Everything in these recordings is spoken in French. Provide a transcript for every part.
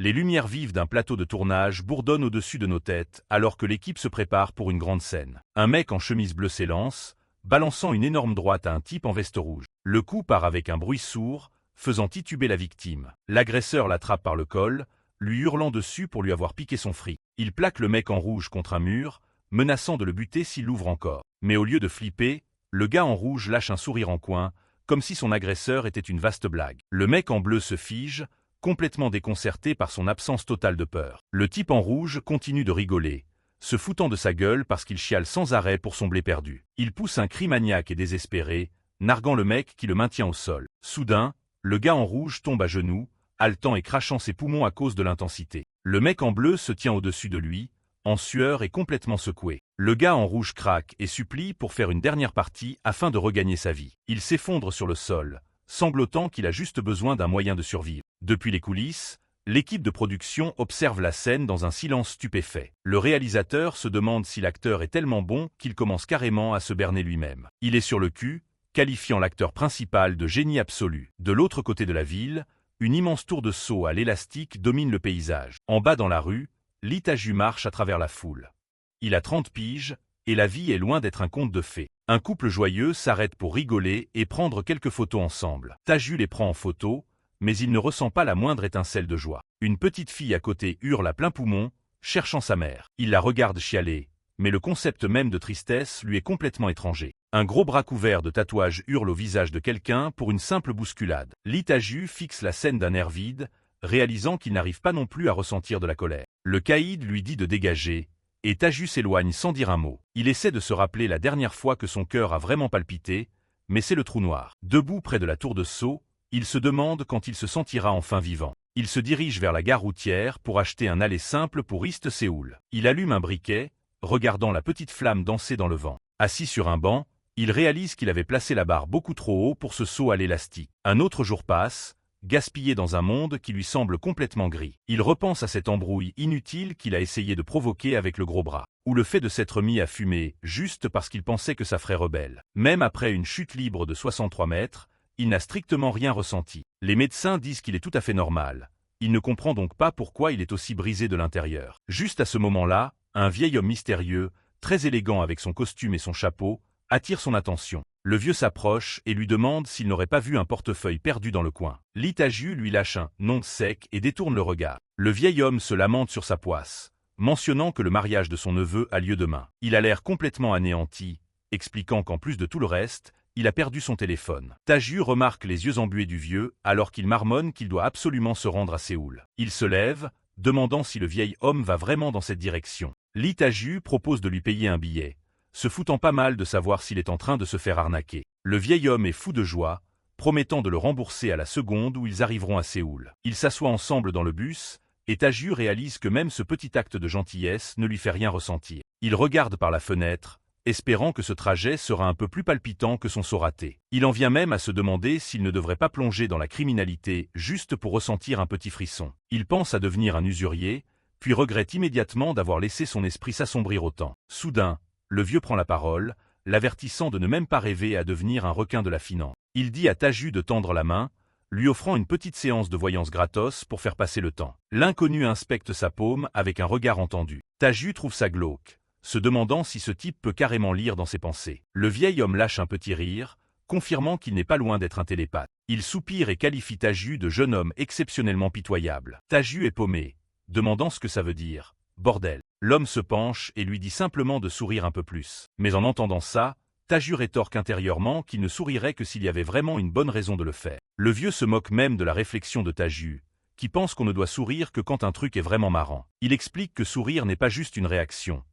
Les lumières vives d'un plateau de tournage bourdonnent au-dessus de nos têtes alors que l'équipe se prépare pour une grande scène. Un mec en chemise bleue s'élance, balançant une énorme droite à un type en veste rouge. Le coup part avec un bruit sourd, faisant tituber la victime. L'agresseur l'attrape par le col, lui hurlant dessus pour lui avoir piqué son fric. Il plaque le mec en rouge contre un mur, menaçant de le buter s'il l'ouvre encore. Mais au lieu de flipper, le gars en rouge lâche un sourire en coin, comme si son agresseur était une vaste blague. Le mec en bleu se fige, complètement déconcerté par son absence totale de peur. Le type en rouge continue de rigoler, se foutant de sa gueule parce qu'il chiale sans arrêt pour son blé perdu. Il pousse un cri maniaque et désespéré, narguant le mec qui le maintient au sol. Soudain, le gars en rouge tombe à genoux, haletant et crachant ses poumons à cause de l'intensité. Le mec en bleu se tient au-dessus de lui, en sueur et complètement secoué. Le gars en rouge craque et supplie pour faire une dernière partie afin de regagner sa vie. Il s'effondre sur le sol, sanglotant qu'il a juste besoin d'un moyen de survivre. Depuis les coulisses, l'équipe de production observe la scène dans un silence stupéfait. Le réalisateur se demande si l'acteur est tellement bon qu'il commence carrément à se berner lui-même. Il est sur le cul, qualifiant l'acteur principal de génie absolu. De l'autre côté de la ville, une immense tour de saut à l'élastique domine le paysage. En bas dans la rue, Lee Ta-ju marche à travers la foule. Il a 30 piges, et la vie est loin d'être un conte de fées. Un couple joyeux s'arrête pour rigoler et prendre quelques photos ensemble. Ta-ju les prend en photo, mais il ne ressent pas la moindre étincelle de joie. Une petite fille à côté hurle à plein poumon, cherchant sa mère. Il la regarde chialer, mais le concept même de tristesse lui est complètement étranger. Un gros bras couvert de tatouages hurle au visage de quelqu'un pour une simple bousculade. Lee Ta-ju fixe la scène d'un air vide, réalisant qu'il n'arrive pas non plus à ressentir de la colère. Le caïd lui dit de dégager, et Ta-ju s'éloigne sans dire un mot. Il essaie de se rappeler la dernière fois que son cœur a vraiment palpité, mais c'est le trou noir. Debout près de la tour de saut, il se demande quand il se sentira enfin vivant. Il se dirige vers la gare routière pour acheter un aller simple pour East Séoul. Il allume un briquet, regardant la petite flamme danser dans le vent. Assis sur un banc, il réalise qu'il avait placé la barre beaucoup trop haut pour ce saut à l'élastique. Un autre jour passe, gaspillé dans un monde qui lui semble complètement gris. Il repense à cette embrouille inutile qu'il a essayé de provoquer avec le gros bras, ou le fait de s'être mis à fumer juste parce qu'il pensait que ça ferait rebelle. Même après une chute libre de 63 mètres, il n'a strictement rien ressenti. Les médecins disent qu'il est tout à fait normal. Il ne comprend donc pas pourquoi il est aussi brisé de l'intérieur. Juste à ce moment-là, un vieil homme mystérieux, très élégant avec son costume et son chapeau, attire son attention. Le vieux s'approche et lui demande s'il n'aurait pas vu un portefeuille perdu dans le coin. Lee Ta-ju lui lâche un « non » sec et détourne le regard. Le vieil homme se lamente sur sa poisse, mentionnant que le mariage de son neveu a lieu demain. Il a l'air complètement anéanti, expliquant qu'en plus de tout le reste, il a perdu son téléphone. Ta-ju remarque les yeux embués du vieux alors qu'il marmonne qu'il doit absolument se rendre à Séoul. Il se lève, demandant si le vieil homme va vraiment dans cette direction. Lee Ta-ju propose de lui payer un billet, se foutant pas mal de savoir s'il est en train de se faire arnaquer. Le vieil homme est fou de joie, promettant de le rembourser à la seconde où ils arriveront à Séoul. Ils s'assoient ensemble dans le bus, et Ta-ju réalise que même ce petit acte de gentillesse ne lui fait rien ressentir. Il regarde par la fenêtre, espérant que ce trajet sera un peu plus palpitant que son saut raté. Il en vient même à se demander s'il ne devrait pas plonger dans la criminalité juste pour ressentir un petit frisson. Il pense à devenir un usurier, puis regrette immédiatement d'avoir laissé son esprit s'assombrir autant. Soudain, le vieux prend la parole, l'avertissant de ne même pas rêver à devenir un requin de la finance. Il dit à Ta-ju de tendre la main, lui offrant une petite séance de voyance gratos pour faire passer le temps. L'inconnu inspecte sa paume avec un regard entendu. Ta-ju trouve ça glauque, se demandant si ce type peut carrément lire dans ses pensées. Le vieil homme lâche un petit rire, confirmant qu'il n'est pas loin d'être un télépathe. Il soupire et qualifie Ta-ju de jeune homme exceptionnellement pitoyable. Ta-ju est paumé, demandant ce que ça veut dire. Bordel. L'homme se penche et lui dit simplement de sourire un peu plus. Mais en entendant ça, Ta-ju rétorque intérieurement qu'il ne sourirait que s'il y avait vraiment une bonne raison de le faire. Le vieux se moque même de la réflexion de Ta-ju, qui pense qu'on ne doit sourire que quand un truc est vraiment marrant. Il explique que sourire n'est pas juste une réaction.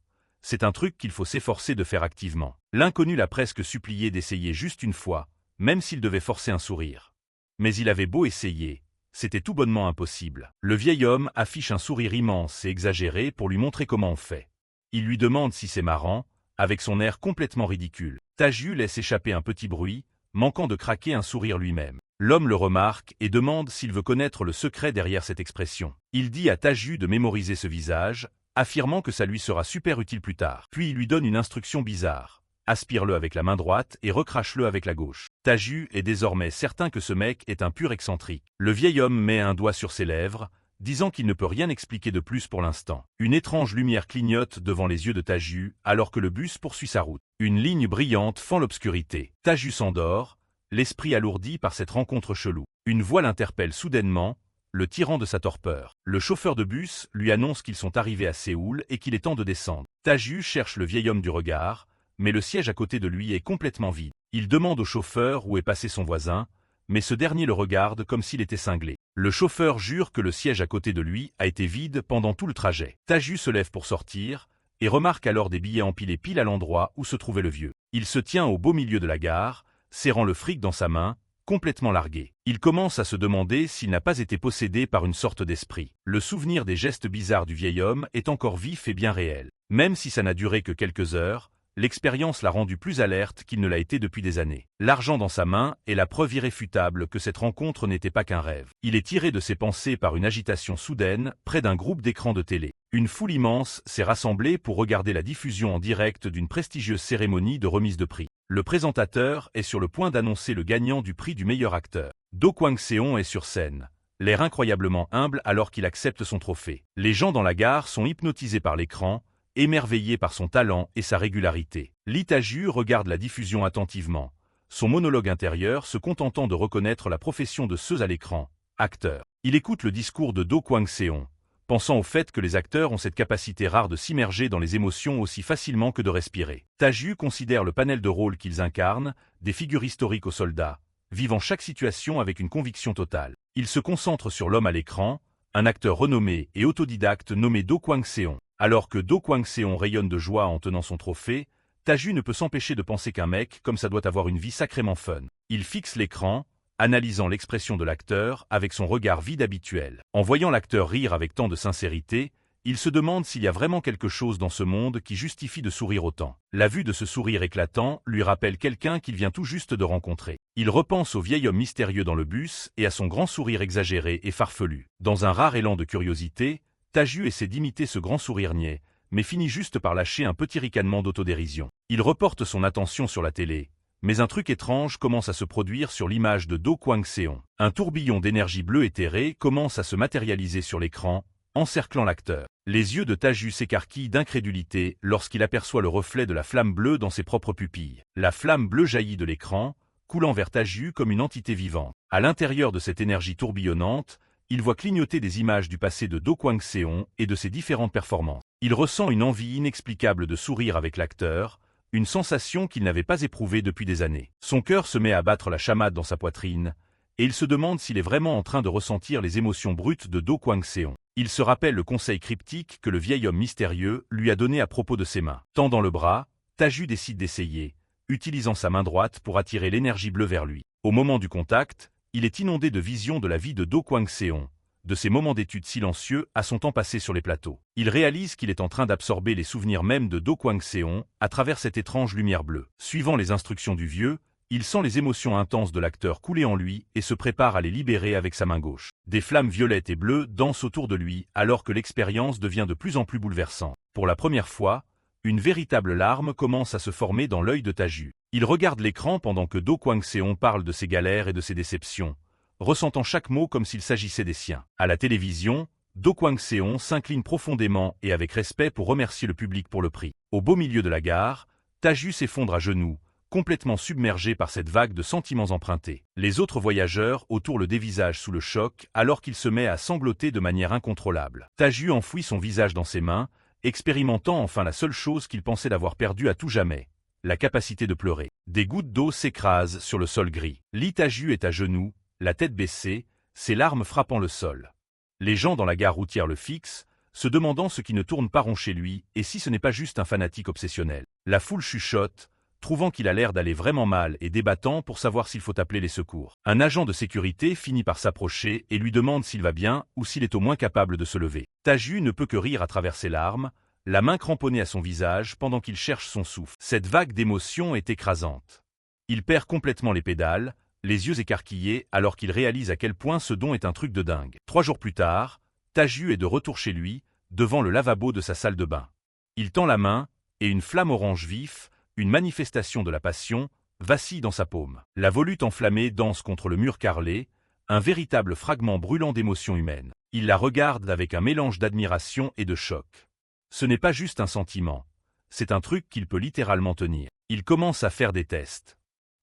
C'est un truc qu'il faut s'efforcer de faire activement. L'inconnu l'a presque supplié d'essayer juste une fois, même s'il devait forcer un sourire. Mais il avait beau essayer, c'était tout bonnement impossible. Le vieil homme affiche un sourire immense et exagéré pour lui montrer comment on fait. Il lui demande si c'est marrant, avec son air complètement ridicule. Ta-ju laisse échapper un petit bruit, manquant de craquer un sourire lui-même. L'homme le remarque et demande s'il veut connaître le secret derrière cette expression. Il dit à Ta-ju de mémoriser ce visage, affirmant que ça lui sera super utile plus tard. Puis il lui donne une instruction bizarre. Aspire-le avec la main droite et recrache-le avec la gauche. Ta-ju est désormais certain que ce mec est un pur excentrique. Le vieil homme met un doigt sur ses lèvres, disant qu'il ne peut rien expliquer de plus pour l'instant. Une étrange lumière clignote devant les yeux de Taju, alors que le bus poursuit sa route. Une ligne brillante fend l'obscurité. Taju s'endort, l'esprit alourdi par cette rencontre chelou. Une voix l'interpelle soudainement, le tirant de sa torpeur. Le chauffeur de bus lui annonce qu'ils sont arrivés à Séoul et qu'il est temps de descendre. Taju cherche le vieil homme du regard, mais le siège à côté de lui est complètement vide. Il demande au chauffeur où est passé son voisin, mais ce dernier le regarde comme s'il était cinglé. Le chauffeur jure que le siège à côté de lui a été vide pendant tout le trajet. Taju se lève pour sortir, et remarque alors des billets empilés pile à l'endroit où se trouvait le vieux. Il se tient au beau milieu de la gare, serrant le fric dans sa main, complètement largué. Il commence à se demander s'il n'a pas été possédé par une sorte d'esprit. Le souvenir des gestes bizarres du vieil homme est encore vif et bien réel. Même si ça n'a duré que quelques heures, l'expérience l'a rendu plus alerte qu'il ne l'a été depuis des années. L'argent dans sa main est la preuve irréfutable que cette rencontre n'était pas qu'un rêve. Il est tiré de ses pensées par une agitation soudaine près d'un groupe d'écrans de télé. Une foule immense s'est rassemblée pour regarder la diffusion en direct d'une prestigieuse cérémonie de remise de prix. Le présentateur est sur le point d'annoncer le gagnant du prix du meilleur acteur. Do Kwang-seon est sur scène, l'air incroyablement humble alors qu'il accepte son trophée. Les gens dans la gare sont hypnotisés par l'écran, émerveillé par son talent et sa régularité. Lee Taju regarde la diffusion attentivement, son monologue intérieur se contentant de reconnaître la profession de ceux à l'écran, acteurs. Il écoute le discours de Do Kwang-seon, pensant au fait que les acteurs ont cette capacité rare de s'immerger dans les émotions aussi facilement que de respirer. Taju considère le panel de rôles qu'ils incarnent, des figures historiques aux soldats, vivant chaque situation avec une conviction totale. Il se concentre sur l'homme à l'écran, un acteur renommé et autodidacte nommé Do Kwang-seon. Alors que Do Kwang-seon rayonne de joie en tenant son trophée, Taju ne peut s'empêcher de penser qu'un mec comme ça doit avoir une vie sacrément fun. Il fixe l'écran, analysant l'expression de l'acteur avec son regard vide habituel. En voyant l'acteur rire avec tant de sincérité, il se demande s'il y a vraiment quelque chose dans ce monde qui justifie de sourire autant. La vue de ce sourire éclatant lui rappelle quelqu'un qu'il vient tout juste de rencontrer. Il repense au vieil homme mystérieux dans le bus et à son grand sourire exagéré et farfelu. Dans un rare élan de curiosité, Taju essaie d'imiter ce grand sourire niais, mais finit juste par lâcher un petit ricanement d'autodérision. Il reporte son attention sur la télé, mais un truc étrange commence à se produire sur l'image de Do Kwang-seon. Un tourbillon d'énergie bleue éthérée commence à se matérialiser sur l'écran, encerclant l'acteur. Les yeux de Taju s'écarquillent d'incrédulité lorsqu'il aperçoit le reflet de la flamme bleue dans ses propres pupilles. La flamme bleue jaillit de l'écran, coulant vers Taju comme une entité vivante. À l'intérieur de cette énergie tourbillonnante, il voit clignoter des images du passé de Do Kwang-seon et de ses différentes performances. Il ressent une envie inexplicable de sourire avec l'acteur, une sensation qu'il n'avait pas éprouvée depuis des années. Son cœur se met à battre la chamade dans sa poitrine, et il se demande s'il est vraiment en train de ressentir les émotions brutes de Do Kwang-seon. Il se rappelle le conseil cryptique que le vieil homme mystérieux lui a donné à propos de ses mains. Tendant le bras, Taju décide d'essayer, utilisant sa main droite pour attirer l'énergie bleue vers lui. Au moment du contact, il est inondé de visions de la vie de Do Kwang-seon, de ses moments d'études silencieux à son temps passé sur les plateaux. Il réalise qu'il est en train d'absorber les souvenirs même de Do Kwang-seon à travers cette étrange lumière bleue. Suivant les instructions du vieux, il sent les émotions intenses de l'acteur couler en lui et se prépare à les libérer avec sa main gauche. Des flammes violettes et bleues dansent autour de lui alors que l'expérience devient de plus en plus bouleversante. Pour la première fois, une véritable larme commence à se former dans l'œil de Taju. Il regarde l'écran pendant que Do Kwang-seon parle de ses galères et de ses déceptions, ressentant chaque mot comme s'il s'agissait des siens. À la télévision, Do Kwang-seon s'incline profondément et avec respect pour remercier le public pour le prix. Au beau milieu de la gare, Taju s'effondre à genoux, complètement submergé par cette vague de sentiments empruntés. Les autres voyageurs autour le dévisagent sous le choc alors qu'il se met à sangloter de manière incontrôlable. Taju enfouit son visage dans ses mains, expérimentant enfin la seule chose qu'il pensait d'avoir perdue à tout jamais, la capacité de pleurer. Des gouttes d'eau s'écrasent sur le sol gris. Lee Taju est à genoux, la tête baissée, ses larmes frappant le sol. Les gens dans la gare routière le fixent, se demandant ce qui ne tourne pas rond chez lui et si ce n'est pas juste un fanatique obsessionnel. La foule chuchote, trouvant qu'il a l'air d'aller vraiment mal et débattant pour savoir s'il faut appeler les secours. Un agent de sécurité finit par s'approcher et lui demande s'il va bien ou s'il est au moins capable de se lever. Taju ne peut que rire à travers ses larmes, la main cramponnée à son visage pendant qu'il cherche son souffle. Cette vague d'émotion est écrasante. Il perd complètement les pédales, les yeux écarquillés alors qu'il réalise à quel point ce don est un truc de dingue. 3 jours plus tard, Taju est de retour chez lui, devant le lavabo de sa salle de bain. Il tend la main, et une flamme orange vif, une manifestation de la passion, vacille dans sa paume. La volute enflammée danse contre le mur carrelé, un véritable fragment brûlant d'émotions humaines. Il la regarde avec un mélange d'admiration et de choc. Ce n'est pas juste un sentiment, c'est un truc qu'il peut littéralement tenir. Il commence à faire des tests.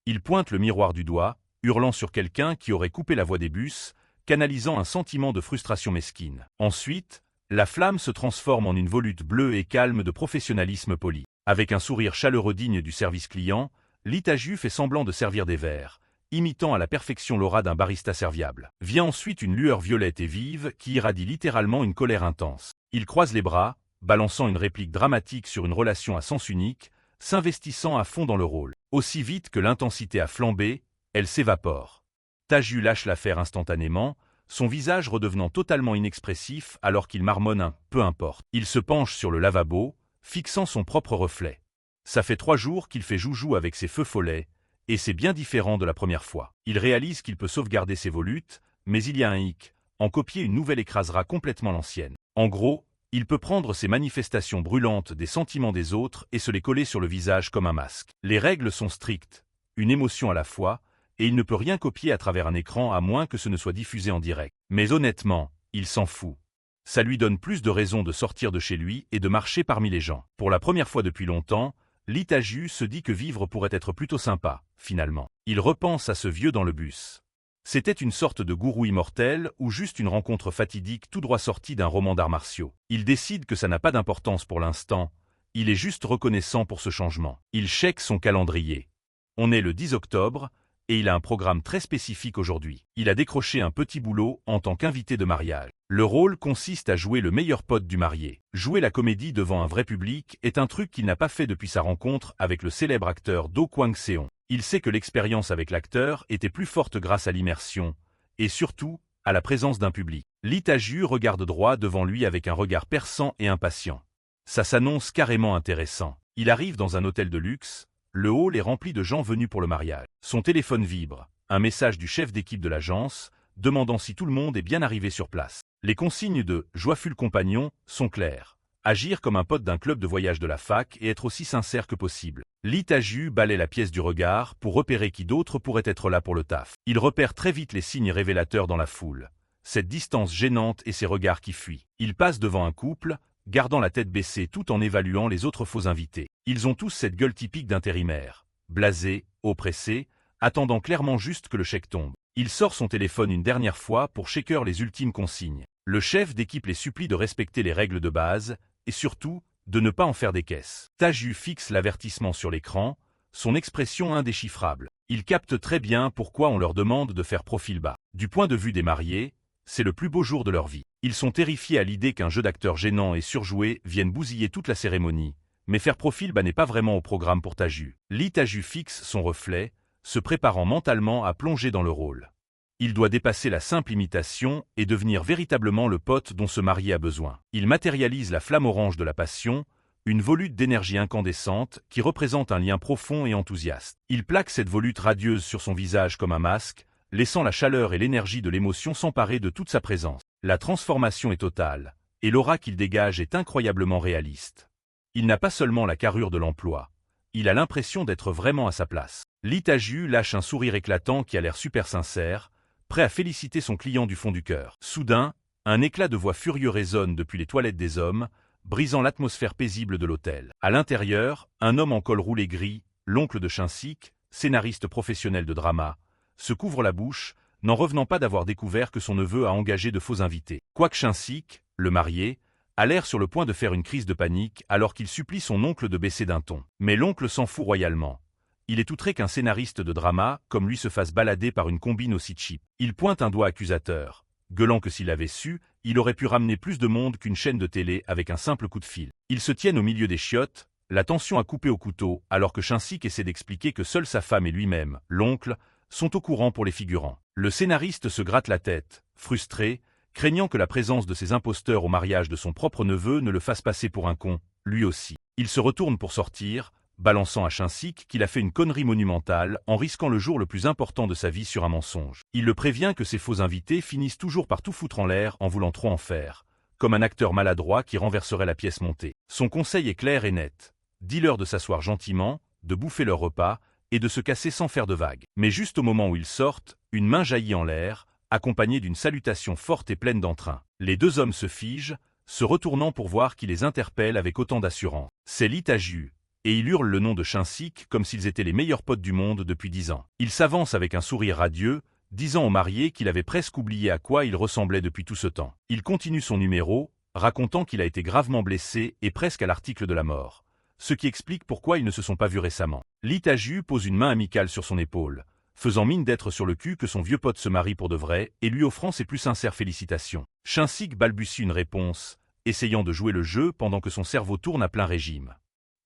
Il pointe le miroir du doigt, hurlant sur quelqu'un qui aurait coupé la voie des bus, canalisant un sentiment de frustration mesquine. Ensuite, la flamme se transforme en une volute bleue et calme de professionnalisme poli. Avec un sourire chaleureux digne du service client, Litaju fait semblant de servir des verres, imitant à la perfection l'aura d'un barista serviable. Vient ensuite une lueur violette et vive qui irradie littéralement une colère intense. Il croise les bras, balançant une réplique dramatique sur une relation à sens unique, s'investissant à fond dans le rôle. Aussi vite que l'intensité a flambé, elle s'évapore. Taju lâche l'affaire instantanément, son visage redevenant totalement inexpressif alors qu'il marmonne un « peu importe ». Il se penche sur le lavabo, fixant son propre reflet. Ça fait 3 jours qu'il fait joujou avec ses feux follets, et c'est bien différent de la première fois. Il réalise qu'il peut sauvegarder ses volutes, mais il y a un hic, en copier une nouvelle écrasera complètement l'ancienne. En gros, il peut prendre ces manifestations brûlantes des sentiments des autres et se les coller sur le visage comme un masque. Les règles sont strictes, une émotion à la fois, et il ne peut rien copier à travers un écran à moins que ce ne soit diffusé en direct. Mais honnêtement, il s'en fout. Ça lui donne plus de raisons de sortir de chez lui et de marcher parmi les gens. Pour la première fois depuis longtemps, Litaju se dit que vivre pourrait être plutôt sympa, finalement. Il repense à ce vieux dans le bus. C'était une sorte de gourou immortel ou juste une rencontre fatidique tout droit sortie d'un roman d'arts martiaux. Il décide que ça n'a pas d'importance pour l'instant, il est juste reconnaissant pour ce changement. Il check son calendrier. On est le 10 octobre, et il a un programme très spécifique aujourd'hui. Il a décroché un petit boulot en tant qu'invité de mariage. Le rôle consiste à jouer le meilleur pote du marié. Jouer la comédie devant un vrai public est un truc qu'il n'a pas fait depuis sa rencontre avec le célèbre acteur Do Kwang-seon. Il sait que l'expérience avec l'acteur était plus forte grâce à l'immersion, et surtout, à la présence d'un public. Litaju regarde droit devant lui avec un regard perçant et impatient. Ça s'annonce carrément intéressant. Il arrive dans un hôtel de luxe, le hall est rempli de gens venus pour le mariage. Son téléphone vibre, un message du chef d'équipe de l'agence, demandant si tout le monde est bien arrivé sur place. Les consignes de « Joyful compagnon » sont claires. Agir comme un pote d'un club de voyage de la fac et être aussi sincère que possible. Litaju balaie la pièce du regard pour repérer qui d'autre pourrait être là pour le taf. Il repère très vite les signes révélateurs dans la foule. Cette distance gênante et ces regards qui fuient. Il passe devant un couple, gardant la tête baissée tout en évaluant les autres faux invités. Ils ont tous cette gueule typique d'intérimaire, blasé, oppressé, attendant clairement juste que le chèque tombe. Il sort son téléphone une dernière fois pour checker les ultimes consignes. Le chef d'équipe les supplie de respecter les règles de base, et surtout, de ne pas en faire des caisses. Taju fixe l'avertissement sur l'écran, son expression indéchiffrable. Il capte très bien pourquoi on leur demande de faire profil bas. Du point de vue des mariés, c'est le plus beau jour de leur vie. Ils sont terrifiés à l'idée qu'un jeu d'acteurs gênant et surjoué vienne bousiller toute la cérémonie, mais faire profil bas n'est pas vraiment au programme pour Taju. Litaju fixe son reflet, se préparant mentalement à plonger dans le rôle. Il doit dépasser la simple imitation et devenir véritablement le pote dont ce marié a besoin. Il matérialise la flamme orange de la passion, une volute d'énergie incandescente qui représente un lien profond et enthousiaste. Il plaque cette volute radieuse sur son visage comme un masque, laissant la chaleur et l'énergie de l'émotion s'emparer de toute sa présence. La transformation est totale, et l'aura qu'il dégage est incroyablement réaliste. Il n'a pas seulement la carrure de l'emploi, il a l'impression d'être vraiment à sa place. Litaju lâche un sourire éclatant qui a l'air super sincère, prêt à féliciter son client du fond du cœur. Soudain, un éclat de voix furieux résonne depuis les toilettes des hommes, brisant l'atmosphère paisible de l'hôtel. À l'intérieur, un homme en col roulé gris, l'oncle de Shin-sik, scénariste professionnel de drama, se couvre la bouche, n'en revenant pas d'avoir découvert que son neveu a engagé de faux invités. Quoique Shin-sik, le marié, a l'air sur le point de faire une crise de panique alors qu'il supplie son oncle de baisser d'un ton. Mais l'oncle s'en fout royalement. Il est outré qu'un scénariste de drama comme lui se fasse balader par une combine aussi cheap. Il pointe un doigt accusateur, gueulant que s'il avait su, il aurait pu ramener plus de monde qu'une chaîne de télé avec un simple coup de fil. Ils se tiennent au milieu des chiottes, la tension a coupé au couteau alors que Shin-sik essaie d'expliquer que seule sa femme et lui-même, l'oncle, sont au courant pour les figurants. Le scénariste se gratte la tête, frustré, craignant que la présence de ces imposteurs au mariage de son propre neveu ne le fasse passer pour un con, lui aussi. Il se retourne pour sortir, balançant à Shin-sik qu'il a fait une connerie monumentale en risquant le jour le plus important de sa vie sur un mensonge. Il le prévient que ces faux invités finissent toujours par tout foutre en l'air en voulant trop en faire, comme un acteur maladroit qui renverserait la pièce montée. Son conseil est clair et net. Dis-leur de s'asseoir gentiment, de bouffer leur repas, et de se casser sans faire de vagues. Mais juste au moment où ils sortent, une main jaillit en l'air, accompagnée d'une salutation forte et pleine d'entrain. Les deux hommes se figent, se retournant pour voir qui les interpelle avec autant d'assurance. C'est Lee Ta-ju, et il hurle le nom de Shin-sik comme s'ils étaient les meilleurs potes du monde depuis 10 ans. Il s'avance avec un sourire radieux, disant au marié qu'il avait presque oublié à quoi il ressemblait depuis tout ce temps. Il continue son numéro, racontant qu'il a été gravement blessé et presque à l'article de la mort, ce qui explique pourquoi ils ne se sont pas vus récemment. Lee Ta-ju pose une main amicale sur son épaule, faisant mine d'être sur le cul que son vieux pote se marie pour de vrai et lui offrant ses plus sincères félicitations. Shin-sik balbutie une réponse, essayant de jouer le jeu pendant que son cerveau tourne à plein régime.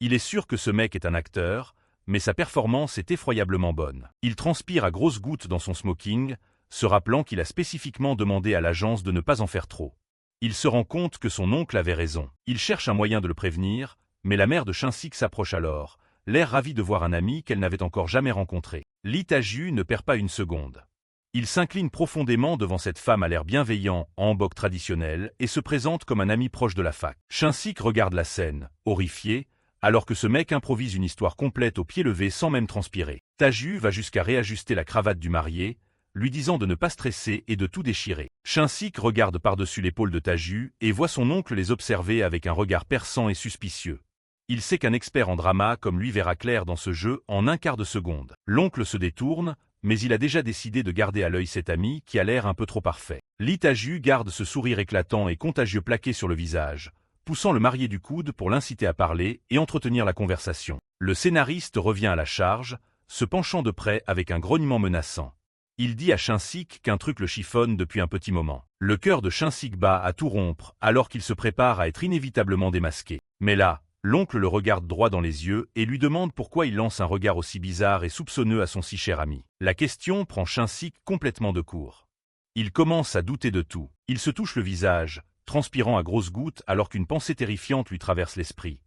Il est sûr que ce mec est un acteur, mais sa performance est effroyablement bonne. Il transpire à grosses gouttes dans son smoking, se rappelant qu'il a spécifiquement demandé à l'agence de ne pas en faire trop. Il se rend compte que son oncle avait raison. Il cherche un moyen de le prévenir, mais la mère de Shin-sik s'approche alors, l'air ravi de voir un ami qu'elle n'avait encore jamais rencontré. Lee Ta-ju ne perd pas une seconde. Il s'incline profondément devant cette femme à l'air bienveillant en hanbok traditionnel et se présente comme un ami proche de la fac. Shin-sik regarde la scène, horrifié, alors que ce mec improvise une histoire complète au pied levé sans même transpirer. Ta-ju va jusqu'à réajuster la cravate du marié, lui disant de ne pas stresser et de tout déchirer. Shin-sik regarde par-dessus l'épaule de Ta-ju et voit son oncle les observer avec un regard perçant et suspicieux. Il sait qu'un expert en drama comme lui verra clair dans ce jeu en un quart de seconde. L'oncle se détourne, mais il a déjà décidé de garder à l'œil cet ami qui a l'air un peu trop parfait. Lee Ta-ju garde ce sourire éclatant et contagieux plaqué sur le visage, poussant le marié du coude pour l'inciter à parler et entretenir la conversation. Le scénariste revient à la charge, se penchant de près avec un grognement menaçant. Il dit à Shin-sik qu'un truc le chiffonne depuis un petit moment. Le cœur de Shin-sik bat à tout rompre alors qu'il se prépare à être inévitablement démasqué. Mais là, l'oncle le regarde droit dans les yeux et lui demande pourquoi il lance un regard aussi bizarre et soupçonneux à son si cher ami. La question prend Shin-sik complètement de court. Il commence à douter de tout. Il se touche le visage, transpirant à grosses gouttes alors qu'une pensée terrifiante lui traverse l'esprit.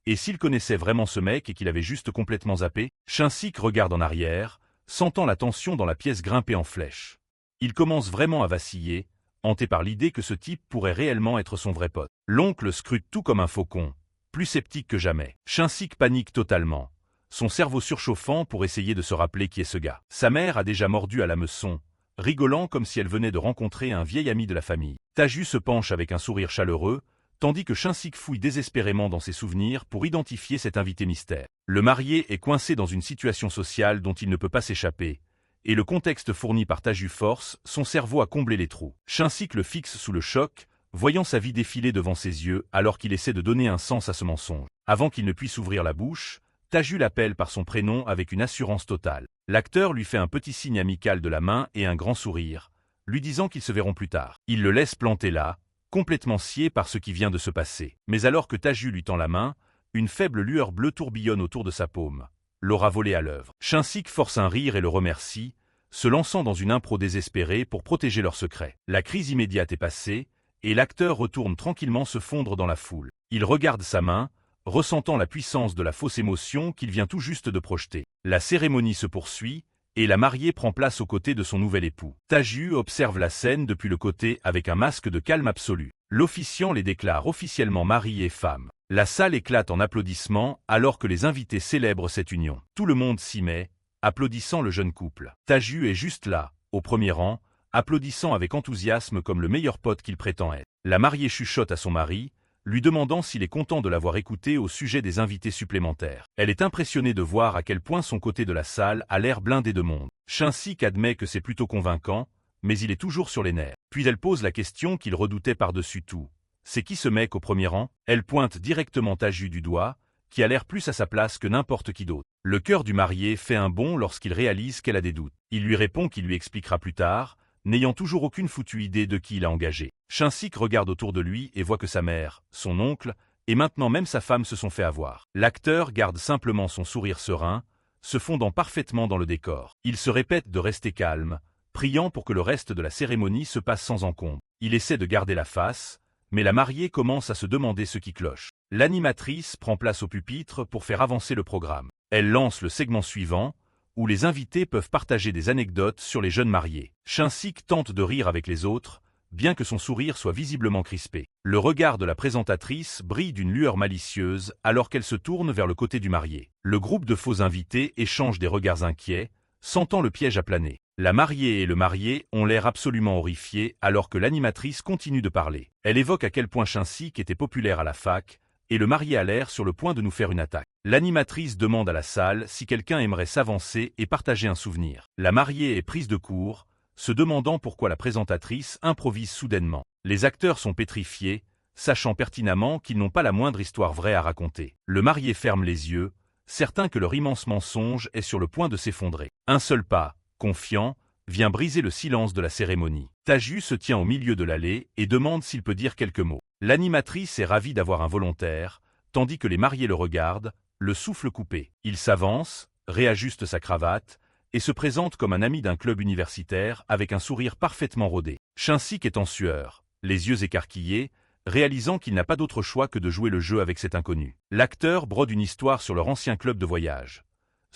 Et s'il connaissait vraiment ce mec et qu'il avait juste complètement zappé? Shin-sik regarde en arrière, sentant la tension dans la pièce grimper en flèche. Il commence vraiment à vaciller, hanté par l'idée que ce type pourrait réellement être son vrai pote. L'oncle scrute tout comme un faucon, plus sceptique que jamais. Shin-sik panique totalement, son cerveau surchauffant pour essayer de se rappeler qui est ce gars. Sa mère a déjà mordu à l'hameçon, rigolant comme si elle venait de rencontrer un vieil ami de la famille. Ta-ju se penche avec un sourire chaleureux, tandis que Shin-sik fouille désespérément dans ses souvenirs pour identifier cet invité mystère. Le marié est coincé dans une situation sociale dont il ne peut pas s'échapper, et le contexte fourni par Ta-ju force son cerveau à combler les trous. Shin-sik le fixe sous le choc, voyant sa vie défiler devant ses yeux alors qu'il essaie de donner un sens à ce mensonge. Avant qu'il ne puisse ouvrir la bouche, Ta-ju l'appelle par son prénom avec une assurance totale. L'acteur lui fait un petit signe amical de la main et un grand sourire, lui disant qu'ils se verront plus tard. Il le laisse planter là, complètement scié par ce qui vient de se passer. Mais alors que Ta-ju lui tend la main, une faible lueur bleue tourbillonne autour de sa paume, l'aura volé à l'œuvre. Shin-sik force un rire et le remercie, se lançant dans une impro désespérée pour protéger leur secret. La crise immédiate est passée, et l'acteur retourne tranquillement se fondre dans la foule. Il regarde sa main, ressentant la puissance de la fausse émotion qu'il vient tout juste de projeter. La cérémonie se poursuit, et la mariée prend place aux côtés de son nouvel époux. Ta-ju observe la scène depuis le côté avec un masque de calme absolu. L'officiant les déclare officiellement mari et femme. La salle éclate en applaudissements alors que les invités célèbrent cette union. Tout le monde s'y met, applaudissant le jeune couple. Ta-ju est juste là, au premier rang, applaudissant avec enthousiasme comme le meilleur pote qu'il prétend être. La mariée chuchote à son mari, lui demandant s'il est content de l'avoir écouté au sujet des invités supplémentaires. Elle est impressionnée de voir à quel point son côté de la salle a l'air blindé de monde. Shin-sik admet que c'est plutôt convaincant, mais il est toujours sur les nerfs. Puis elle pose la question qu'il redoutait par-dessus tout. C'est qui ce mec au premier rang? Elle pointe directement Ta-ju du doigt, qui a l'air plus à sa place que n'importe qui d'autre. Le cœur du marié fait un bond lorsqu'il réalise qu'elle a des doutes. Il lui répond qu'il lui expliquera plus tard, n'ayant toujours aucune foutue idée de qui il a engagé. Shin-sik regarde autour de lui et voit que sa mère, son oncle, et maintenant même sa femme se sont fait avoir. L'acteur garde simplement son sourire serein, se fondant parfaitement dans le décor. Il se répète de rester calme, priant pour que le reste de la cérémonie se passe sans encombre. Il essaie de garder la face, mais la mariée commence à se demander ce qui cloche. L'animatrice prend place au pupitre pour faire avancer le programme. Elle lance le segment suivant, où les invités peuvent partager des anecdotes sur les jeunes mariés. Shin-sik tente de rire avec les autres, bien que son sourire soit visiblement crispé. Le regard de la présentatrice brille d'une lueur malicieuse alors qu'elle se tourne vers le côté du marié. Le groupe de faux invités échange des regards inquiets, sentant le piège à planer. La mariée et le marié ont l'air absolument horrifiés alors que l'animatrice continue de parler. Elle évoque à quel point Shin-sik était populaire à la fac, et le marié a l'air sur le point de nous faire une attaque. L'animatrice demande à la salle si quelqu'un aimerait s'avancer et partager un souvenir. La mariée est prise de court, se demandant pourquoi la présentatrice improvise soudainement. Les acteurs sont pétrifiés, sachant pertinemment qu'ils n'ont pas la moindre histoire vraie à raconter. Le marié ferme les yeux, certain que leur immense mensonge est sur le point de s'effondrer. Un seul pas, confiant, vient briser le silence de la cérémonie. Taju se tient au milieu de l'allée et demande s'il peut dire quelques mots. L'animatrice est ravie d'avoir un volontaire, tandis que les mariés le regardent, le souffle coupé. Il s'avance, réajuste sa cravate, et se présente comme un ami d'un club universitaire avec un sourire parfaitement rodé. Shin-sik est en sueur, les yeux écarquillés, réalisant qu'il n'a pas d'autre choix que de jouer le jeu avec cet inconnu. L'acteur brode une histoire sur leur ancien club de voyage.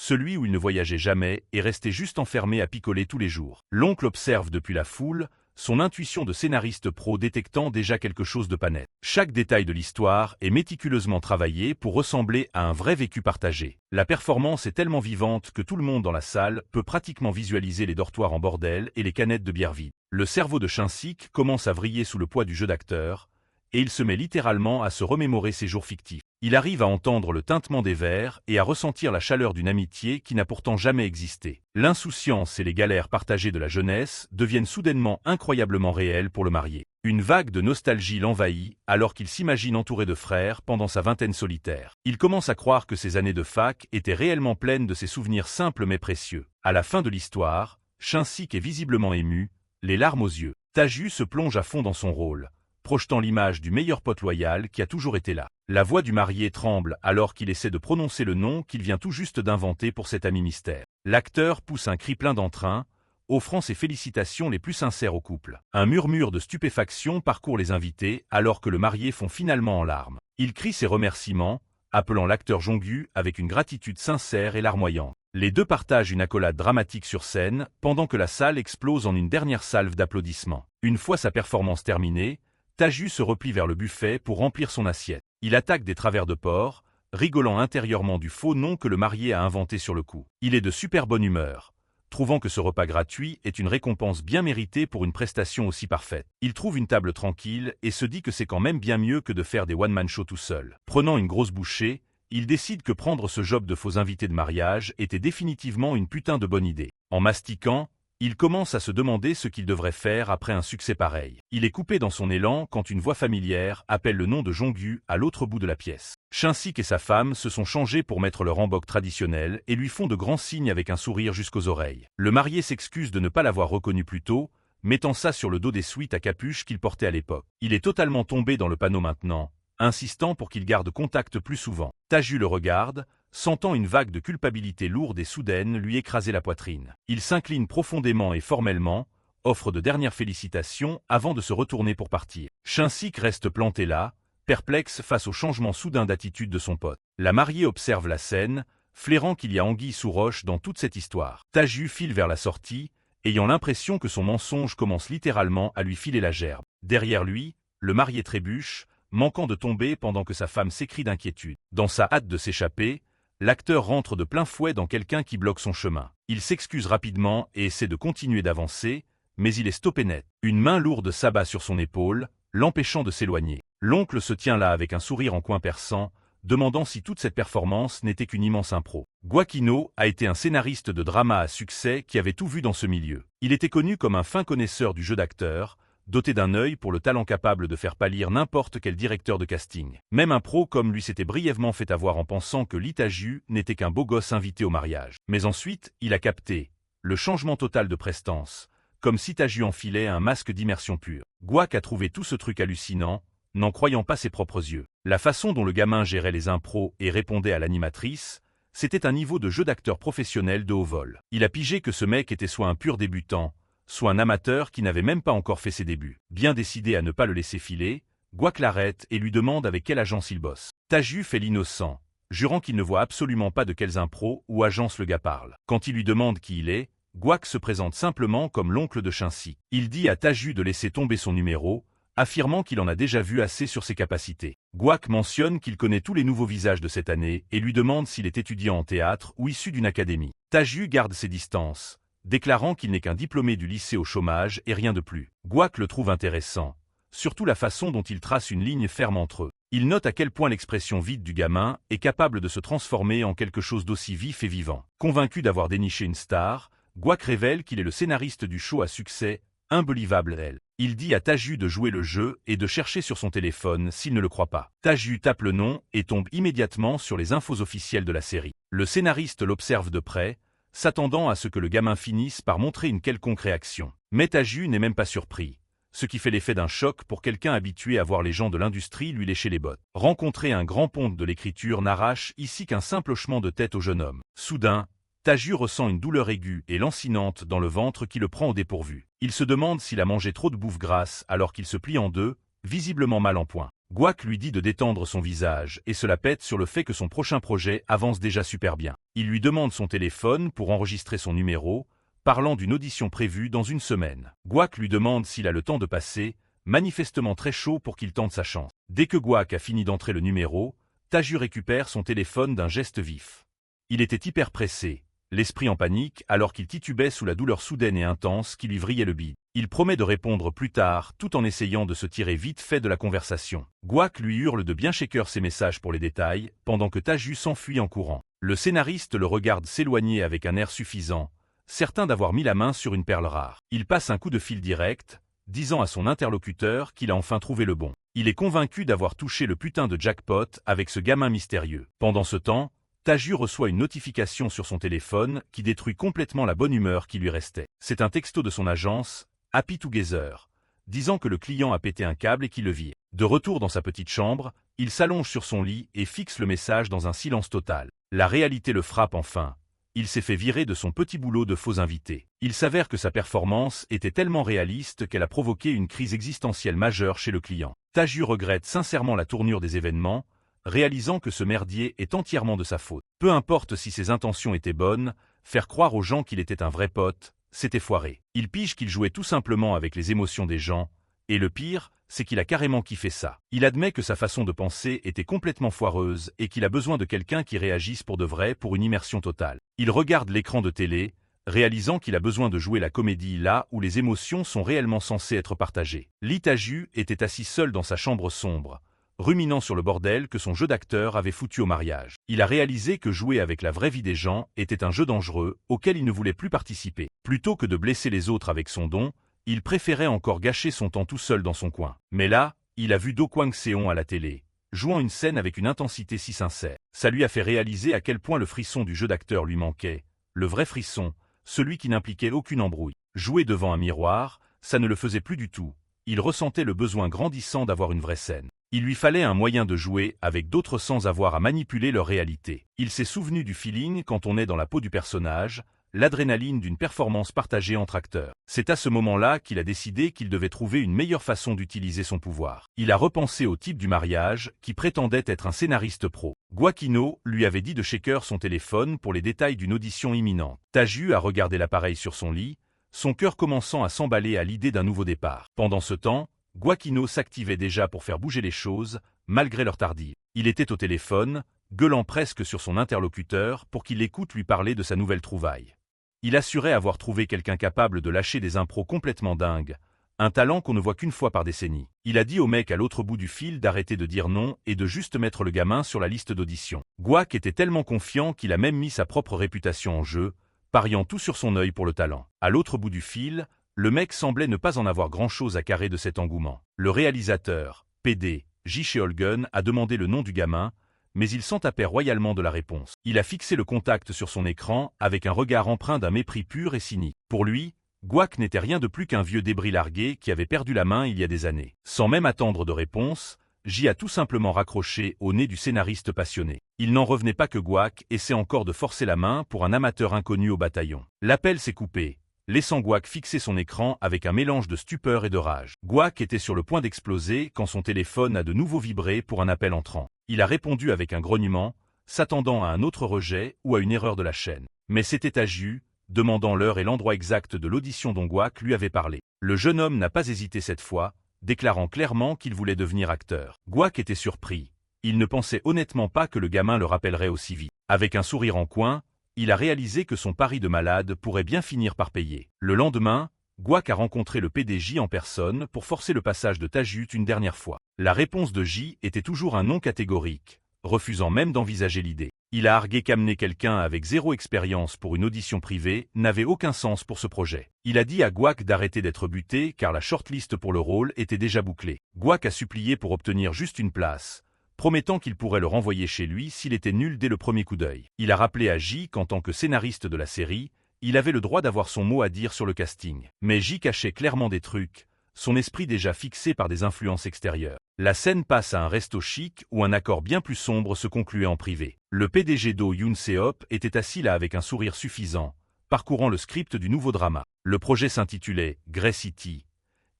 Celui où il ne voyageait jamais et restait juste enfermé à picoler tous les jours. L'oncle observe depuis la foule, son intuition de scénariste pro détectant déjà quelque chose de pas net. Chaque détail de l'histoire est méticuleusement travaillé pour ressembler à un vrai vécu partagé. La performance est tellement vivante que tout le monde dans la salle peut pratiquement visualiser les dortoirs en bordel et les canettes de bière vides. Le cerveau de Shin-sik commence à vriller sous le poids du jeu d'acteur, et il se met littéralement à se remémorer ses jours fictifs. Il arrive à entendre le tintement des verres et à ressentir la chaleur d'une amitié qui n'a pourtant jamais existé. L'insouciance et les galères partagées de la jeunesse deviennent soudainement incroyablement réelles pour le marié. Une vague de nostalgie l'envahit alors qu'il s'imagine entouré de frères pendant sa vingtaine solitaire. Il commence à croire que ses années de fac étaient réellement pleines de ces souvenirs simples mais précieux. À la fin de l'histoire, Shin-sik est visiblement ému, les larmes aux yeux. Taju se plonge à fond dans son rôle, projetant l'image du meilleur pote loyal qui a toujours été là. La voix du marié tremble alors qu'il essaie de prononcer le nom qu'il vient tout juste d'inventer pour cet ami mystère. L'acteur pousse un cri plein d'entrain, offrant ses félicitations les plus sincères au couple. Un murmure de stupéfaction parcourt les invités alors que le marié fond finalement en larmes. Il crie ses remerciements, appelant l'acteur Jong-gu avec une gratitude sincère et larmoyante. Les deux partagent une accolade dramatique sur scène pendant que la salle explose en une dernière salve d'applaudissements. Une fois sa performance terminée, Taju se replie vers le buffet pour remplir son assiette. Il attaque des travers de porc, rigolant intérieurement du faux nom que le marié a inventé sur le coup. Il est de super bonne humeur, trouvant que ce repas gratuit est une récompense bien méritée pour une prestation aussi parfaite. Il trouve une table tranquille et se dit que c'est quand même bien mieux que de faire des one-man shows tout seul. Prenant une grosse bouchée, il décide que prendre ce job de faux invité de mariage était définitivement une putain de bonne idée. En mastiquant, il commence à se demander ce qu'il devrait faire après un succès pareil. Il est coupé dans son élan quand une voix familière appelle le nom de Jong-gu à l'autre bout de la pièce. Shin-sik et sa femme se sont changés pour mettre leur hanbok traditionnel et lui font de grands signes avec un sourire jusqu'aux oreilles. Le marié s'excuse de ne pas l'avoir reconnu plus tôt, mettant ça sur le dos des sweats à capuche qu'il portait à l'époque. Il est totalement tombé dans le panneau maintenant, insistant pour qu'il garde contact plus souvent. Taju le regarde, sentant une vague de culpabilité lourde et soudaine lui écraser la poitrine. Il s'incline profondément et formellement, offre de dernières félicitations avant de se retourner pour partir. Shin-sik reste planté là, perplexe face au changement soudain d'attitude de son pote. La mariée observe la scène, flairant qu'il y a anguille sous roche dans toute cette histoire. Taju file vers la sortie, ayant l'impression que son mensonge commence littéralement à lui filer la gerbe. Derrière lui, le marié trébuche, manquant de tomber pendant que sa femme s'écrie d'inquiétude. Dans sa hâte de s'échapper, l'acteur rentre de plein fouet dans quelqu'un qui bloque son chemin. Il s'excuse rapidement et essaie de continuer d'avancer, mais il est stoppé net. Une main lourde s'abat sur son épaule, l'empêchant de s'éloigner. L'oncle se tient là avec un sourire en coin perçant, demandant si toute cette performance n'était qu'une immense impro. Gwaquino a été un scénariste de drama à succès qui avait tout vu dans ce milieu. Il était connu comme un fin connaisseur du jeu d'acteur, doté d'un œil pour le talent capable de faire pâlir n'importe quel directeur de casting. Même un pro comme lui s'était brièvement fait avoir en pensant que Lee Taju n'était qu'un beau gosse invité au mariage. Mais ensuite, il a capté le changement total de prestance, comme si Taju enfilait un masque d'immersion pure. Gwak a trouvé tout ce truc hallucinant, n'en croyant pas ses propres yeux. La façon dont le gamin gérait les impros et répondait à l'animatrice, c'était un niveau de jeu d'acteur professionnel de haut vol. Il a pigé que ce mec était soit un pur débutant, soit un amateur qui n'avait même pas encore fait ses débuts. Bien décidé à ne pas le laisser filer, Gwak l'arrête et lui demande avec quelle agence il bosse. Taju fait l'innocent, jurant qu'il ne voit absolument pas de quelles impros ou agences le gars parle. Quand il lui demande qui il est, Gwak se présente simplement comme l'oncle de Shin-sik. Il dit à Taju de laisser tomber son numéro, affirmant qu'il en a déjà vu assez sur ses capacités. Gwak mentionne qu'il connaît tous les nouveaux visages de cette année et lui demande s'il est étudiant en théâtre ou issu d'une académie. Taju garde ses distances, déclarant qu'il n'est qu'un diplômé du lycée au chômage et rien de plus. Gouac le trouve intéressant, surtout la façon dont il trace une ligne ferme entre eux. Il note à quel point l'expression vide du gamin est capable de se transformer en quelque chose d'aussi vif et vivant. Convaincu d'avoir déniché une star, Gouac révèle qu'il est le scénariste du show à succès Unbelievable Elle. Il dit à Taju de jouer le jeu et de chercher sur son téléphone s'il ne le croit pas. Taju tape le nom et tombe immédiatement sur les infos officielles de la série. Le scénariste l'observe de près, s'attendant à ce que le gamin finisse par montrer une quelconque réaction. Mais Taju n'est même pas surpris, ce qui fait l'effet d'un choc pour quelqu'un habitué à voir les gens de l'industrie lui lécher les bottes. Rencontrer un grand ponte de l'écriture n'arrache ici qu'un simple hochement de tête au jeune homme. Soudain, Taju ressent une douleur aiguë et lancinante dans le ventre qui le prend au dépourvu. Il se demande s'il a mangé trop de bouffe grasse alors qu'il se plie en deux, visiblement mal en point. Gouac lui dit de détendre son visage et se la pète sur le fait que son prochain projet avance déjà super bien. Il lui demande son téléphone pour enregistrer son numéro, parlant d'une audition prévue dans une semaine. Gouac lui demande s'il a le temps de passer, manifestement très chaud pour qu'il tente sa chance. Dès que Gouac a fini d'entrer le numéro, Taju récupère son téléphone d'un geste vif. Il était hyper pressé, l'esprit en panique alors qu'il titubait sous la douleur soudaine et intense qui lui vrillait le bide. Il promet de répondre plus tard tout en essayant de se tirer vite fait de la conversation. Gouac lui hurle de bien shaker ses messages pour les détails, pendant que Taju s'enfuit en courant. Le scénariste le regarde s'éloigner avec un air suffisant, certain d'avoir mis la main sur une perle rare. Il passe un coup de fil direct, disant à son interlocuteur qu'il a enfin trouvé le bon. Il est convaincu d'avoir touché le putain de jackpot avec ce gamin mystérieux. Pendant ce temps, Taju reçoit une notification sur son téléphone qui détruit complètement la bonne humeur qui lui restait. C'est un texto de son agence, Happy Together, disant que le client a pété un câble et qu'il le vire. De retour dans sa petite chambre, il s'allonge sur son lit et fixe le message dans un silence total. La réalité le frappe enfin. Il s'est fait virer de son petit boulot de faux invité. Il s'avère que sa performance était tellement réaliste qu'elle a provoqué une crise existentielle majeure chez le client. Taju regrette sincèrement la tournure des événements, réalisant que ce merdier est entièrement de sa faute. Peu importe si ses intentions étaient bonnes, faire croire aux gens qu'il était un vrai pote, c'était foiré. Il pige qu'il jouait tout simplement avec les émotions des gens, et le pire, c'est qu'il a carrément kiffé ça. Il admet que sa façon de penser était complètement foireuse et qu'il a besoin de quelqu'un qui réagisse pour de vrai pour une immersion totale. Il regarde l'écran de télé, réalisant qu'il a besoin de jouer la comédie là où les émotions sont réellement censées être partagées. Lee Taju était assis seul dans sa chambre sombre, ruminant sur le bordel que son jeu d'acteur avait foutu au mariage. Il a réalisé que jouer avec la vraie vie des gens était un jeu dangereux auquel il ne voulait plus participer. Plutôt que de blesser les autres avec son don, il préférait encore gâcher son temps tout seul dans son coin. Mais là, il a vu Do Kwang-seon à la télé, jouant une scène avec une intensité si sincère. Ça lui a fait réaliser à quel point le frisson du jeu d'acteur lui manquait, le vrai frisson, celui qui n'impliquait aucune embrouille. Jouer devant un miroir, ça ne le faisait plus du tout. Il ressentait le besoin grandissant d'avoir une vraie scène. Il lui fallait un moyen de jouer avec d'autres sans avoir à manipuler leur réalité. Il s'est souvenu du feeling quand on est dans la peau du personnage, l'adrénaline d'une performance partagée entre acteurs. C'est à ce moment-là qu'il a décidé qu'il devait trouver une meilleure façon d'utiliser son pouvoir. Il a repensé au type du mariage, qui prétendait être un scénariste pro. Gouakino lui avait dit de shaker son téléphone pour les détails d'une audition imminente. Taju a regardé l'appareil sur son lit, son cœur commençant à s'emballer à l'idée d'un nouveau départ. Pendant ce temps, Gouakino s'activait déjà pour faire bouger les choses, malgré leur tardive. Il était au téléphone, gueulant presque sur son interlocuteur pour qu'il l'écoute lui parler de sa nouvelle trouvaille. Il assurait avoir trouvé quelqu'un capable de lâcher des impros complètement dingues, un talent qu'on ne voit qu'une fois par décennie. Il a dit au mec à l'autre bout du fil d'arrêter de dire non et de juste mettre le gamin sur la liste d'audition. Gouak était tellement confiant qu'il a même mis sa propre réputation en jeu, pariant tout sur son œil pour le talent. À l'autre bout du fil, le mec semblait ne pas en avoir grand-chose à carrer de cet engouement. Le réalisateur, PD, Ji Cheolgun, a demandé le nom du gamin, mais il s'en tapait royalement de la réponse. Il a fixé le contact sur son écran avec un regard empreint d'un mépris pur et cynique. Pour lui, Gouak n'était rien de plus qu'un vieux débris largué qui avait perdu la main il y a des années. Sans même attendre de réponse, Ji a tout simplement raccroché au nez du scénariste passionné. Il n'en revenait pas que Gouak essaie encore de forcer la main pour un amateur inconnu au bataillon. L'appel s'est coupé, laissant Gouak fixer son écran avec un mélange de stupeur et de rage. Gouak était sur le point d'exploser quand son téléphone a de nouveau vibré pour un appel entrant. Il a répondu avec un grognement, s'attendant à un autre rejet ou à une erreur de la chaîne. Mais c'était Taju, demandant l'heure et l'endroit exact de l'audition dont Gouak lui avait parlé. Le jeune homme n'a pas hésité cette fois, déclarant clairement qu'il voulait devenir acteur. Gouak était surpris. Il ne pensait honnêtement pas que le gamin le rappellerait aussi vite. Avec un sourire en coin, il a réalisé que son pari de malade pourrait bien finir par payer. Le lendemain, Gouac a rencontré le PDJ en personne pour forcer le passage de Tajut une dernière fois. La réponse de J était toujours un non catégorique, refusant même d'envisager l'idée. Il a argué qu'amener quelqu'un avec zéro expérience pour une audition privée n'avait aucun sens pour ce projet. Il a dit à Gouac d'arrêter d'être buté car la shortlist pour le rôle était déjà bouclée. Gouac a supplié pour obtenir juste une place, promettant qu'il pourrait le renvoyer chez lui s'il était nul dès le premier coup d'œil. Il a rappelé à J qu'en tant que scénariste de la série, il avait le droit d'avoir son mot à dire sur le casting. Mais J cachait clairement des trucs, son esprit déjà fixé par des influences extérieures. La scène passe à un resto chic où un accord bien plus sombre se concluait en privé. Le PDG Do Yoon Seop était assis là avec un sourire suffisant, parcourant le script du nouveau drama. Le projet s'intitulait Grey City,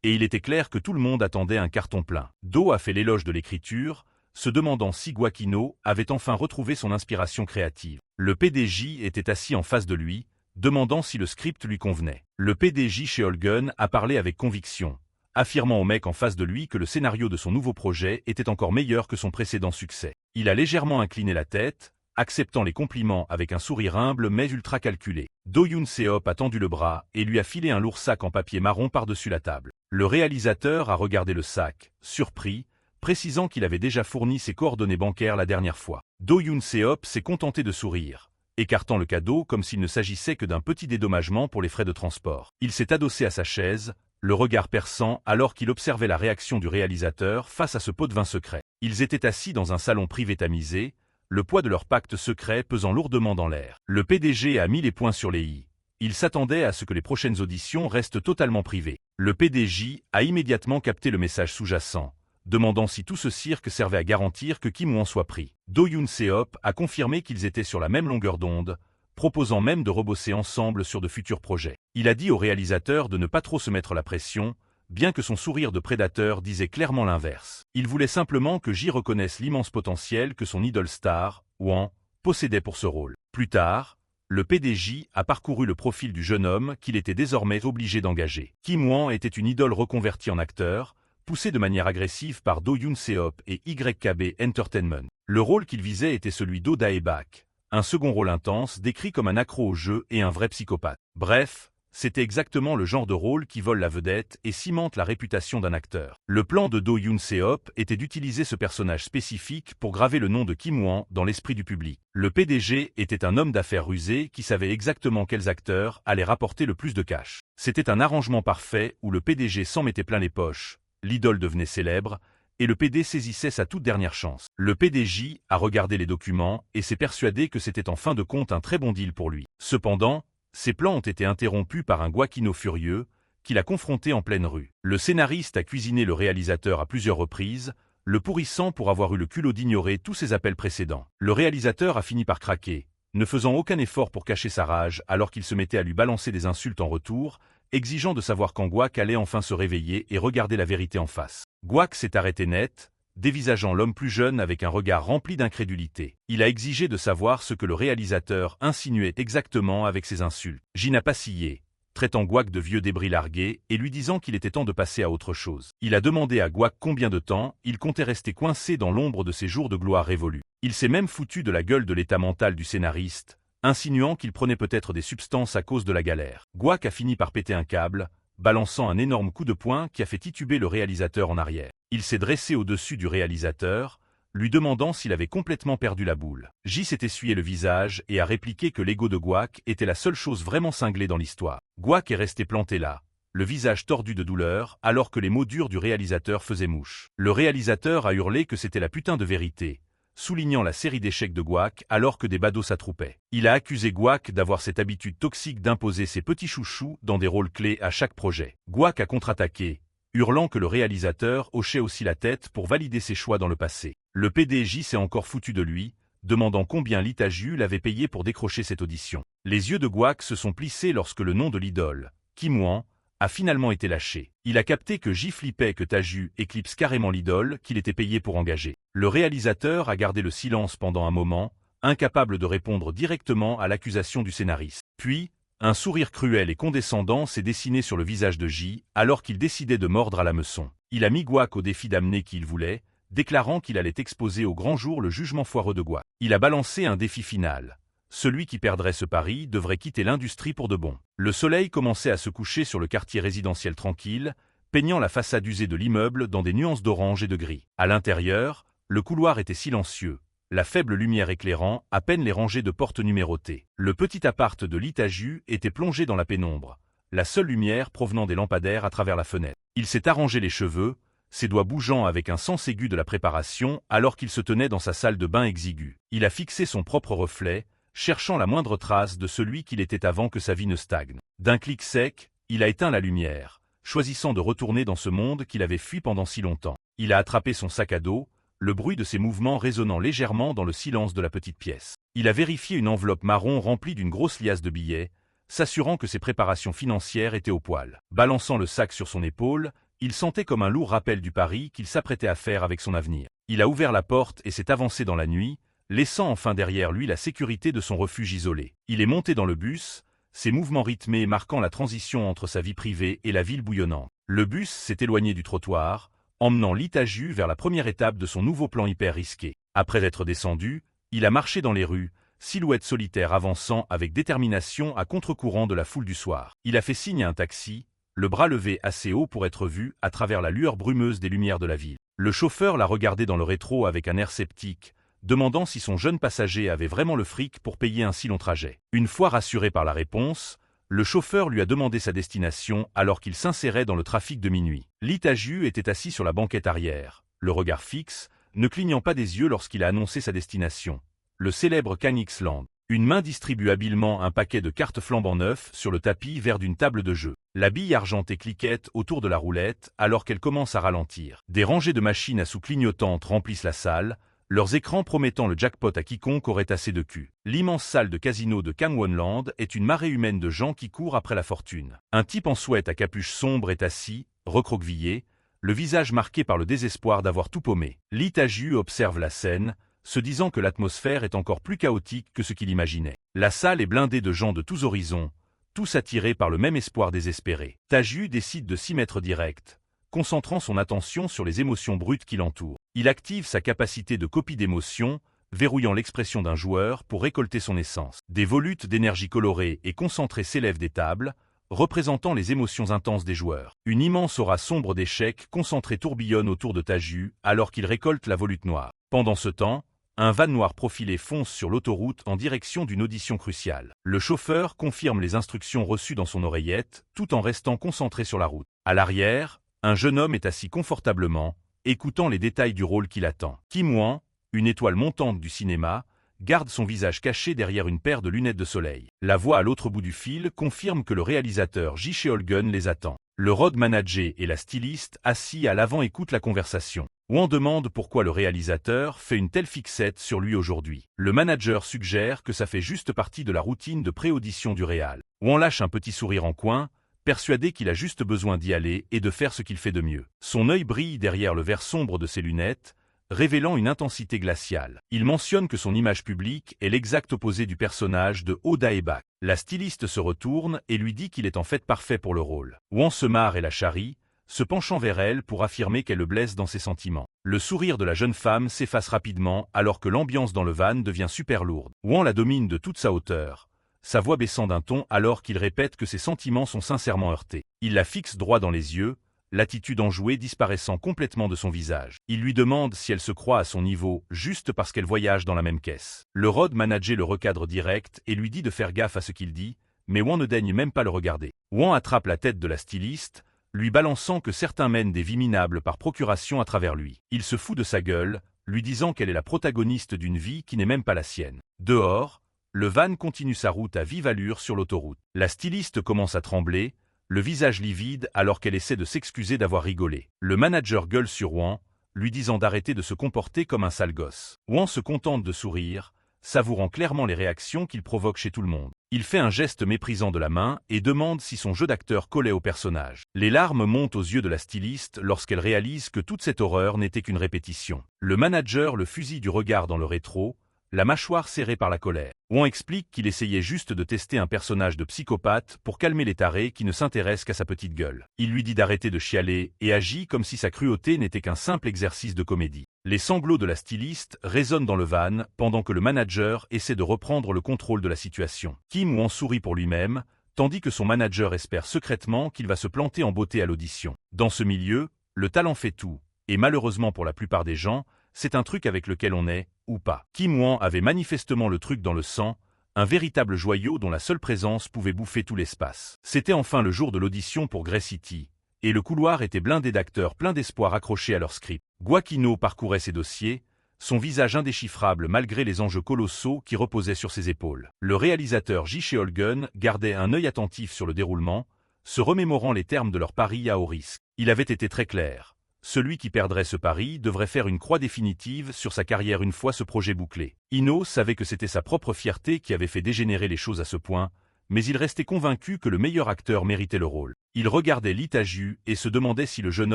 et il était clair que tout le monde attendait un carton plein. Do a fait l'éloge de l'écriture, se demandant si Gouakino avait enfin retrouvé son inspiration créative. Le PDJ était assis en face de lui, demandant si le script lui convenait. Le PDJ chez Holgun a parlé avec conviction, affirmant au mec en face de lui que le scénario de son nouveau projet était encore meilleur que son précédent succès. Il a légèrement incliné la tête, acceptant les compliments avec un sourire humble mais ultra calculé. Do Yoon Seop a tendu le bras et lui a filé un lourd sac en papier marron par-dessus la table. Le réalisateur a regardé le sac, surpris, précisant qu'il avait déjà fourni ses coordonnées bancaires la dernière fois. Do Yoon Seop s'est contenté de sourire, écartant le cadeau comme s'il ne s'agissait que d'un petit dédommagement pour les frais de transport. Il s'est adossé à sa chaise, le regard perçant alors qu'il observait la réaction du réalisateur face à ce pot de vin secret. Ils étaient assis dans un salon privé tamisé, le poids de leur pacte secret pesant lourdement dans l'air. Le PDG a mis les points sur les i. Il s'attendait à ce que les prochaines auditions restent totalement privées. Le PDJ a immédiatement capté le message sous-jacent, demandant si tout ce cirque servait à garantir que Kim Won soit pris. Do Yoon Seop a confirmé qu'ils étaient sur la même longueur d'onde, proposant même de rebosser ensemble sur de futurs projets. Il a dit au réalisateur de ne pas trop se mettre la pression, bien que son sourire de prédateur disait clairement l'inverse. Il voulait simplement que J reconnaisse l'immense potentiel que son idole star, Won, possédait pour ce rôle. Plus tard, le PDJ a parcouru le profil du jeune homme qu'il était désormais obligé d'engager. Kim Won était une idole reconvertie en acteur, poussé de manière agressive par Do Yoon Seop et YKB Entertainment. Le rôle qu'il visait était celui d'O Dae-bak, un second rôle intense décrit comme un accro au jeu et un vrai psychopathe. Bref, c'était exactement le genre de rôle qui vole la vedette et cimente la réputation d'un acteur. Le plan de Do Yoon Seop était d'utiliser ce personnage spécifique pour graver le nom de Kim Won dans l'esprit du public. Le PDG était un homme d'affaires rusé qui savait exactement quels acteurs allaient rapporter le plus de cash. C'était un arrangement parfait où le PDG s'en mettait plein les poches, l'idole devenait célèbre, et le PD saisissait sa toute dernière chance. Le PDJ a regardé les documents et s'est persuadé que c'était en fin de compte un très bon deal pour lui. Cependant, ses plans ont été interrompus par un Gouakino furieux, qui l'a confronté en pleine rue. Le scénariste a cuisiné le réalisateur à plusieurs reprises, le pourrissant pour avoir eu le culot d'ignorer tous ses appels précédents. Le réalisateur a fini par craquer, ne faisant aucun effort pour cacher sa rage alors qu'il se mettait à lui balancer des insultes en retour, exigeant de savoir quand Gouak allait enfin se réveiller et regarder la vérité en face. Gouak s'est arrêté net, dévisageant l'homme plus jeune avec un regard rempli d'incrédulité. Il a exigé de savoir ce que le réalisateur insinuait exactement avec ses insultes. J n'a pas scié, traitant Gouak de vieux débris largués et lui disant qu'il était temps de passer à autre chose. Il a demandé à Gouak combien de temps il comptait rester coincé dans l'ombre de ses jours de gloire révolus. Il s'est même foutu de la gueule de l'état mental du scénariste, insinuant qu'il prenait peut-être des substances à cause de la galère. Gouak a fini par péter un câble, balançant un énorme coup de poing qui a fait tituber le réalisateur en arrière. Il s'est dressé au-dessus du réalisateur, lui demandant s'il avait complètement perdu la boule. J s'est essuyé le visage et a répliqué que l'ego de Gouak était la seule chose vraiment cinglée dans l'histoire. Gouak est resté planté là, le visage tordu de douleur, alors que les mots durs du réalisateur faisaient mouche. Le réalisateur a hurlé que c'était la putain de vérité, soulignant la série d'échecs de Gouak alors que des badauds s'attroupaient. Il a accusé Gouak d'avoir cette habitude toxique d'imposer ses petits chouchous dans des rôles clés à chaque projet. Gouak a contre-attaqué, hurlant que le réalisateur hochait aussi la tête pour valider ses choix dans le passé. Le PDJ s'est encore foutu de lui, demandant combien Lita Ju l'avait payé pour décrocher cette audition. Les yeux de Gouak se sont plissés lorsque le nom de l'idole, Kim Won, a finalement été lâché. Il a capté que J flippait que Tajut éclipse carrément l'idole qu'il était payé pour engager. Le réalisateur a gardé le silence pendant un moment, incapable de répondre directement à l'accusation du scénariste. Puis, un sourire cruel et condescendant s'est dessiné sur le visage de J alors qu'il décidait de mordre à l'hameçon. Il a mis Gouak au défi d'amener qui il voulait, déclarant qu'il allait exposer au grand jour le jugement foireux de Gouak. Il a balancé un défi final, celui qui perdrait ce pari devrait quitter l'industrie pour de bon. Le soleil commençait à se coucher sur le quartier résidentiel tranquille, peignant la façade usée de l'immeuble dans des nuances d'orange et de gris. À l'intérieur, le couloir était silencieux, la faible lumière éclairant à peine les rangées de portes numérotées. Le petit appart de l'Itaju était plongé dans la pénombre, la seule lumière provenant des lampadaires à travers la fenêtre. Il s'est arrangé les cheveux, ses doigts bougeant avec un sens aigu de la préparation alors qu'il se tenait dans sa salle de bain exiguë. Il a fixé son propre reflet, cherchant la moindre trace de celui qu'il était avant que sa vie ne stagne. D'un clic sec, il a éteint la lumière, choisissant de retourner dans ce monde qu'il avait fui pendant si longtemps. Il a attrapé son sac à dos, le bruit de ses mouvements résonnant légèrement dans le silence de la petite pièce. Il a vérifié une enveloppe marron remplie d'une grosse liasse de billets, s'assurant que ses préparations financières étaient au poil. Balançant le sac sur son épaule, il sentait comme un lourd rappel du pari qu'il s'apprêtait à faire avec son avenir. Il a ouvert la porte et s'est avancé dans la nuit, laissant enfin derrière lui la sécurité de son refuge isolé. Il est monté dans le bus, ses mouvements rythmés marquant la transition entre sa vie privée et la ville bouillonnante. Le bus s'est éloigné du trottoir, emmenant l'Itaju vers la première étape de son nouveau plan hyper risqué. Après être descendu, il a marché dans les rues, silhouette solitaire avançant avec détermination à contre-courant de la foule du soir. Il a fait signe à un taxi, le bras levé assez haut pour être vu à travers la lueur brumeuse des lumières de la ville. Le chauffeur l'a regardé dans le rétro avec un air sceptique, demandant si son jeune passager avait vraiment le fric pour payer un si long trajet. Une fois rassuré par la réponse, le chauffeur lui a demandé sa destination alors qu'il s'insérait dans le trafic de minuit. L'Itaju était assis sur la banquette arrière, le regard fixe, ne clignant pas des yeux lorsqu'il a annoncé sa destination, le célèbre Kanixland. Une main distribue habilement un paquet de cartes flambant neufs sur le tapis vert d'une table de jeu. La bille argentée cliquette autour de la roulette alors qu'elle commence à ralentir. Des rangées de machines à sous clignotantes remplissent la salle, leurs écrans promettant le jackpot à quiconque aurait assez de cul. L'immense salle de casino de Kangwonland est une marée humaine de gens qui courent après la fortune. Un type en sweat à capuche sombre est assis, recroquevillé, le visage marqué par le désespoir d'avoir tout paumé. L'Itaju observe la scène, se disant que l'atmosphère est encore plus chaotique que ce qu'il imaginait. La salle est blindée de gens de tous horizons, tous attirés par le même espoir désespéré. Taju décide de s'y mettre direct, concentrant son attention sur les émotions brutes qui l'entourent. Il active sa capacité de copie d'émotions, verrouillant l'expression d'un joueur pour récolter son essence. Des volutes d'énergie colorée et concentrée s'élèvent des tables, représentant les émotions intenses des joueurs. Une immense aura sombre d'échecs concentrée tourbillonne autour de Taju alors qu'il récolte la volute noire. Pendant ce temps, un van noir profilé fonce sur l'autoroute en direction d'une audition cruciale. Le chauffeur confirme les instructions reçues dans son oreillette, tout en restant concentré sur la route. À l'arrière, un jeune homme est assis confortablement, écoutant les détails du rôle qui l'attend. Kim Hwan, une étoile montante du cinéma, garde son visage caché derrière une paire de lunettes de soleil. La voix à l'autre bout du fil confirme que le réalisateur Ji Cheol-gun les attend. Le road manager et la styliste assis à l'avant écoutent la conversation. Hwan demande pourquoi le réalisateur fait une telle fixette sur lui aujourd'hui. Le manager suggère que ça fait juste partie de la routine de pré-audition du réal. Hwan lâche un petit sourire en coin, persuadé qu'il a juste besoin d'y aller et de faire ce qu'il fait de mieux. Son œil brille derrière le verre sombre de ses lunettes, révélant une intensité glaciale. Il mentionne que son image publique est l'exact opposé du personnage de Oh Dae-bak. La styliste se retourne et lui dit qu'il est en fait parfait pour le rôle. Hwan se marre et la charrie, se penchant vers elle pour affirmer qu'elle le blesse dans ses sentiments. Le sourire de la jeune femme s'efface rapidement alors que l'ambiance dans le van devient super lourde. Hwan la domine de toute sa hauteur, sa voix baissant d'un ton alors qu'il répète que ses sentiments sont sincèrement heurtés. Il la fixe droit dans les yeux, l'attitude enjouée disparaissant complètement de son visage. Il lui demande si elle se croit à son niveau juste parce qu'elle voyage dans la même caisse. Le road manager le recadre direct et lui dit de faire gaffe à ce qu'il dit, mais Hwan ne daigne même pas le regarder. Hwan attrape la tête de la styliste, lui balançant que certains mènent des vies minables par procuration à travers lui. Il se fout de sa gueule, lui disant qu'elle est la protagoniste d'une vie qui n'est même pas la sienne. Dehors, le van continue sa route à vive allure sur l'autoroute. La styliste commence à trembler, le visage livide alors qu'elle essaie de s'excuser d'avoir rigolé. Le manager gueule sur Hwan, lui disant d'arrêter de se comporter comme un sale gosse. Hwan se contente de sourire, savourant clairement les réactions qu'il provoque chez tout le monde. Il fait un geste méprisant de la main et demande si son jeu d'acteur collait au personnage. Les larmes montent aux yeux de la styliste lorsqu'elle réalise que toute cette horreur n'était qu'une répétition. Le manager le fusille du regard dans le rétro, la mâchoire serrée par la colère. Wang explique qu'il essayait juste de tester un personnage de psychopathe pour calmer les tarés qui ne s'intéressent qu'à sa petite gueule. Il lui dit d'arrêter de chialer et agit comme si sa cruauté n'était qu'un simple exercice de comédie. Les sanglots de la styliste résonnent dans le van pendant que le manager essaie de reprendre le contrôle de la situation. Kim Wang sourit pour lui-même, tandis que son manager espère secrètement qu'il va se planter en beauté à l'audition. Dans ce milieu, le talent fait tout, et malheureusement pour la plupart des gens, c'est un truc avec lequel on est, ou pas. Kim Wang avait manifestement le truc dans le sang, un véritable joyau dont la seule présence pouvait bouffer tout l'espace. C'était enfin le jour de l'audition pour Grey City, et le couloir était blindé d'acteurs pleins d'espoir accrochés à leur script. Guakino parcourait ses dossiers, son visage indéchiffrable malgré les enjeux colossaux qui reposaient sur ses épaules. Le réalisateur J. Holgun gardait un œil attentif sur le déroulement, se remémorant les termes de leur pari à haut risque. Il avait été très clair. Celui qui perdrait ce pari devrait faire une croix définitive sur sa carrière une fois ce projet bouclé. Ino savait que c'était sa propre fierté qui avait fait dégénérer les choses à ce point, mais il restait convaincu que le meilleur acteur méritait le rôle. Il regardait Lee Ta-ju et se demandait si le jeune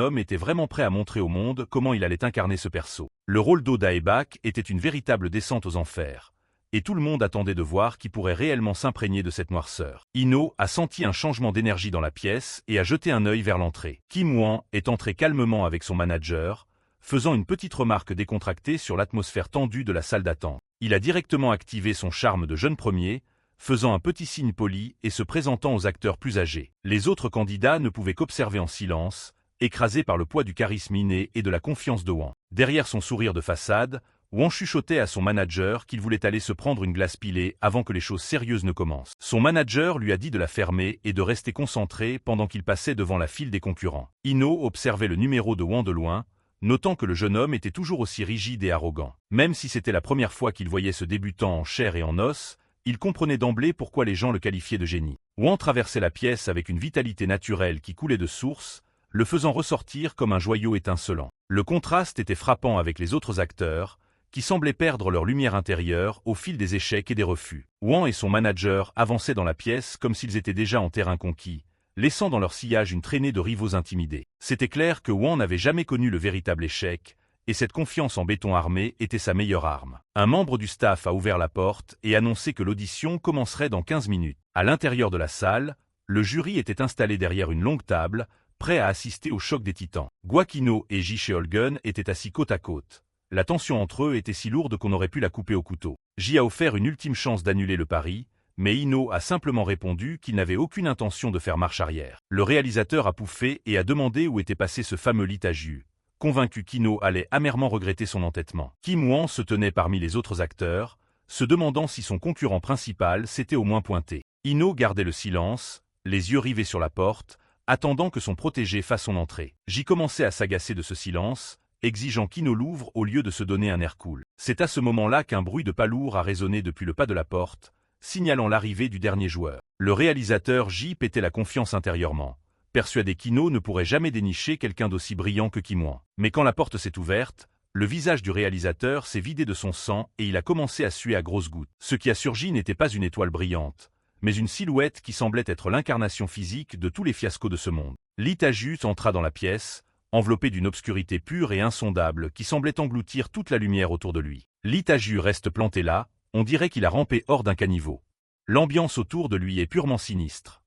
homme était vraiment prêt à montrer au monde comment il allait incarner ce perso. Le rôle d'Oda Ebak était une véritable descente aux enfers, et tout le monde attendait de voir qui pourrait réellement s'imprégner de cette noirceur. Ino a senti un changement d'énergie dans la pièce et a jeté un œil vers l'entrée. Kim Wang est entré calmement avec son manager, faisant une petite remarque décontractée sur l'atmosphère tendue de la salle d'attente. Il a directement activé son charme de jeune premier, faisant un petit signe poli et se présentant aux acteurs plus âgés. Les autres candidats ne pouvaient qu'observer en silence, écrasés par le poids du charisme inné et de la confiance de Wang. Derrière son sourire de façade, Wang chuchotait à son manager qu'il voulait aller se prendre une glace pilée avant que les choses sérieuses ne commencent. Son manager lui a dit de la fermer et de rester concentré pendant qu'il passait devant la file des concurrents. Ino observait le numéro de Wang de loin, notant que le jeune homme était toujours aussi rigide et arrogant. Même si c'était la première fois qu'il voyait ce débutant en chair et en os, il comprenait d'emblée pourquoi les gens le qualifiaient de génie. Wang traversait la pièce avec une vitalité naturelle qui coulait de source, le faisant ressortir comme un joyau étincelant. Le contraste était frappant avec les autres acteurs, qui semblaient perdre leur lumière intérieure au fil des échecs et des refus. Wang et son manager avançaient dans la pièce comme s'ils étaient déjà en terrain conquis, laissant dans leur sillage une traînée de rivaux intimidés. C'était clair que Wang n'avait jamais connu le véritable échec, et cette confiance en béton armé était sa meilleure arme. Un membre du staff a ouvert la porte et annoncé que l'audition commencerait dans 15 minutes. À l'intérieur de la salle, le jury était installé derrière une longue table, prêt à assister au choc des titans. Guakino et J. Holgun étaient assis côte à côte. La tension entre eux était si lourde qu'on aurait pu la couper au couteau. J a offert une ultime chance d'annuler le pari, mais Ino a simplement répondu qu'il n'avait aucune intention de faire marche arrière. Le réalisateur a pouffé et a demandé où était passé ce fameux Lee Ta-ju, convaincu qu'Ino allait amèrement regretter son entêtement. Kim Wang se tenait parmi les autres acteurs, se demandant si son concurrent principal s'était au moins pointé. Ino gardait le silence, les yeux rivés sur la porte, attendant que son protégé fasse son entrée. J commençait à s'agacer de ce silence, exigeant qu'Ino l'ouvre au lieu de se donner un air cool. C'est à ce moment-là qu'un bruit de pas lourd a résonné depuis le pas de la porte, signalant l'arrivée du dernier joueur. Le réalisateur J pétait la confiance intérieurement, persuadé qu'Ino ne pourrait jamais dénicher quelqu'un d'aussi brillant que Kim Wang. Mais quand la porte s'est ouverte, le visage du réalisateur s'est vidé de son sang et il a commencé à suer à grosses gouttes. Ce qui a surgi n'était pas une étoile brillante, mais une silhouette qui semblait être l'incarnation physique de tous les fiascos de ce monde. Lee Ta-ju entra dans la pièce, enveloppé d'une obscurité pure et insondable qui semblait engloutir toute la lumière autour de lui. Lee Ta-ju reste planté là, on dirait qu'il a rampé hors d'un caniveau. L'ambiance autour de lui est purement sinistre.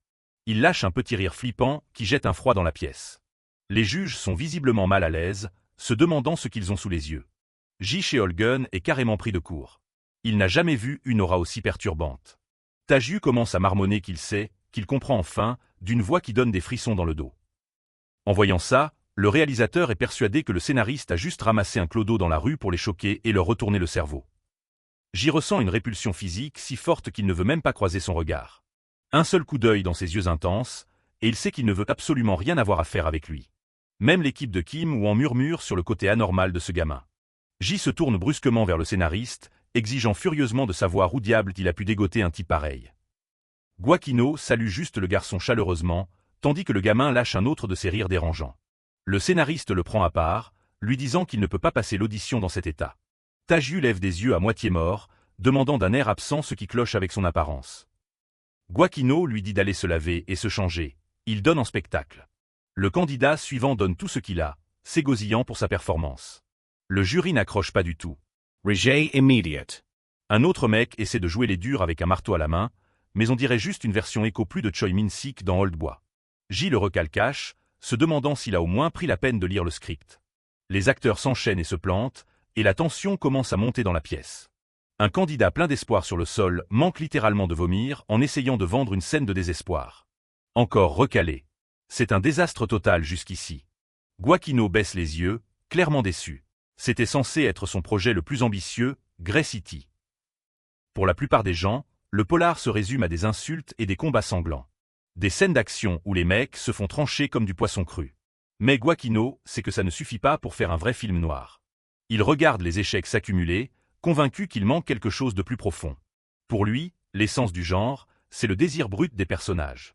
Il lâche un petit rire flippant qui jette un froid dans la pièce. Les juges sont visiblement mal à l'aise, se demandant ce qu'ils ont sous les yeux. J. Holgun est carrément pris de court. Il n'a jamais vu une aura aussi perturbante. Ta-ju commence à marmonner qu'il sait, qu'il comprend enfin, d'une voix qui donne des frissons dans le dos. En voyant ça, le réalisateur est persuadé que le scénariste a juste ramassé un clodo dans la rue pour les choquer et leur retourner le cerveau. J'y ressens une répulsion physique si forte qu'il ne veut même pas croiser son regard. Un seul coup d'œil dans ses yeux intenses, et il sait qu'il ne veut absolument rien avoir à faire avec lui. Même l'équipe de Kim Wang murmure sur le côté anormal de ce gamin. J se tourne brusquement vers le scénariste, exigeant furieusement de savoir où diable il a pu dégoter un type pareil. Guakino salue juste le garçon chaleureusement, tandis que le gamin lâche un autre de ses rires dérangeants. Le scénariste le prend à part, lui disant qu'il ne peut pas passer l'audition dans cet état. Ta-ju lève des yeux à moitié morts, demandant d'un air absent ce qui cloche avec son apparence. Guakino lui dit d'aller se laver et se changer. Il donne en spectacle. Le candidat suivant donne tout ce qu'il a, s'égosillant pour sa performance. Le jury n'accroche pas du tout. Rejet immediate. Un autre mec essaie de jouer les durs avec un marteau à la main, mais on dirait juste une version éco plus de Choi Min-sik dans Old Boy. J le recalcache, se demandant s'il a au moins pris la peine de lire le script. Les acteurs s'enchaînent et se plantent, et la tension commence à monter dans la pièce. Un candidat plein d'espoir sur le sol manque littéralement de vomir en essayant de vendre une scène de désespoir. Encore recalé. C'est un désastre total jusqu'ici. Gwaquinho baisse les yeux, clairement déçu. C'était censé être son projet le plus ambitieux, Grey City. Pour la plupart des gens, le polar se résume à des insultes et des combats sanglants. Des scènes d'action où les mecs se font trancher comme du poisson cru. Mais Gwaquinho sait que ça ne suffit pas pour faire un vrai film noir. Il regarde les échecs s'accumuler, convaincu qu'il manque quelque chose de plus profond. Pour lui, l'essence du genre, c'est le désir brut des personnages.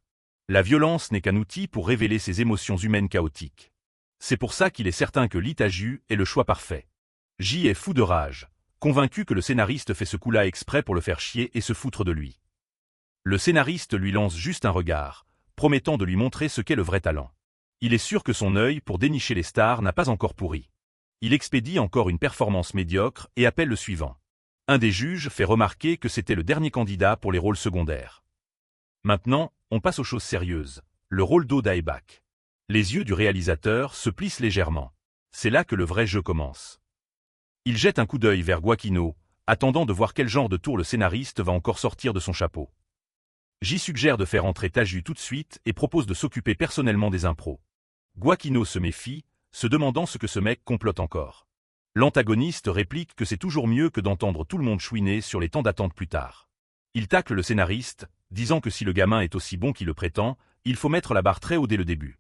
La violence n'est qu'un outil pour révéler ses émotions humaines chaotiques. C'est pour ça qu'il est certain que Lee Ta-ju est le choix parfait. J est fou de rage, convaincu que le scénariste fait ce coup-là exprès pour le faire chier et se foutre de lui. Le scénariste lui lance juste un regard, promettant de lui montrer ce qu'est le vrai talent. Il est sûr que son œil pour dénicher les stars n'a pas encore pourri. Il expédie encore une performance médiocre et appelle le suivant. Un des juges fait remarquer que c'était le dernier candidat pour les rôles secondaires. Maintenant, on passe aux choses sérieuses, le rôle d'O Dae-bak. Les yeux du réalisateur se plissent légèrement. C'est là que le vrai jeu commence. Il jette un coup d'œil vers Gwaquinho, attendant de voir quel genre de tour le scénariste va encore sortir de son chapeau. J suggère de faire entrer Ta-ju tout de suite et propose de s'occuper personnellement des impros. Gwaquinho se méfie, se demandant ce que ce mec complote encore. L'antagoniste réplique que c'est toujours mieux que d'entendre tout le monde chouiner sur les temps d'attente plus tard. Il tacle le scénariste, disant que si le gamin est aussi bon qu'il le prétend, il faut mettre la barre très haut dès le début.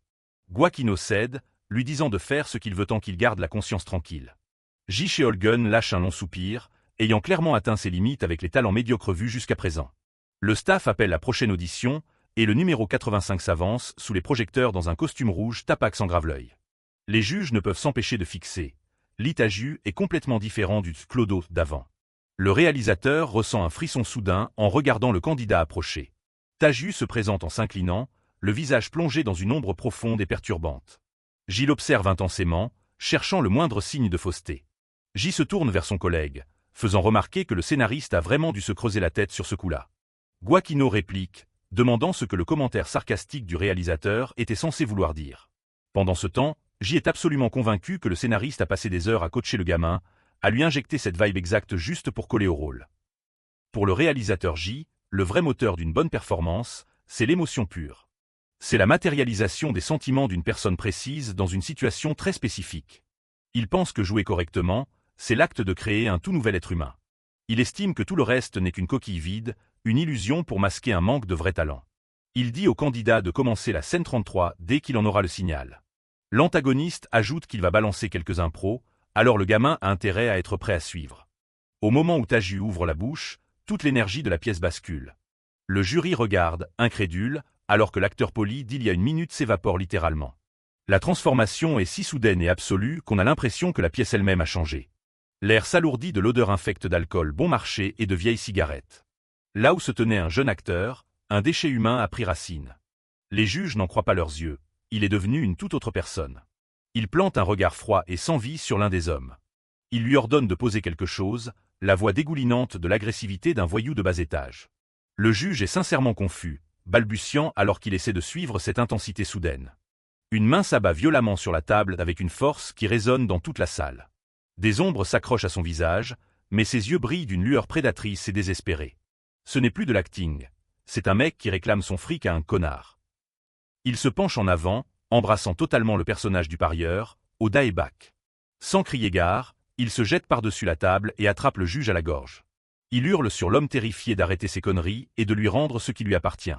Gwaquinho cède, lui disant de faire ce qu'il veut tant qu'il garde la conscience tranquille. J. Cheol-gun lâche un long soupir, ayant clairement atteint ses limites avec les talents médiocres vus jusqu'à présent. Le staff appelle la prochaine audition, et le numéro 85 s'avance sous les projecteurs dans un costume rouge tapax en grave l'œil. Les juges ne peuvent s'empêcher de fixer. Lee Ta-ju est complètement différent du clodo d'avant. Le réalisateur ressent un frisson soudain en regardant le candidat approcher. Ta-ju se présente en s'inclinant, le visage plongé dans une ombre profonde et perturbante. J l'observe intensément, cherchant le moindre signe de fausseté. J se tourne vers son collègue, faisant remarquer que le scénariste a vraiment dû se creuser la tête sur ce coup-là. Gwaquinho réplique, demandant ce que le commentaire sarcastique du réalisateur était censé vouloir dire. Pendant ce temps, J est absolument convaincu que le scénariste a passé des heures à coacher le gamin, à lui injecter cette vibe exacte juste pour coller au rôle. Pour le réalisateur J, le vrai moteur d'une bonne performance, c'est l'émotion pure. C'est la matérialisation des sentiments d'une personne précise dans une situation très spécifique. Il pense que jouer correctement, c'est l'acte de créer un tout nouvel être humain. Il estime que tout le reste n'est qu'une coquille vide, une illusion pour masquer un manque de vrai talent. Il dit au candidat de commencer la scène 33 dès qu'il en aura le signal. L'antagoniste ajoute qu'il va balancer quelques impros, alors le gamin a intérêt à être prêt à suivre. Au moment où Ta-ju ouvre la bouche, toute l'énergie de la pièce bascule. Le jury regarde, incrédule, alors que l'acteur poli d'il y a une minute s'évapore littéralement. La transformation est si soudaine et absolue qu'on a l'impression que la pièce elle-même a changé. L'air s'alourdit de l'odeur infecte d'alcool bon marché et de vieilles cigarettes. Là où se tenait un jeune acteur, un déchet humain a pris racine. Les juges n'en croient pas leurs yeux. Il est devenu une toute autre personne. Il plante un regard froid et sans vie sur l'un des hommes. Il lui ordonne de poser quelque chose, la voix dégoulinante de l'agressivité d'un voyou de bas étage. Le juge est sincèrement confus, balbutiant alors qu'il essaie de suivre cette intensité soudaine. Une main s'abat violemment sur la table avec une force qui résonne dans toute la salle. Des ombres s'accrochent à son visage, mais ses yeux brillent d'une lueur prédatrice et désespérée. Ce n'est plus de l'acting, c'est un mec qui réclame son fric à un connard. Il se penche en avant, embrassant totalement le personnage du parieur, Ô Dae-bak. Sans crier gare, il se jette par-dessus la table et attrape le juge à la gorge. Il hurle sur l'homme terrifié d'arrêter ses conneries et de lui rendre ce qui lui appartient.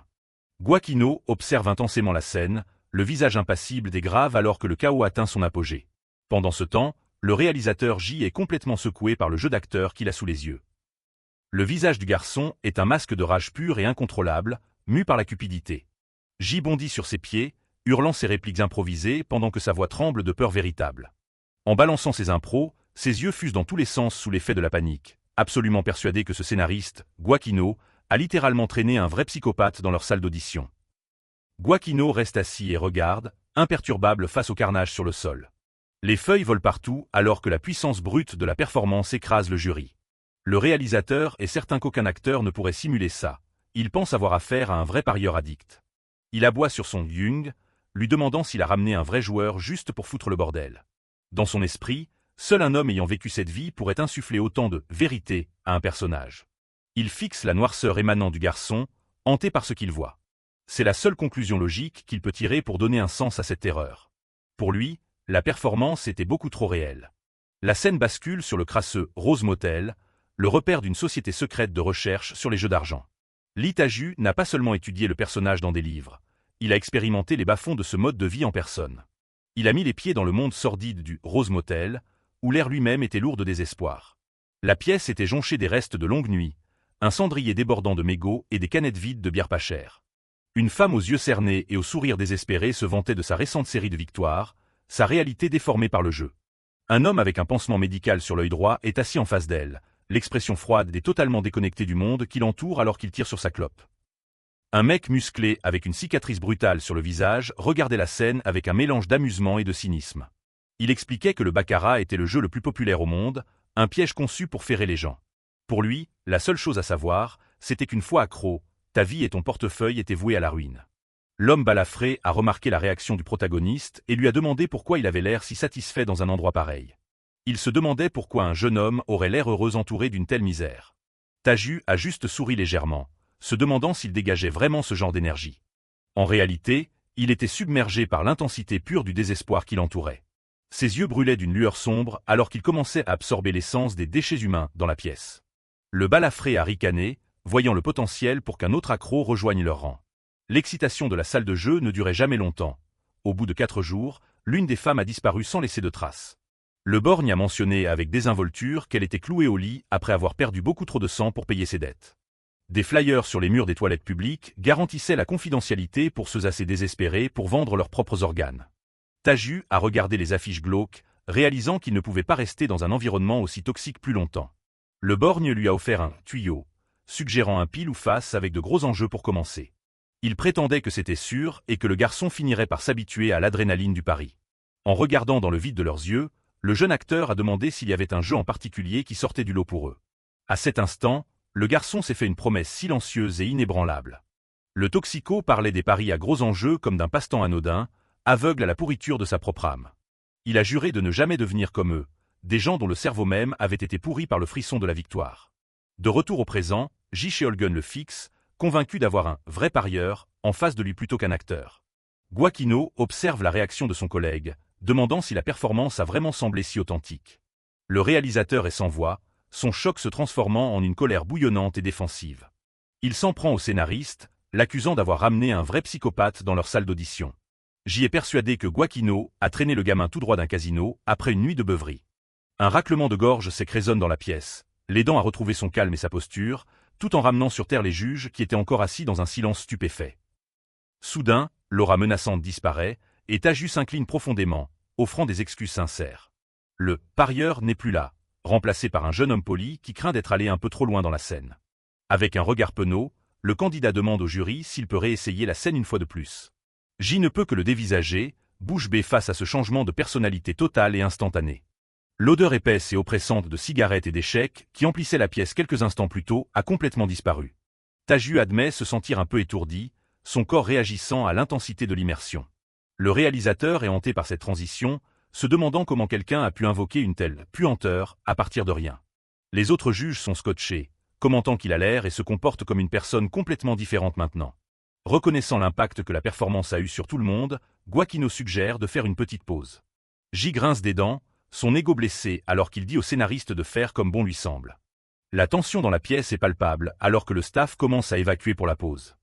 Gwaquinho observe intensément la scène, le visage impassible des graves alors que le chaos atteint son apogée. Pendant ce temps, le réalisateur J est complètement secoué par le jeu d'acteur qu'il a sous les yeux. Le visage du garçon est un masque de rage pure et incontrôlable, mu par la cupidité. J bondit sur ses pieds, hurlant ses répliques improvisées pendant que sa voix tremble de peur véritable. En balançant ses impros, ses yeux fusent dans tous les sens sous l'effet de la panique, absolument persuadé que ce scénariste, Gwaquinho, a littéralement traîné un vrai psychopathe dans leur salle d'audition. Gwaquinho reste assis et regarde, imperturbable face au carnage sur le sol. Les feuilles volent partout alors que la puissance brute de la performance écrase le jury. Le réalisateur est certain qu'aucun acteur ne pourrait simuler ça. Il pense avoir affaire à un vrai parieur addict. Il aboie sur son Jung, lui demandant s'il a ramené un vrai joueur juste pour foutre le bordel. Dans son esprit, seul un homme ayant vécu cette vie pourrait insuffler autant de vérité à un personnage. Il fixe la noirceur émanant du garçon, hanté par ce qu'il voit. C'est la seule conclusion logique qu'il peut tirer pour donner un sens à cette terreur. Pour lui, la performance était beaucoup trop réelle. La scène bascule sur le crasseux Rose Motel, le repère d'une société secrète de recherche sur les jeux d'argent. Lee Ta-ju n'a pas seulement étudié le personnage dans des livres, il a expérimenté les bas-fonds de ce mode de vie en personne. Il a mis les pieds dans le monde sordide du Rose Motel, où l'air lui-même était lourd de désespoir. La pièce était jonchée des restes de longues nuits, un cendrier débordant de mégots et des canettes vides de bière pas chère. Une femme aux yeux cernés et au sourire désespéré se vantait de sa récente série de victoires, sa réalité déformée par le jeu. Un homme avec un pansement médical sur l'œil droit est assis en face d'elle, l'expression froide et totalement déconnectée du monde qui l'entoure alors qu'il tire sur sa clope. Un mec musclé avec une cicatrice brutale sur le visage regardait la scène avec un mélange d'amusement et de cynisme. Il expliquait que le baccarat était le jeu le plus populaire au monde, un piège conçu pour ferrer les gens. Pour lui, la seule chose à savoir, c'était qu'une fois accro, ta vie et ton portefeuille étaient voués à la ruine. L'homme balafré a remarqué la réaction du protagoniste et lui a demandé pourquoi il avait l'air si satisfait dans un endroit pareil. Il se demandait pourquoi un jeune homme aurait l'air heureux entouré d'une telle misère. Ta-ju a juste souri légèrement, se demandant s'il dégageait vraiment ce genre d'énergie. En réalité, il était submergé par l'intensité pure du désespoir qui l'entourait. Ses yeux brûlaient d'une lueur sombre alors qu'il commençait à absorber l'essence des déchets humains dans la pièce. Le balafré a ricané, voyant le potentiel pour qu'un autre accro rejoigne leur rang. L'excitation de la salle de jeu ne durait jamais longtemps. Au bout de 4 jours, l'une des femmes a disparu sans laisser de traces. Le borgne a mentionné avec désinvolture qu'elle était clouée au lit après avoir perdu beaucoup trop de sang pour payer ses dettes. Des flyers sur les murs des toilettes publiques garantissaient la confidentialité pour ceux assez désespérés pour vendre leurs propres organes. Ta-ju a regardé les affiches glauques, réalisant qu'il ne pouvait pas rester dans un environnement aussi toxique plus longtemps. Le borgne lui a offert un tuyau, suggérant un pile ou face avec de gros enjeux pour commencer. Il prétendait que c'était sûr et que le garçon finirait par s'habituer à l'adrénaline du pari. En regardant dans le vide de leurs yeux, le jeune acteur a demandé s'il y avait un jeu en particulier qui sortait du lot pour eux. À cet instant, le garçon s'est fait une promesse silencieuse et inébranlable. Le toxico parlait des paris à gros enjeux comme d'un passe-temps anodin, aveugle à la pourriture de sa propre âme. Il a juré de ne jamais devenir comme eux, des gens dont le cerveau même avait été pourri par le frisson de la victoire. De retour au présent, Ji Cheolgun le fixe, convaincu d'avoir un vrai parieur en face de lui plutôt qu'un acteur. Gwaquino observe la réaction de son collègue, demandant si la performance a vraiment semblé si authentique. Le réalisateur est sans voix, son choc se transformant en une colère bouillonnante et défensive. Il s'en prend au scénariste, l'accusant d'avoir ramené un vrai psychopathe dans leur salle d'audition. J'y ai persuadé que Gwaquino a traîné le gamin tout droit d'un casino après une nuit de beuverie. Un raclement de gorge sec résonne dans la pièce, l'aidant à retrouver son calme et sa posture, tout en ramenant sur terre les juges qui étaient encore assis dans un silence stupéfait. Soudain, l'aura menaçante disparaît, et Ta-ju s'incline profondément, offrant des excuses sincères. Le « parieur » n'est plus là, remplacé par un jeune homme poli qui craint d'être allé un peu trop loin dans la scène. Avec un regard penaud, le candidat demande au jury s'il peut réessayer la scène une fois de plus. J ne peut que le dévisager, bouche bée face à ce changement de personnalité total et instantané. L'odeur épaisse et oppressante de cigarettes et d'échecs qui emplissait la pièce quelques instants plus tôt a complètement disparu. Ta-ju admet se sentir un peu étourdi, son corps réagissant à l'intensité de l'immersion. Le réalisateur est hanté par cette transition, se demandant comment quelqu'un a pu invoquer une telle puanteur à partir de rien. Les autres juges sont scotchés, commentant qu'il a l'air et se comporte comme une personne complètement différente maintenant. Reconnaissant l'impact que la performance a eu sur tout le monde, Gwaquino suggère de faire une petite pause. J grince des dents, son ego blessé alors qu'il dit au scénariste de faire comme bon lui semble. La tension dans la pièce est palpable alors que le staff commence à évacuer pour la pause.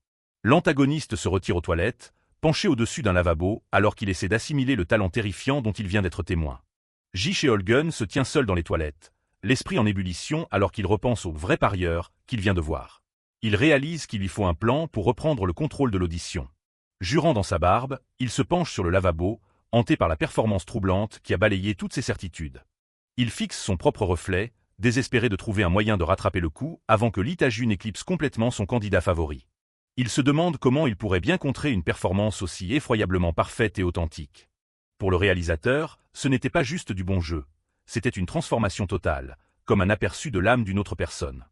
L'antagoniste se retire aux toilettes, penché au-dessus d'un lavabo alors qu'il essaie d'assimiler le talent terrifiant dont il vient d'être témoin. Ji Cheolgun se tient seul dans les toilettes, l'esprit en ébullition alors qu'il repense au vrai parieur qu'il vient de voir. Il réalise qu'il lui faut un plan pour reprendre le contrôle de l'audition. Jurant dans sa barbe, il se penche sur le lavabo, hanté par la performance troublante qui a balayé toutes ses certitudes. Il fixe son propre reflet, désespéré de trouver un moyen de rattraper le coup avant que Lee Ta-ju n'éclipse complètement son candidat favori. Il se demande comment il pourrait bien contrer une performance aussi effroyablement parfaite et authentique. Pour le réalisateur, ce n'était pas juste du bon jeu, c'était une transformation totale, comme un aperçu de l'âme d'une autre personne.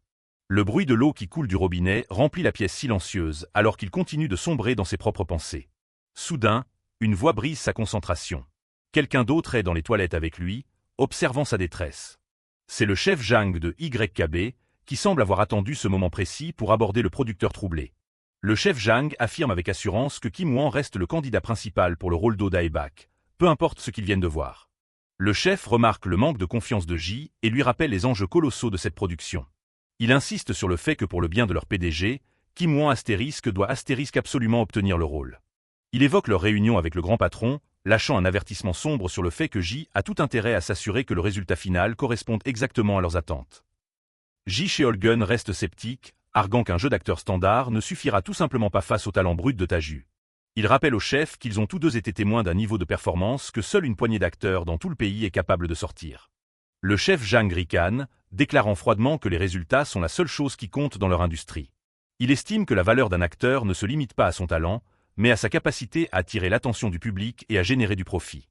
Le bruit de l'eau qui coule du robinet remplit la pièce silencieuse alors qu'il continue de sombrer dans ses propres pensées. Soudain, une voix brise sa concentration. Quelqu'un d'autre est dans les toilettes avec lui, observant sa détresse. C'est le chef Zhang de YKB, qui semble avoir attendu ce moment précis pour aborder le producteur troublé. Le chef Zhang affirme avec assurance que Kim Wan reste le candidat principal pour le rôle d'Oda Ebak, peu importe ce qu'ils viennent de voir. Le chef remarque le manque de confiance de Ji et lui rappelle les enjeux colossaux de cette production. Il insiste sur le fait que pour le bien de leur PDG, Kim Wan doit absolument obtenir le rôle. Il évoque leur réunion avec le grand patron, lâchant un avertissement sombre sur le fait que Ji a tout intérêt à s'assurer que le résultat final corresponde exactement à leurs attentes. Ji Cheolgun reste sceptique, arguant qu'un jeu d'acteur standard ne suffira tout simplement pas face au talent brut de Taju. Il rappelle au chef qu'ils ont tous deux été témoins d'un niveau de performance que seule une poignée d'acteurs dans tout le pays est capable de sortir. Le chef Zhang ricane, déclarant froidement que les résultats sont la seule chose qui compte dans leur industrie. Il estime que la valeur d'un acteur ne se limite pas à son talent, mais à sa capacité à attirer l'attention du public et à générer du profit.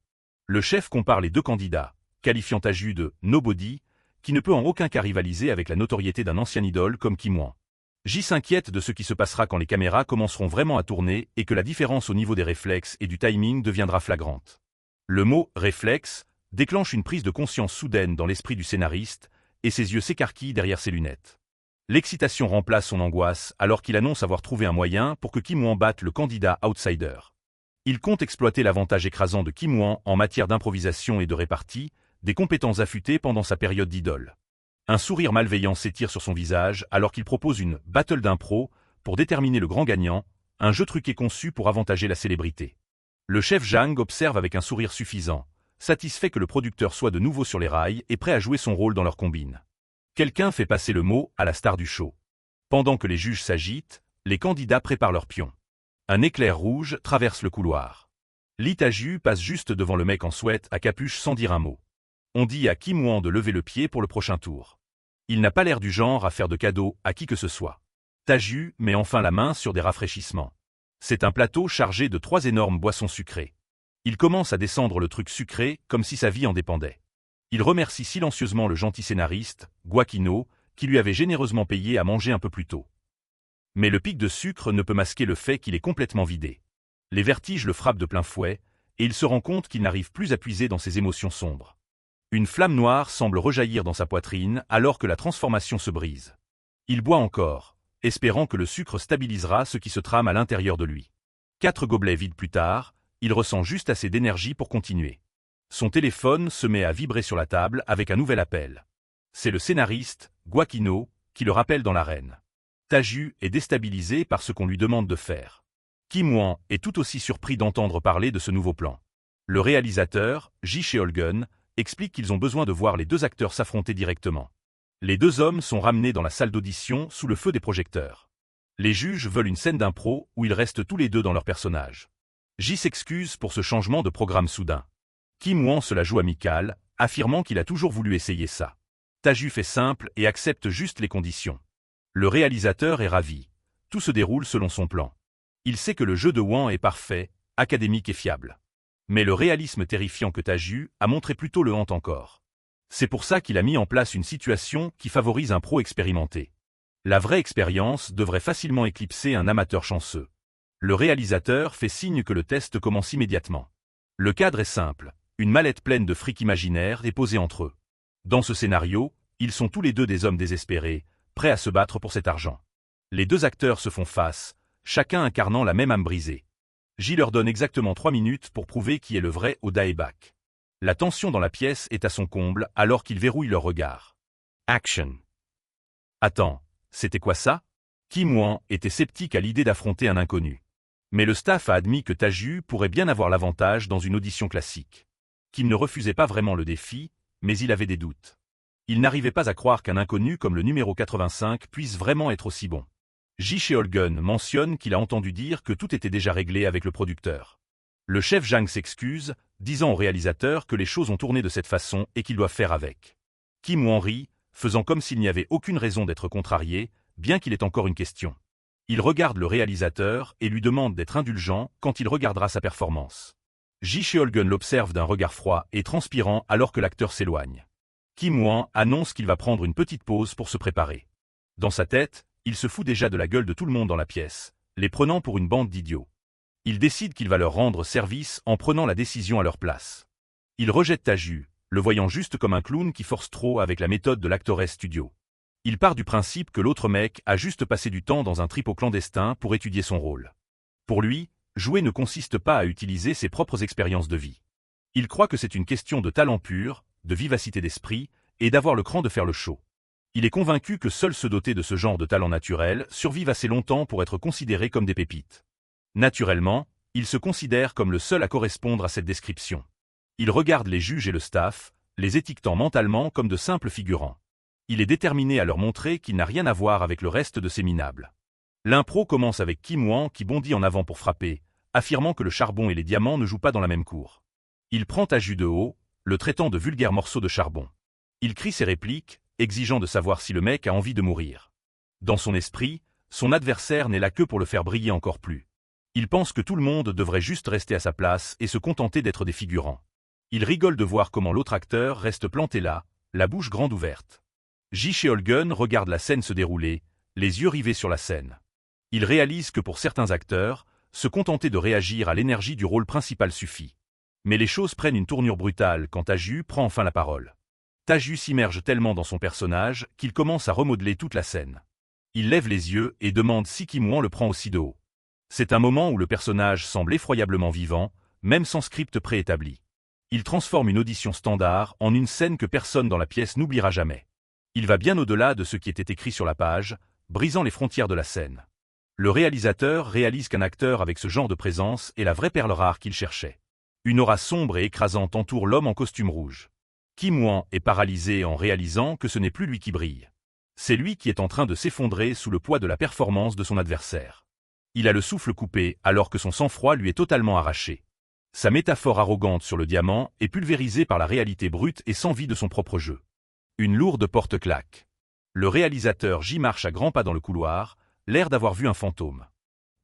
Le chef compare les deux candidats, qualifiant Taju de « nobody », qui ne peut en aucun cas rivaliser avec la notoriété d'un ancien idole comme Kim Wan. Ji s'inquiète de ce qui se passera quand les caméras commenceront vraiment à tourner et que la différence au niveau des réflexes et du timing deviendra flagrante. Le mot « réflexe » déclenche une prise de conscience soudaine dans l'esprit du scénariste, et ses yeux s'écarquillent derrière ses lunettes. L'excitation remplace son angoisse alors qu'il annonce avoir trouvé un moyen pour que Kim Wan batte le candidat outsider. Il compte exploiter l'avantage écrasant de Kim Wan en matière d'improvisation et de répartie, des compétences affûtées pendant sa période d'idole. Un sourire malveillant s'étire sur son visage alors qu'il propose une « battle d'impro » pour déterminer le grand gagnant, un jeu truqué conçu pour avantager la célébrité. Le chef Zhang observe avec un sourire suffisant, satisfait que le producteur soit de nouveau sur les rails et prêt à jouer son rôle dans leur combine. Quelqu'un fait passer le mot à la star du show. Pendant que les juges s'agitent, les candidats préparent leurs pions. Un éclair rouge traverse le couloir. Lee Taju passe juste devant le mec en sweat à capuche sans dire un mot. On dit à Kim Wan de lever le pied pour le prochain tour. Il n'a pas l'air du genre à faire de cadeaux à qui que ce soit. Taju met enfin la main sur des rafraîchissements. C'est un plateau chargé de 3 énormes boissons sucrées. Il commence à descendre le truc sucré comme si sa vie en dépendait. Il remercie silencieusement le gentil scénariste, Guakino, qui lui avait généreusement payé à manger un peu plus tôt. Mais le pic de sucre ne peut masquer le fait qu'il est complètement vidé. Les vertiges le frappent de plein fouet, et il se rend compte qu'il n'arrive plus à puiser dans ses émotions sombres. Une flamme noire semble rejaillir dans sa poitrine alors que la transformation se brise. Il boit encore, espérant que le sucre stabilisera ce qui se trame à l'intérieur de lui. 4 gobelets vides plus tard, il ressent juste assez d'énergie pour continuer. Son téléphone se met à vibrer sur la table avec un nouvel appel. C'est le scénariste, Guakino, qui le rappelle dans l'arène. Taju est déstabilisé par ce qu'on lui demande de faire. Kim Wan est tout aussi surpris d'entendre parler de ce nouveau plan. Le réalisateur, Ji Cheolgun, explique qu'ils ont besoin de voir les deux acteurs s'affronter directement. Les deux hommes sont ramenés dans la salle d'audition sous le feu des projecteurs. Les juges veulent une scène d'impro où ils restent tous les deux dans leur personnage. Ji s'excuse pour ce changement de programme soudain. Kim Wan se la joue amicale, affirmant qu'il a toujours voulu essayer ça. Taju fait simple et accepte juste les conditions. Le réalisateur est ravi. Tout se déroule selon son plan. Il sait que le jeu de Wan est parfait, académique et fiable. Mais le réalisme terrifiant que Taju a montré plutôt le hante encore. C'est pour ça qu'il a mis en place une situation qui favorise un pro expérimenté. La vraie expérience devrait facilement éclipser un amateur chanceux. Le réalisateur fait signe que le test commence immédiatement. Le cadre est simple, une mallette pleine de fric imaginaire est posée entre eux. Dans ce scénario, ils sont tous les deux des hommes désespérés, prêts à se battre pour cet argent. Les deux acteurs se font face, chacun incarnant la même âme brisée. Ji leur donne exactement 3 minutes pour prouver qui est le vrai Oda Ebak. La tension dans la pièce est à son comble alors qu'ils verrouillent leurs regards. Action. Attends, c'était quoi ça? Kim Wan était sceptique à l'idée d'affronter un inconnu. Mais le staff a admis que Taju pourrait bien avoir l'avantage dans une audition classique. Kim ne refusait pas vraiment le défi, mais il avait des doutes. Il n'arrivait pas à croire qu'un inconnu comme le numéro 85 puisse vraiment être aussi bon. Ji Cheolgun mentionne qu'il a entendu dire que tout était déjà réglé avec le producteur. Le chef Zhang s'excuse, disant au réalisateur que les choses ont tourné de cette façon et qu'il doit faire avec. Kim Wan rit, faisant comme s'il n'y avait aucune raison d'être contrarié, bien qu'il ait encore une question. Il regarde le réalisateur et lui demande d'être indulgent quand il regardera sa performance. Ji Cheolgun l'observe d'un regard froid et transpirant alors que l'acteur s'éloigne. Kim Hwan annonce qu'il va prendre une petite pause pour se préparer. Dans sa tête, il se fout déjà de la gueule de tout le monde dans la pièce, les prenant pour une bande d'idiots. Il décide qu'il va leur rendre service en prenant la décision à leur place. Il rejette Taju, le voyant juste comme un clown qui force trop avec la méthode de l'Actores Studio. Il part du principe que l'autre mec a juste passé du temps dans un tripot clandestin pour étudier son rôle. Pour lui, jouer ne consiste pas à utiliser ses propres expériences de vie. Il croit que c'est une question de talent pur, de vivacité d'esprit, et d'avoir le cran de faire le show. Il est convaincu que seuls ceux dotés de ce genre de talent naturel survivent assez longtemps pour être considérés comme des pépites. Naturellement, il se considère comme le seul à correspondre à cette description. Il regarde les juges et le staff, les étiquetant mentalement comme de simples figurants. Il est déterminé à leur montrer qu'il n'a rien à voir avec le reste de ces minables. L'impro commence avec Kim Hwan qui bondit en avant pour frapper, affirmant que le charbon et les diamants ne jouent pas dans la même cour. Il prend Taju de haut, le traitant de vulgaire morceau de charbon. Il crie ses répliques, exigeant de savoir si le mec a envie de mourir. Dans son esprit, son adversaire n'est là que pour le faire briller encore plus. Il pense que tout le monde devrait juste rester à sa place et se contenter d'être des figurants. Il rigole de voir comment l'autre acteur reste planté là, la bouche grande ouverte. Ji-Cheol-gun regarde la scène se dérouler, les yeux rivés sur la scène. Il réalise que pour certains acteurs, se contenter de réagir à l'énergie du rôle principal suffit. Mais les choses prennent une tournure brutale quand Taju prend enfin la parole. Taju s'immerge tellement dans son personnage qu'il commence à remodeler toute la scène. Il lève les yeux et demande si Kim Hwan le prend aussi de haut. C'est un moment où le personnage semble effroyablement vivant, même sans script préétabli. Il transforme une audition standard en une scène que personne dans la pièce n'oubliera jamais. Il va bien au-delà de ce qui était écrit sur la page, brisant les frontières de la scène. Le réalisateur réalise qu'un acteur avec ce genre de présence est la vraie perle rare qu'il cherchait. Une aura sombre et écrasante entoure l'homme en costume rouge. Kim Hwan est paralysé en réalisant que ce n'est plus lui qui brille. C'est lui qui est en train de s'effondrer sous le poids de la performance de son adversaire. Il a le souffle coupé alors que son sang-froid lui est totalement arraché. Sa métaphore arrogante sur le diamant est pulvérisée par la réalité brute et sans vie de son propre jeu. Une lourde porte claque. Le réalisateur J marche à grands pas dans le couloir, l'air d'avoir vu un fantôme.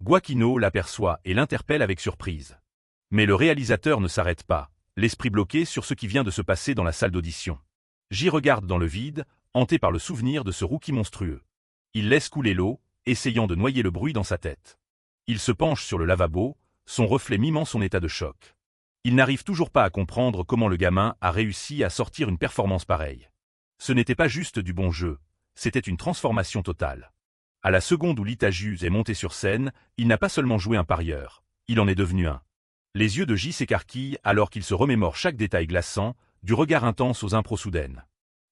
Gwaquino l'aperçoit et l'interpelle avec surprise. Mais le réalisateur ne s'arrête pas, l'esprit bloqué sur ce qui vient de se passer dans la salle d'audition. J regarde dans le vide, hanté par le souvenir de ce rookie monstrueux. Il laisse couler l'eau, essayant de noyer le bruit dans sa tête. Il se penche sur le lavabo, son reflet mimant son état de choc. Il n'arrive toujours pas à comprendre comment le gamin a réussi à sortir une performance pareille. Ce n'était pas juste du bon jeu, c'était une transformation totale. À la seconde où Lee Taju est monté sur scène, il n'a pas seulement joué un parieur, il en est devenu un. Les yeux de J s'écarquillent alors qu'il se remémore chaque détail glaçant, du regard intense aux impros soudaines.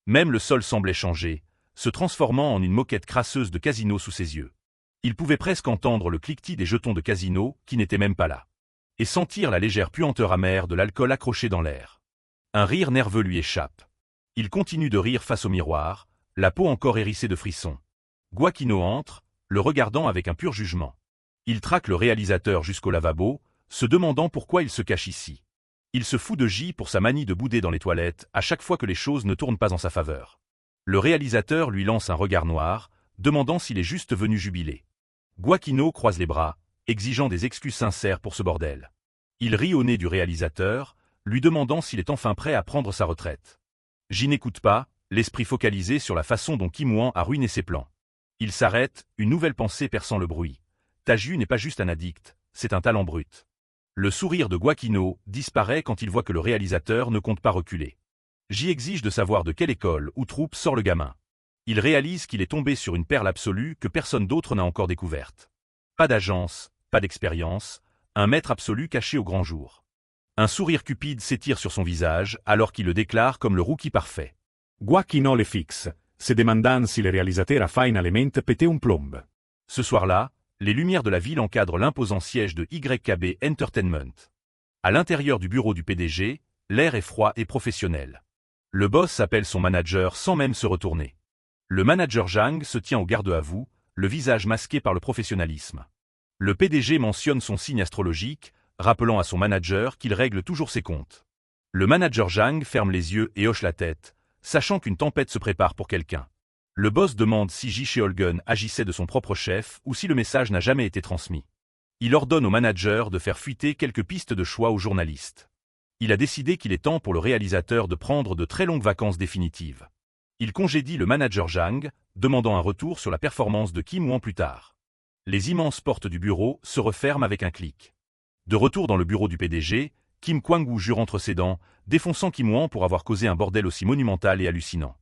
Même le sol semblait changer, se transformant en une moquette crasseuse de casino sous ses yeux. Il pouvait presque entendre le cliquetis des jetons de casino qui n'étaient même pas là. Et sentir la légère puanteur amère de l'alcool accroché dans l'air. Un rire nerveux lui échappe. Il continue de rire face au miroir, la peau encore hérissée de frissons. Gwaquino entre, le regardant avec un pur jugement. Il traque le réalisateur jusqu'au lavabo, se demandant pourquoi il se cache ici. Il se fout de J pour sa manie de bouder dans les toilettes à chaque fois que les choses ne tournent pas en sa faveur. Le réalisateur lui lance un regard noir, demandant s'il est juste venu jubiler. Gwaquino croise les bras, exigeant des excuses sincères pour ce bordel. Il rit au nez du réalisateur, lui demandant s'il est enfin prêt à prendre sa retraite. J n'écoute pas, l'esprit focalisé sur la façon dont Kim Hwan a ruiné ses plans. Il s'arrête, une nouvelle pensée perçant le bruit. Taju n'est pas juste un addict, c'est un talent brut. Le sourire de Gwaquino disparaît quand il voit que le réalisateur ne compte pas reculer. J exige de savoir de quelle école ou troupe sort le gamin. Il réalise qu'il est tombé sur une perle absolue que personne d'autre n'a encore découverte. Pas d'agence, pas d'expérience, un maître absolu caché au grand jour. Un sourire cupide s'étire sur son visage alors qu'il le déclare comme le rookie parfait. Gwaquino le fixe, se demandant si le réalisateur a finalmente pété un plomb. Ce soir-là, les lumières de la ville encadrent l'imposant siège de YKB Entertainment. À l'intérieur du bureau du PDG, l'air est froid et professionnel. Le boss appelle son manager sans même se retourner. Le manager Jang se tient au garde à vous, le visage masqué par le professionnalisme. Le PDG mentionne son signe astrologique, rappelant à son manager qu'il règle toujours ses comptes. Le manager Jang ferme les yeux et hoche la tête, sachant qu'une tempête se prépare pour quelqu'un. Le boss demande si Ji-Cheol-gun agissait de son propre chef ou si le message n'a jamais été transmis. Il ordonne au manager de faire fuiter quelques pistes de choix aux journalistes. Il a décidé qu'il est temps pour le réalisateur de prendre de très longues vacances définitives. Il congédie le manager Zhang, demandant un retour sur la performance de Kim Hwang plus tard. Les immenses portes du bureau se referment avec un clic. De retour dans le bureau du PDG, Kim Kwang-woo jure entre ses dents, défonçant Kim Hwang pour avoir causé un bordel aussi monumental et hallucinant.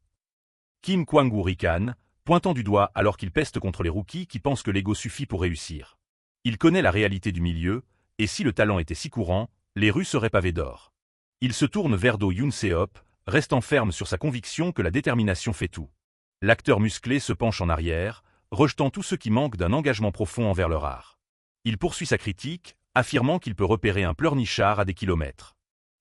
Kim Kwang-woo ricane, pointant du doigt alors qu'il peste contre les rookies qui pensent que l'ego suffit pour réussir. Il connaît la réalité du milieu, et si le talent était si courant, les rues seraient pavées d'or. Il se tourne vers Do Yoon-seop, restant ferme sur sa conviction que la détermination fait tout. L'acteur musclé se penche en arrière, rejetant tous ceux qui manquent d'un engagement profond envers leur art. Il poursuit sa critique, affirmant qu'il peut repérer un pleurnichard à des kilomètres.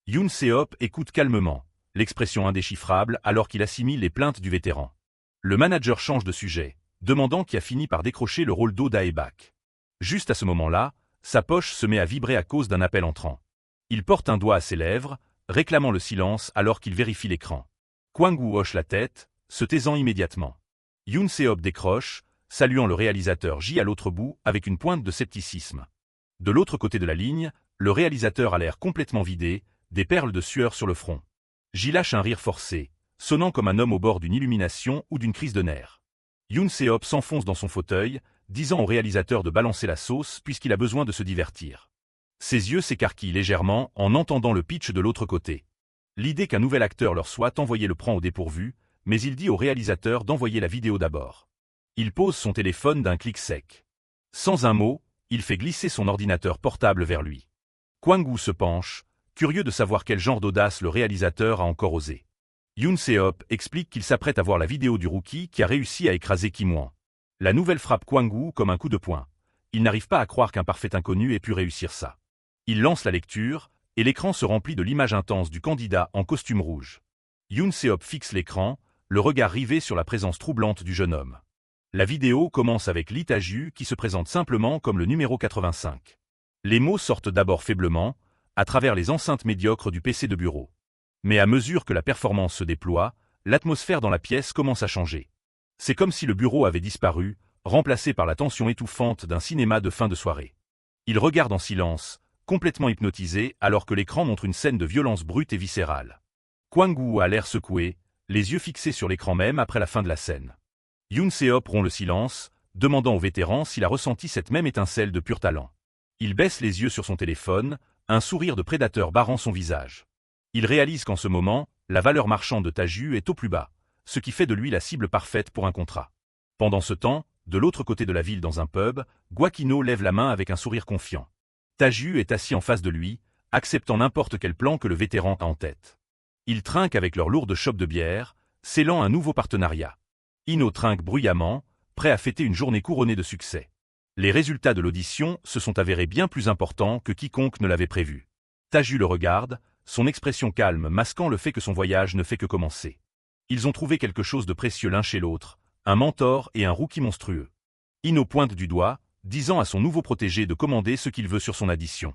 Yoon-seop écoute calmement, l'expression indéchiffrable alors qu'il assimile les plaintes du vétéran. Le manager change de sujet, demandant qui a fini par décrocher le rôle d'O Dae-bak. Juste à ce moment-là, sa poche se met à vibrer à cause d'un appel entrant. Il porte un doigt à ses lèvres, réclamant le silence alors qu'il vérifie l'écran. Kwang-woo hoche la tête, se taisant immédiatement. Yoon-seop décroche, saluant le réalisateur J à l'autre bout avec une pointe de scepticisme. De l'autre côté de la ligne, le réalisateur a l'air complètement vidé, des perles de sueur sur le front. J lâche un rire forcé, sonnant comme un homme au bord d'une illumination ou d'une crise de nerfs. Yoon-seop s'enfonce dans son fauteuil, disant au réalisateur de balancer la sauce puisqu'il a besoin de se divertir. Ses yeux s'écarquillent légèrement en entendant le pitch de l'autre côté. L'idée qu'un nouvel acteur leur soit envoyé le prend au dépourvu, mais il dit au réalisateur d'envoyer la vidéo d'abord. Il pose son téléphone d'un clic sec. Sans un mot, il fait glisser son ordinateur portable vers lui. Kwang-woo se penche, curieux de savoir quel genre d'audace le réalisateur a encore osé. Yoon-seop explique qu'il s'apprête à voir la vidéo du rookie qui a réussi à écraser Kim Hwang. La nouvelle frappe Kwang-woo comme un coup de poing. Il n'arrive pas à croire qu'un parfait inconnu ait pu réussir ça. Il lance la lecture, et l'écran se remplit de l'image intense du candidat en costume rouge. Yoon-seop fixe l'écran, le regard rivé sur la présence troublante du jeune homme. La vidéo commence avec Lee Ta-ju qui se présente simplement comme le numéro 85. Les mots sortent d'abord faiblement, à travers les enceintes médiocres du PC de bureau. Mais à mesure que la performance se déploie, l'atmosphère dans la pièce commence à changer. C'est comme si le bureau avait disparu, remplacé par la tension étouffante d'un cinéma de fin de soirée. Il regarde en silence, complètement hypnotisé alors que l'écran montre une scène de violence brute et viscérale. Kwang-woo a l'air secoué, les yeux fixés sur l'écran même après la fin de la scène. Yoon-seop rompt le silence, demandant au vétéran s'il a ressenti cette même étincelle de pur talent. Il baisse les yeux sur son téléphone, un sourire de prédateur barrant son visage. Il réalise qu'en ce moment, la valeur marchande de Ta-ju est au plus bas, ce qui fait de lui la cible parfaite pour un contrat. Pendant ce temps, de l'autre côté de la ville dans un pub, Gwaquino lève la main avec un sourire confiant. Ta-ju est assis en face de lui, acceptant n'importe quel plan que le vétéran a en tête. Ils trinquent avec leur lourde chope de bière, scellant un nouveau partenariat. Ino trinque bruyamment, prêt à fêter une journée couronnée de succès. Les résultats de l'audition se sont avérés bien plus importants que quiconque ne l'avait prévu. Ta-ju le regarde, son expression calme masquant le fait que son voyage ne fait que commencer. Ils ont trouvé quelque chose de précieux l'un chez l'autre, un mentor et un rookie monstrueux. Ino pointe du doigt, disant à son nouveau protégé de commander ce qu'il veut sur son addition.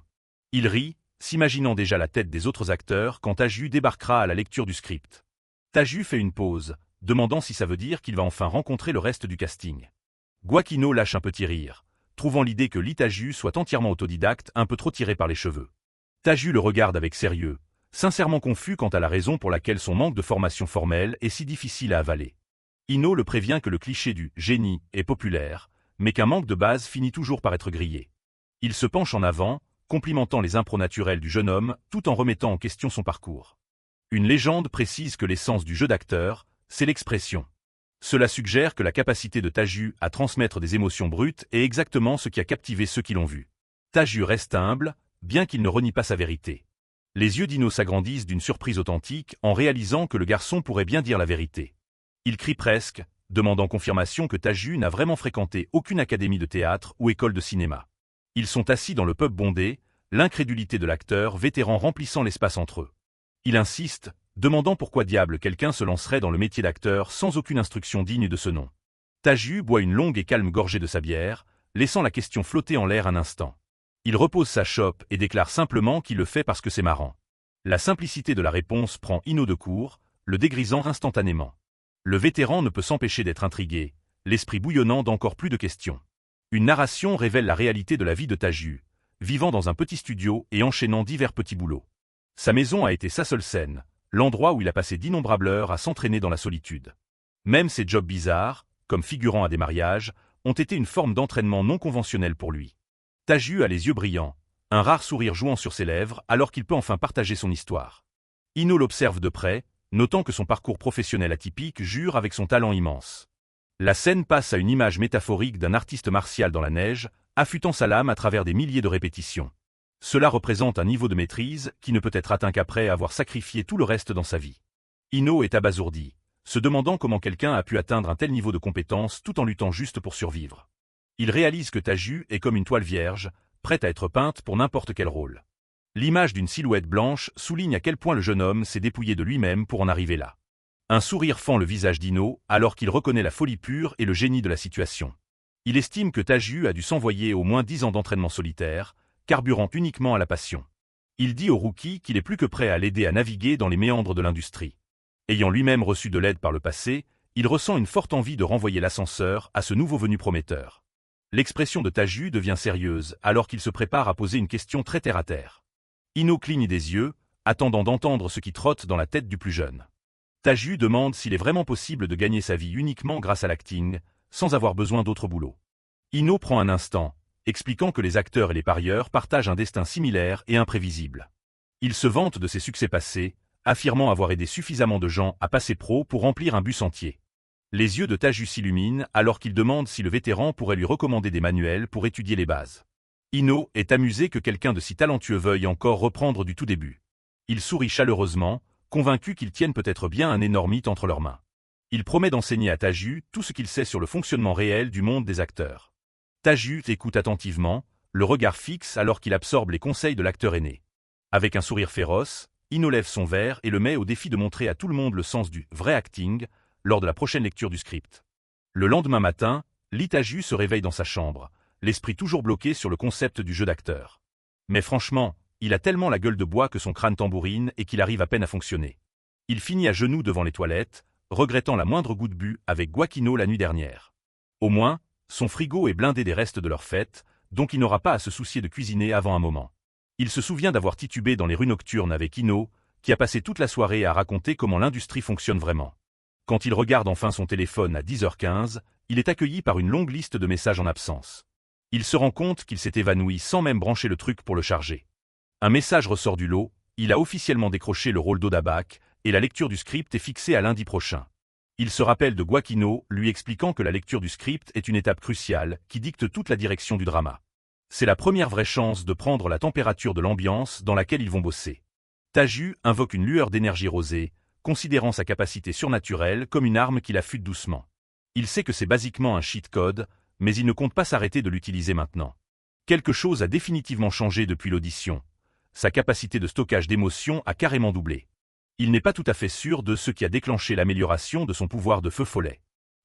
Il rit, s'imaginant déjà la tête des autres acteurs quand Ta-ju débarquera à la lecture du script. Ta-ju fait une pause, demandant si ça veut dire qu'il va enfin rencontrer le reste du casting. Gwaquino lâche un petit rire, trouvant l'idée que Lee Ta-ju soit entièrement autodidacte un peu trop tiré par les cheveux. Ta-ju le regarde avec sérieux, sincèrement confus quant à la raison pour laquelle son manque de formation formelle est si difficile à avaler. Ino le prévient que le cliché du « génie » est populaire, mais qu'un manque de base finit toujours par être grillé. Il se penche en avant, complimentant les impros naturels du jeune homme, tout en remettant en question son parcours. Une légende précise que l'essence du jeu d'acteur, c'est l'expression. Cela suggère que la capacité de Ta-ju à transmettre des émotions brutes est exactement ce qui a captivé ceux qui l'ont vu. Ta-ju reste humble, bien qu'il ne renie pas sa vérité. Les yeux d'Ino s'agrandissent d'une surprise authentique en réalisant que le garçon pourrait bien dire la vérité. Il crie presque, demandant confirmation que Ta-ju n'a vraiment fréquenté aucune académie de théâtre ou école de cinéma. Ils sont assis dans le pub bondé, l'incrédulité de l'acteur vétéran remplissant l'espace entre eux. Il insiste, demandant pourquoi diable quelqu'un se lancerait dans le métier d'acteur sans aucune instruction digne de ce nom. Ta-ju boit une longue et calme gorgée de sa bière, laissant la question flotter en l'air un instant. Il repose sa chope et déclare simplement qu'il le fait parce que c'est marrant. La simplicité de la réponse prend Ino de court, le dégrisant instantanément. Le vétéran ne peut s'empêcher d'être intrigué, l'esprit bouillonnant d'encore plus de questions. Une narration révèle la réalité de la vie de Ta-ju, vivant dans un petit studio et enchaînant divers petits boulots. Sa maison a été sa seule scène, l'endroit où il a passé d'innombrables heures à s'entraîner dans la solitude. Même ses jobs bizarres, comme figurant à des mariages, ont été une forme d'entraînement non conventionnel pour lui. Taju a les yeux brillants, un rare sourire jouant sur ses lèvres alors qu'il peut enfin partager son histoire. Ino l'observe de près, notant que son parcours professionnel atypique jure avec son talent immense. La scène passe à une image métaphorique d'un artiste martial dans la neige, affûtant sa lame à travers des milliers de répétitions. Cela représente un niveau de maîtrise qui ne peut être atteint qu'après avoir sacrifié tout le reste dans sa vie. Ino est abasourdi, se demandant comment quelqu'un a pu atteindre un tel niveau de compétence tout en luttant juste pour survivre. Il réalise que Taju est comme une toile vierge, prête à être peinte pour n'importe quel rôle. L'image d'une silhouette blanche souligne à quel point le jeune homme s'est dépouillé de lui-même pour en arriver là. Un sourire fend le visage d'Ino alors qu'il reconnaît la folie pure et le génie de la situation. Il estime que Taju a dû s'envoyer au moins 10 ans d'entraînement solitaire, carburant uniquement à la passion. Il dit au rookie qu'il est plus que prêt à l'aider à naviguer dans les méandres de l'industrie. Ayant lui-même reçu de l'aide par le passé, il ressent une forte envie de renvoyer l'ascenseur à ce nouveau venu prometteur. L'expression de Taju devient sérieuse alors qu'il se prépare à poser une question très terre-à-terre. Ino cligne des yeux, attendant d'entendre ce qui trotte dans la tête du plus jeune. Taju demande s'il est vraiment possible de gagner sa vie uniquement grâce à l'acting, sans avoir besoin d'autre boulot. Ino prend un instant, expliquant que les acteurs et les parieurs partagent un destin similaire et imprévisible. Il se vante de ses succès passés, affirmant avoir aidé suffisamment de gens à passer pro pour remplir un bus entier. Les yeux de Taju s'illuminent alors qu'il demande si le vétéran pourrait lui recommander des manuels pour étudier les bases. Ino est amusé que quelqu'un de si talentueux veuille encore reprendre du tout début. Il sourit chaleureusement, convaincu qu'ils tiennent peut-être bien un énorme hit entre leurs mains. Il promet d'enseigner à Taju tout ce qu'il sait sur le fonctionnement réel du monde des acteurs. Taju écoute attentivement, le regard fixe alors qu'il absorbe les conseils de l'acteur aîné. Avec un sourire féroce, Ino lève son verre et le met au défi de montrer à tout le monde le sens du vrai acting lors de la prochaine lecture du script. Le lendemain matin, Lee Taju se réveille dans sa chambre, l'esprit toujours bloqué sur le concept du jeu d'acteur. Mais franchement, il a tellement la gueule de bois que son crâne tambourine et qu'il arrive à peine à fonctionner. Il finit à genoux devant les toilettes, regrettant la moindre goutte bu avec Guacchino la nuit dernière. Au moins, son frigo est blindé des restes de leur fête, donc il n'aura pas à se soucier de cuisiner avant un moment. Il se souvient d'avoir titubé dans les rues nocturnes avec Ino, qui a passé toute la soirée à raconter comment l'industrie fonctionne vraiment. Quand il regarde enfin son téléphone à 10h15, il est accueilli par une longue liste de messages en absence. Il se rend compte qu'il s'est évanoui sans même brancher le truc pour le charger. Un message ressort du lot, il a officiellement décroché le rôle d'Odabac, et la lecture du script est fixée à lundi prochain. Il se rappelle de Guacchino, lui expliquant que la lecture du script est une étape cruciale qui dicte toute la direction du drama. C'est la première vraie chance de prendre la température de l'ambiance dans laquelle ils vont bosser. Taju invoque une lueur d'énergie rosée, considérant sa capacité surnaturelle comme une arme qu'il affûte doucement. Il sait que c'est basiquement un cheat code, mais il ne compte pas s'arrêter de l'utiliser maintenant. Quelque chose a définitivement changé depuis l'audition. Sa capacité de stockage d'émotions a carrément doublé. Il n'est pas tout à fait sûr de ce qui a déclenché l'amélioration de son pouvoir de feu follet.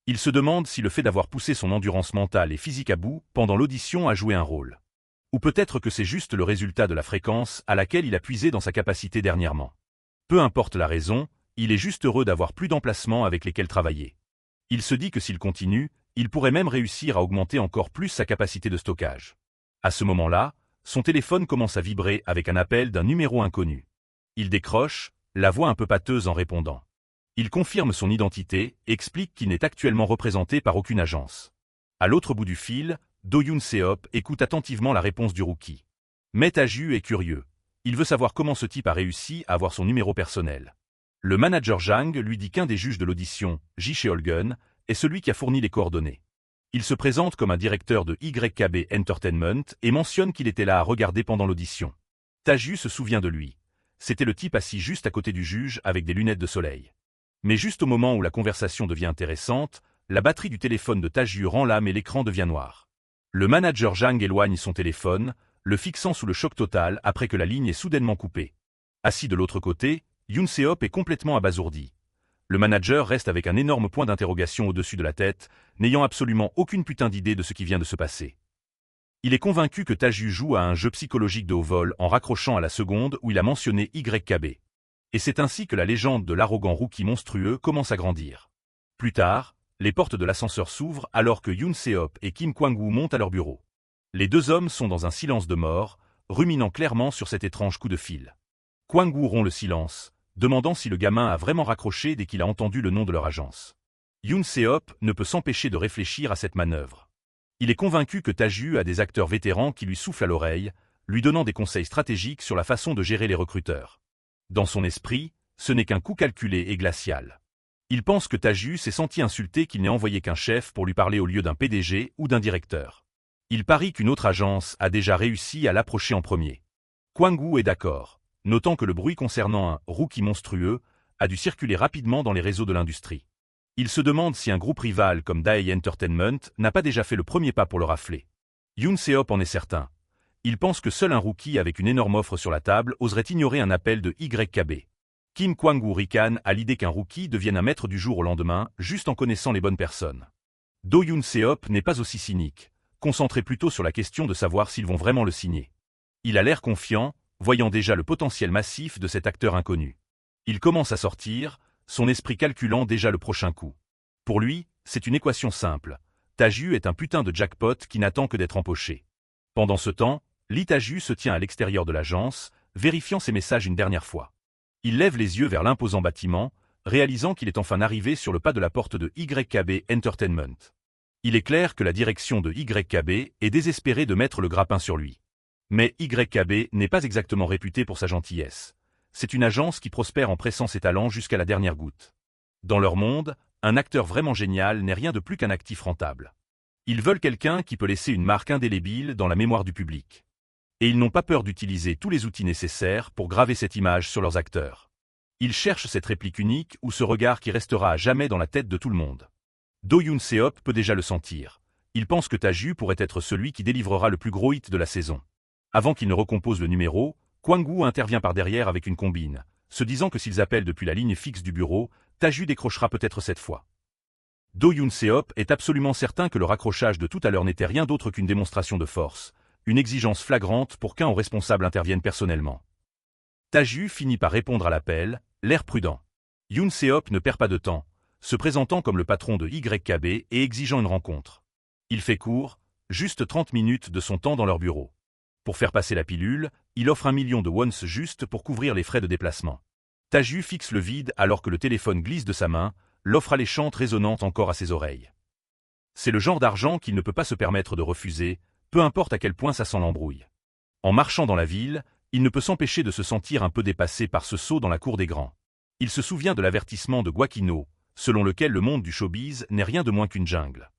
Il se demande si le fait d'avoir poussé son endurance mentale et physique à bout pendant l'audition a joué un rôle. Ou peut-être que c'est juste le résultat de la fréquence à laquelle il a puisé dans sa capacité dernièrement. Peu importe la raison, il est juste heureux d'avoir plus d'emplacements avec lesquels travailler. Il se dit que s'il continue, il pourrait même réussir à augmenter encore plus sa capacité de stockage. À ce moment-là, son téléphone commence à vibrer avec un appel d'un numéro inconnu. Il décroche, la voix un peu pâteuse en répondant. Il confirme son identité et explique qu'il n'est actuellement représenté par aucune agence. À l'autre bout du fil, Do Yoon Seop écoute attentivement la réponse du rookie. Mais Taju est curieux. Il veut savoir comment ce type a réussi à avoir son numéro personnel. Le manager Jang lui dit qu'un des juges de l'audition, Ji Cheolgun, est celui qui a fourni les coordonnées. Il se présente comme un directeur de YKB Entertainment et mentionne qu'il était là à regarder pendant l'audition. Taju se souvient de lui. C'était le type assis juste à côté du juge avec des lunettes de soleil. Mais juste au moment où la conversation devient intéressante, la batterie du téléphone de Taju rend l'âme et l'écran devient noir. Le manager Jang éloigne son téléphone, le fixant sous le choc total après que la ligne est soudainement coupée. Assis de l'autre côté, Yoon Seop est complètement abasourdi. Le manager reste avec un énorme point d'interrogation au-dessus de la tête, n'ayant absolument aucune putain d'idée de ce qui vient de se passer. Il est convaincu que Taju joue à un jeu psychologique de haut vol en raccrochant à la seconde où il a mentionné YKB. Et c'est ainsi que la légende de l'arrogant rookie monstrueux commence à grandir. Plus tard, les portes de l'ascenseur s'ouvrent alors que Yoon Seop et Kim Kwang-woo montent à leur bureau. Les deux hommes sont dans un silence de mort, ruminant clairement sur cet étrange coup de fil. Kwang-woo rompt le silence, demandant si le gamin a vraiment raccroché dès qu'il a entendu le nom de leur agence. Yoon Se-hop ne peut s'empêcher de réfléchir à cette manœuvre. Il est convaincu que Ta-ju a des acteurs vétérans qui lui soufflent à l'oreille, lui donnant des conseils stratégiques sur la façon de gérer les recruteurs. Dans son esprit, ce n'est qu'un coup calculé et glacial. Il pense que Ta-ju s'est senti insulté qu'il n'ait envoyé qu'un chef pour lui parler au lieu d'un PDG ou d'un directeur. Il parie qu'une autre agence a déjà réussi à l'approcher en premier. Kwang-woo est d'accord, notant que le bruit concernant un « rookie monstrueux » a dû circuler rapidement dans les réseaux de l'industrie. Il se demande si un groupe rival comme Dae Entertainment n'a pas déjà fait le premier pas pour le rafler. Yoon Se-hop en est certain. Il pense que seul un rookie avec une énorme offre sur la table oserait ignorer un appel de YKB. Kim Kwang-woo ricane à l'idée qu'un rookie devienne un maître du jour au lendemain, juste en connaissant les bonnes personnes. Do Yoon Se-hop n'est pas aussi cynique, concentré plutôt sur la question de savoir s'ils vont vraiment le signer. Il a l'air confiant, voyant déjà le potentiel massif de cet acteur inconnu. Il commence à sortir, son esprit calculant déjà le prochain coup. Pour lui, c'est une équation simple. Ta-ju est un putain de jackpot qui n'attend que d'être empoché. Pendant ce temps, Lee Ta-ju se tient à l'extérieur de l'agence, vérifiant ses messages une dernière fois. Il lève les yeux vers l'imposant bâtiment, réalisant qu'il est enfin arrivé sur le pas de la porte de YKB Entertainment. Il est clair que la direction de YKB est désespérée de mettre le grappin sur lui. Mais YKB n'est pas exactement réputée pour sa gentillesse. C'est une agence qui prospère en pressant ses talents jusqu'à la dernière goutte. Dans leur monde, un acteur vraiment génial n'est rien de plus qu'un actif rentable. Ils veulent quelqu'un qui peut laisser une marque indélébile dans la mémoire du public. Et ils n'ont pas peur d'utiliser tous les outils nécessaires pour graver cette image sur leurs acteurs. Ils cherchent cette réplique unique ou ce regard qui restera à jamais dans la tête de tout le monde. Do Yoon Se-hop peut déjà le sentir. Il pense que Ta-ju pourrait être celui qui délivrera le plus gros hit de la saison. Avant qu'il ne recompose le numéro, Kwang-woo intervient par derrière avec une combine, se disant que s'ils appellent depuis la ligne fixe du bureau, Ta-ju décrochera peut-être cette fois. Do Yoon Se-hop est absolument certain que le raccrochage de tout à l'heure n'était rien d'autre qu'une démonstration de force, une exigence flagrante pour qu'un aux responsables intervienne personnellement. Ta-ju finit par répondre à l'appel, l'air prudent. Yoon Se-hop ne perd pas de temps, se présentant comme le patron de YKB et exigeant une rencontre. Il fait court, juste 30 minutes de son temps dans leur bureau. Pour faire passer la pilule, il offre 1 million de wons juste pour couvrir les frais de déplacement. Ta-ju fixe le vide alors que le téléphone glisse de sa main, l'offre alléchante résonnante encore à ses oreilles. C'est le genre d'argent qu'il ne peut pas se permettre de refuser, peu importe à quel point ça sent l'embrouille. En marchant dans la ville, il ne peut s'empêcher de se sentir un peu dépassé par ce saut dans la cour des grands. Il se souvient de l'avertissement de Gwaquino, selon lequel le monde du showbiz n'est rien de moins qu'une jungle.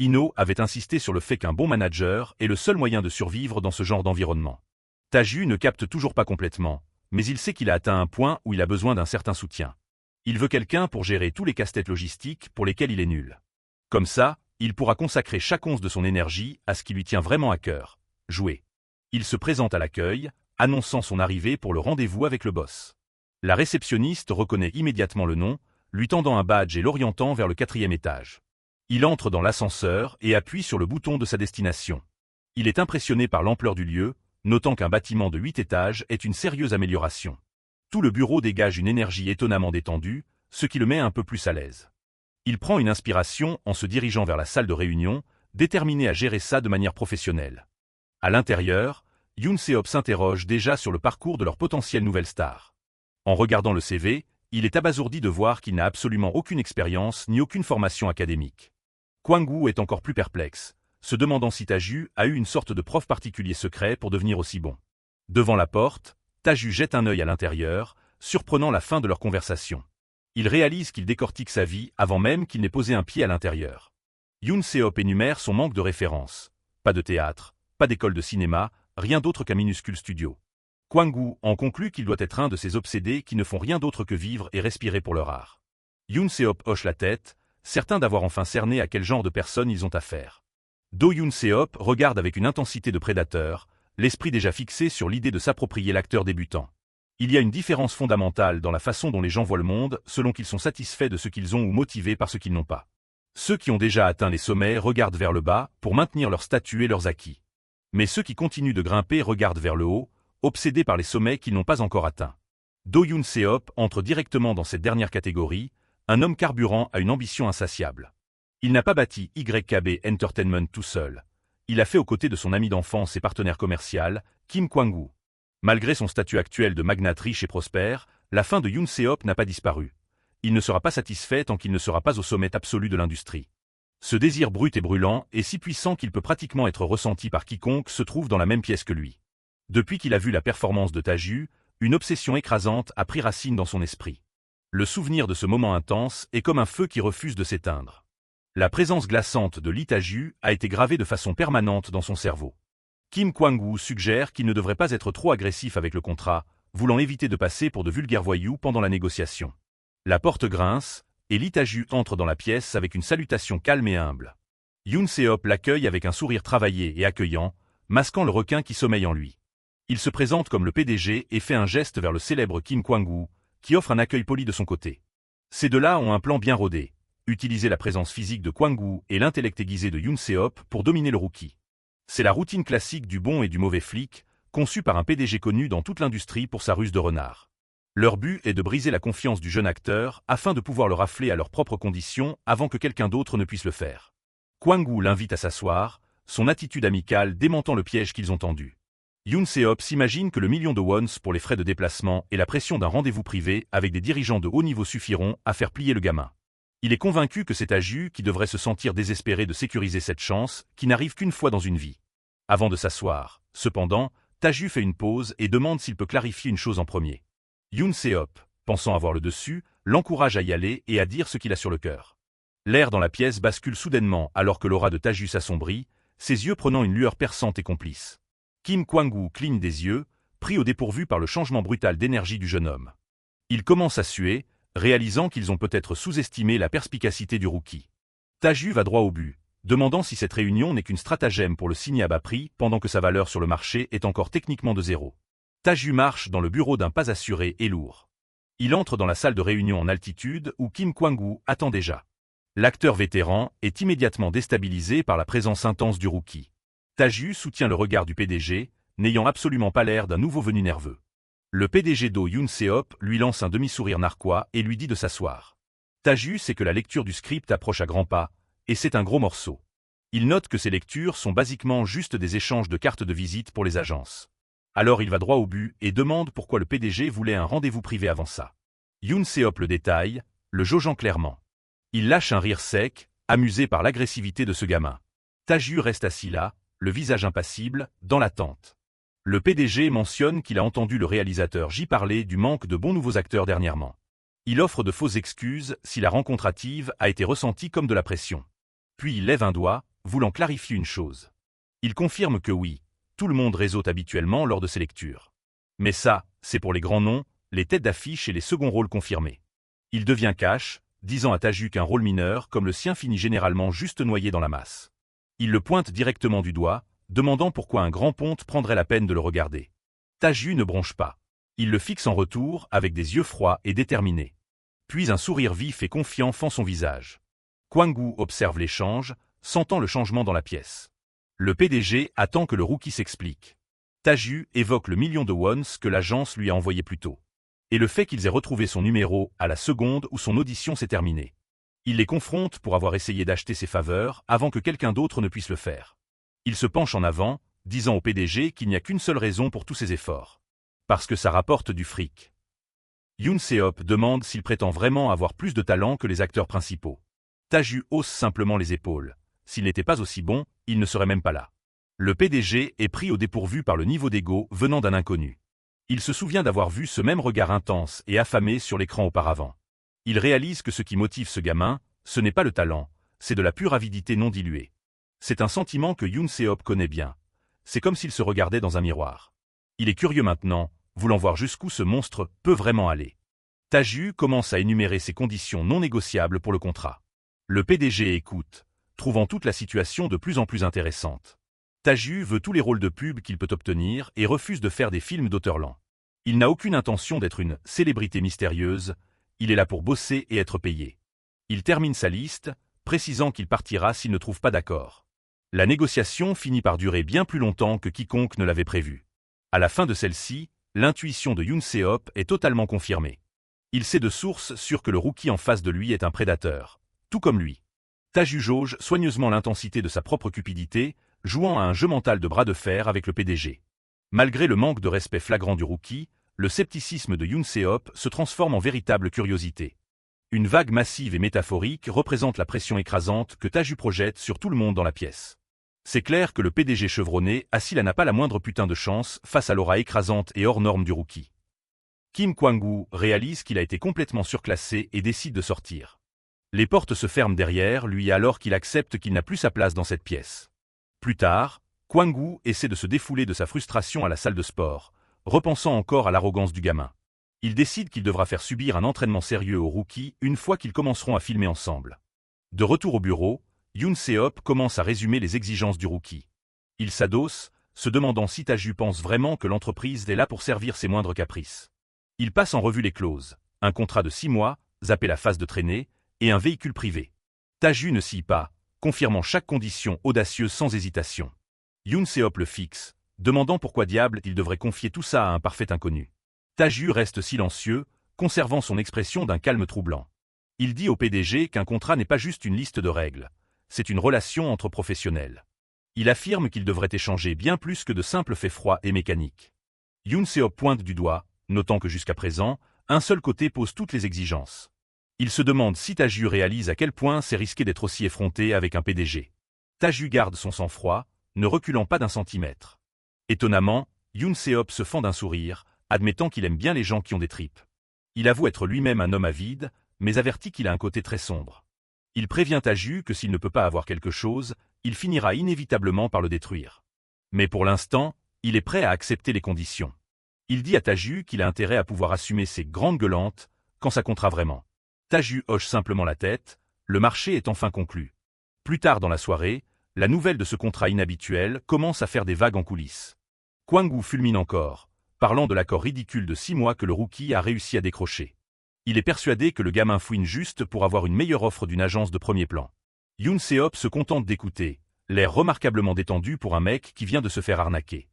Ino avait insisté sur le fait qu'un bon manager est le seul moyen de survivre dans ce genre d'environnement. Ta-ju ne capte toujours pas complètement, mais il sait qu'il a atteint un point où il a besoin d'un certain soutien. Il veut quelqu'un pour gérer tous les casse-têtes logistiques pour lesquels il est nul. Comme ça, il pourra consacrer chaque once de son énergie à ce qui lui tient vraiment à cœur, jouer. Il se présente à l'accueil, annonçant son arrivée pour le rendez-vous avec le boss. La réceptionniste reconnaît immédiatement le nom, lui tendant un badge et l'orientant vers le 4e étage. Il entre dans l'ascenseur et appuie sur le bouton de sa destination. Il est impressionné par l'ampleur du lieu, notant qu'un bâtiment de 8 étages est une sérieuse amélioration. Tout le bureau dégage une énergie étonnamment détendue, ce qui le met un peu plus à l'aise. Il prend une inspiration en se dirigeant vers la salle de réunion, déterminé à gérer ça de manière professionnelle. À l'intérieur, Yoon Se-hop s'interroge déjà sur le parcours de leur potentielle nouvelle star. En regardant le CV, il est abasourdi de voir qu'il n'a absolument aucune expérience ni aucune formation académique. Kwang-woo est encore plus perplexe, se demandant si Ta-ju a eu une sorte de prof particulier secret pour devenir aussi bon. Devant la porte, Ta-ju jette un œil à l'intérieur, surprenant la fin de leur conversation. Il réalise qu'il décortique sa vie avant même qu'il n'ait posé un pied à l'intérieur. Yoon Se-hop énumère son manque de références. Pas de théâtre, pas d'école de cinéma, rien d'autre qu'un minuscule studio. Kwang-woo en conclut qu'il doit être un de ces obsédés qui ne font rien d'autre que vivre et respirer pour leur art. Yoon Se-hop hoche la tête, certain d'avoir enfin cerné à quel genre de personnes ils ont affaire. Do Yoon Se-hop regarde avec une intensité de prédateur, l'esprit déjà fixé sur l'idée de s'approprier l'acteur débutant. Il y a une différence fondamentale dans la façon dont les gens voient le monde selon qu'ils sont satisfaits de ce qu'ils ont ou motivés par ce qu'ils n'ont pas. Ceux qui ont déjà atteint les sommets regardent vers le bas pour maintenir leur statut et leurs acquis. Mais ceux qui continuent de grimper regardent vers le haut, obsédés par les sommets qu'ils n'ont pas encore atteints. Do Yoon Se-hop entre directement dans cette dernière catégorie, un homme carburant à une ambition insatiable. Il n'a pas bâti YKB Entertainment tout seul. Il a fait aux côtés de son ami d'enfance et partenaire commercial, Kim Kwang-woo. Malgré son statut actuel de magnate riche et prospère, la faim de Yoon Se-op n'a pas disparu. Il ne sera pas satisfait tant qu'il ne sera pas au sommet absolu de l'industrie. Ce désir brut et brûlant est si puissant qu'il peut pratiquement être ressenti par quiconque se trouve dans la même pièce que lui. Depuis qu'il a vu la performance de Taju, une obsession écrasante a pris racine dans son esprit. Le souvenir de ce moment intense est comme un feu qui refuse de s'éteindre. La présence glaçante de Lee Taju a été gravée de façon permanente dans son cerveau. Kim Kwang-woo suggère qu'il ne devrait pas être trop agressif avec le contrat, voulant éviter de passer pour de vulgaires voyous pendant la négociation. La porte grince, et Lee Taju entre dans la pièce avec une salutation calme et humble. Yoon Se-op l'accueille avec un sourire travaillé et accueillant, masquant le requin qui sommeille en lui. Il se présente comme le PDG et fait un geste vers le célèbre Kim Kwang-woo, qui offre un accueil poli de son côté. Ces deux-là ont un plan bien rodé, utiliser la présence physique de Kwang-woo et l'intellect aiguisé de Yoon Se-op pour dominer le rookie. C'est la routine classique du bon et du mauvais flic, conçue par un PDG connu dans toute l'industrie pour sa ruse de renard. Leur but est de briser la confiance du jeune acteur afin de pouvoir le rafler à leurs propres conditions avant que quelqu'un d'autre ne puisse le faire. Kwang-woo l'invite à s'asseoir, son attitude amicale démentant le piège qu'ils ont tendu. Yoon Se-op s'imagine que le million de wons pour les frais de déplacement et la pression d'un rendez-vous privé avec des dirigeants de haut niveau suffiront à faire plier le gamin. Il est convaincu que c'est Taju qui devrait se sentir désespéré de sécuriser cette chance, qui n'arrive qu'une fois dans une vie. Avant de s'asseoir, cependant, Taju fait une pause et demande s'il peut clarifier une chose en premier. Yoon Se-op, pensant avoir le dessus, l'encourage à y aller et à dire ce qu'il a sur le cœur. L'air dans la pièce bascule soudainement alors que l'aura de Taju s'assombrit, ses yeux prenant une lueur perçante et complice. Kim Kwang-woo cligne des yeux, pris au dépourvu par le changement brutal d'énergie du jeune homme. Il commence à suer, réalisant qu'ils ont peut-être sous-estimé la perspicacité du rookie. Taju va droit au but, demandant si cette réunion n'est qu'une stratagème pour le signer à bas prix pendant que sa valeur sur le marché est encore techniquement de zéro. Taju marche dans le bureau d'un pas assuré et lourd. Il entre dans la salle de réunion en altitude où Kim Kwang-woo attend déjà. L'acteur vétéran est immédiatement déstabilisé par la présence intense du rookie. Taju soutient le regard du PDG, n'ayant absolument pas l'air d'un nouveau venu nerveux. Le PDG d'O Yoon Se-op lui lance un demi-sourire narquois et lui dit de s'asseoir. Taju sait que la lecture du script approche à grands pas, et c'est un gros morceau. Il note que ces lectures sont basiquement juste des échanges de cartes de visite pour les agences. Alors il va droit au but et demande pourquoi le PDG voulait un rendez-vous privé avant ça. Yoon Se-op le détaille, le jaugeant clairement. Il lâche un rire sec, amusé par l'agressivité de ce gamin. Taju reste assis là, le visage impassible, dans l'attente. Le PDG mentionne qu'il a entendu le réalisateur J parler du manque de bons nouveaux acteurs dernièrement. Il offre de fausses excuses si la rencontre hâtive a été ressentie comme de la pression. Puis il lève un doigt, voulant clarifier une chose. Il confirme que oui, tout le monde réseaute habituellement lors de ces lectures. Mais ça, c'est pour les grands noms, les têtes d'affiche et les seconds rôles confirmés. Il devient cash, disant à Taju qu'un rôle mineur comme le sien finit généralement juste noyé dans la masse. Il le pointe directement du doigt, demandant pourquoi un grand ponte prendrait la peine de le regarder. Taju ne bronche pas. Il le fixe en retour avec des yeux froids et déterminés. Puis un sourire vif et confiant fend son visage. Kwang-woo observe l'échange, sentant le changement dans la pièce. Le PDG attend que le rookie s'explique. Taju évoque le million de wons que l'agence lui a envoyé plus tôt. Et le fait qu'ils aient retrouvé son numéro à la seconde où son audition s'est terminée. Il les confronte pour avoir essayé d'acheter ses faveurs avant que quelqu'un d'autre ne puisse le faire. Il se penche en avant, disant au PDG qu'il n'y a qu'une seule raison pour tous ses efforts. Parce que ça rapporte du fric. Yoon Se-op demande s'il prétend vraiment avoir plus de talent que les acteurs principaux. Taju hausse simplement les épaules. S'il n'était pas aussi bon, il ne serait même pas là. Le PDG est pris au dépourvu par le niveau d'ego venant d'un inconnu. Il se souvient d'avoir vu ce même regard intense et affamé sur l'écran auparavant. Il réalise que ce qui motive ce gamin, ce n'est pas le talent, c'est de la pure avidité non diluée. C'est un sentiment que Yoon Se-op connaît bien. C'est comme s'il se regardait dans un miroir. Il est curieux maintenant, voulant voir jusqu'où ce monstre peut vraiment aller. Taju commence à énumérer ses conditions non négociables pour le contrat. Le PDG écoute, trouvant toute la situation de plus en plus intéressante. Taju veut tous les rôles de pub qu'il peut obtenir et refuse de faire des films d'auteur lent. Il n'a aucune intention d'être une célébrité mystérieuse, il est là pour bosser et être payé. Il termine sa liste, précisant qu'il partira s'il ne trouve pas d'accord. La négociation finit par durer bien plus longtemps que quiconque ne l'avait prévu. À la fin de celle-ci, l'intuition de Yoon Se-op est totalement confirmée. Il sait de source sûre que le rookie en face de lui est un prédateur, tout comme lui. Taju jauge soigneusement l'intensité de sa propre cupidité, jouant à un jeu mental de bras de fer avec le PDG. Malgré le manque de respect flagrant du rookie, le scepticisme de Yoon Se-hop se transforme en véritable curiosité. Une vague massive et métaphorique représente la pression écrasante que Taju projette sur tout le monde dans la pièce. C'est clair que le PDG chevronné assis là n'a pas la moindre putain de chance face à l'aura écrasante et hors norme du rookie. Kim Kwang-woo réalise qu'il a été complètement surclassé et décide de sortir. Les portes se ferment derrière lui alors qu'il accepte qu'il n'a plus sa place dans cette pièce. Plus tard, Kwang-woo essaie de se défouler de sa frustration à la salle de sport, repensant encore à l'arrogance du gamin. Il décide qu'il devra faire subir un entraînement sérieux aux rookies une fois qu'ils commenceront à filmer ensemble. De retour au bureau, Yoon Se-hop commence à résumer les exigences du rookie. Il s'adosse, se demandant si Taju pense vraiment que l'entreprise est là pour servir ses moindres caprices. Il passe en revue les clauses, un contrat de 6 mois, zapper la phase de traînée, et un véhicule privé. Taju ne scie pas, confirmant chaque condition audacieuse sans hésitation. Yoon Se-hop le fixe, demandant pourquoi diable il devrait confier tout ça à un parfait inconnu. Taju reste silencieux, conservant son expression d'un calme troublant. Il dit au PDG qu'un contrat n'est pas juste une liste de règles, c'est une relation entre professionnels. Il affirme qu'il devrait échanger bien plus que de simples faits froids et mécaniques. Yoon Se-hop pointe du doigt, notant que jusqu'à présent, un seul côté pose toutes les exigences. Il se demande si Taju réalise à quel point c'est risqué d'être aussi effronté avec un PDG. Taju garde son sang-froid, ne reculant pas d'un centimètre. Étonnamment, Yoon Se-hop se fend d'un sourire, admettant qu'il aime bien les gens qui ont des tripes. Il avoue être lui-même un homme avide, mais avertit qu'il a un côté très sombre. Il prévient Taju que s'il ne peut pas avoir quelque chose, il finira inévitablement par le détruire. Mais pour l'instant, il est prêt à accepter les conditions. Il dit à Taju qu'il a intérêt à pouvoir assumer ses grandes gueulantes, quand ça comptera vraiment. Taju hoche simplement la tête, le marché est enfin conclu. Plus tard dans la soirée, la nouvelle de ce contrat inhabituel commence à faire des vagues en coulisses. Kwang-woo fulmine encore, parlant de l'accord ridicule de 6 mois que le rookie a réussi à décrocher. Il est persuadé que le gamin fouine juste pour avoir une meilleure offre d'une agence de premier plan. Yoon Se-hop se contente d'écouter, l'air remarquablement détendu pour un mec qui vient de se faire arnaquer.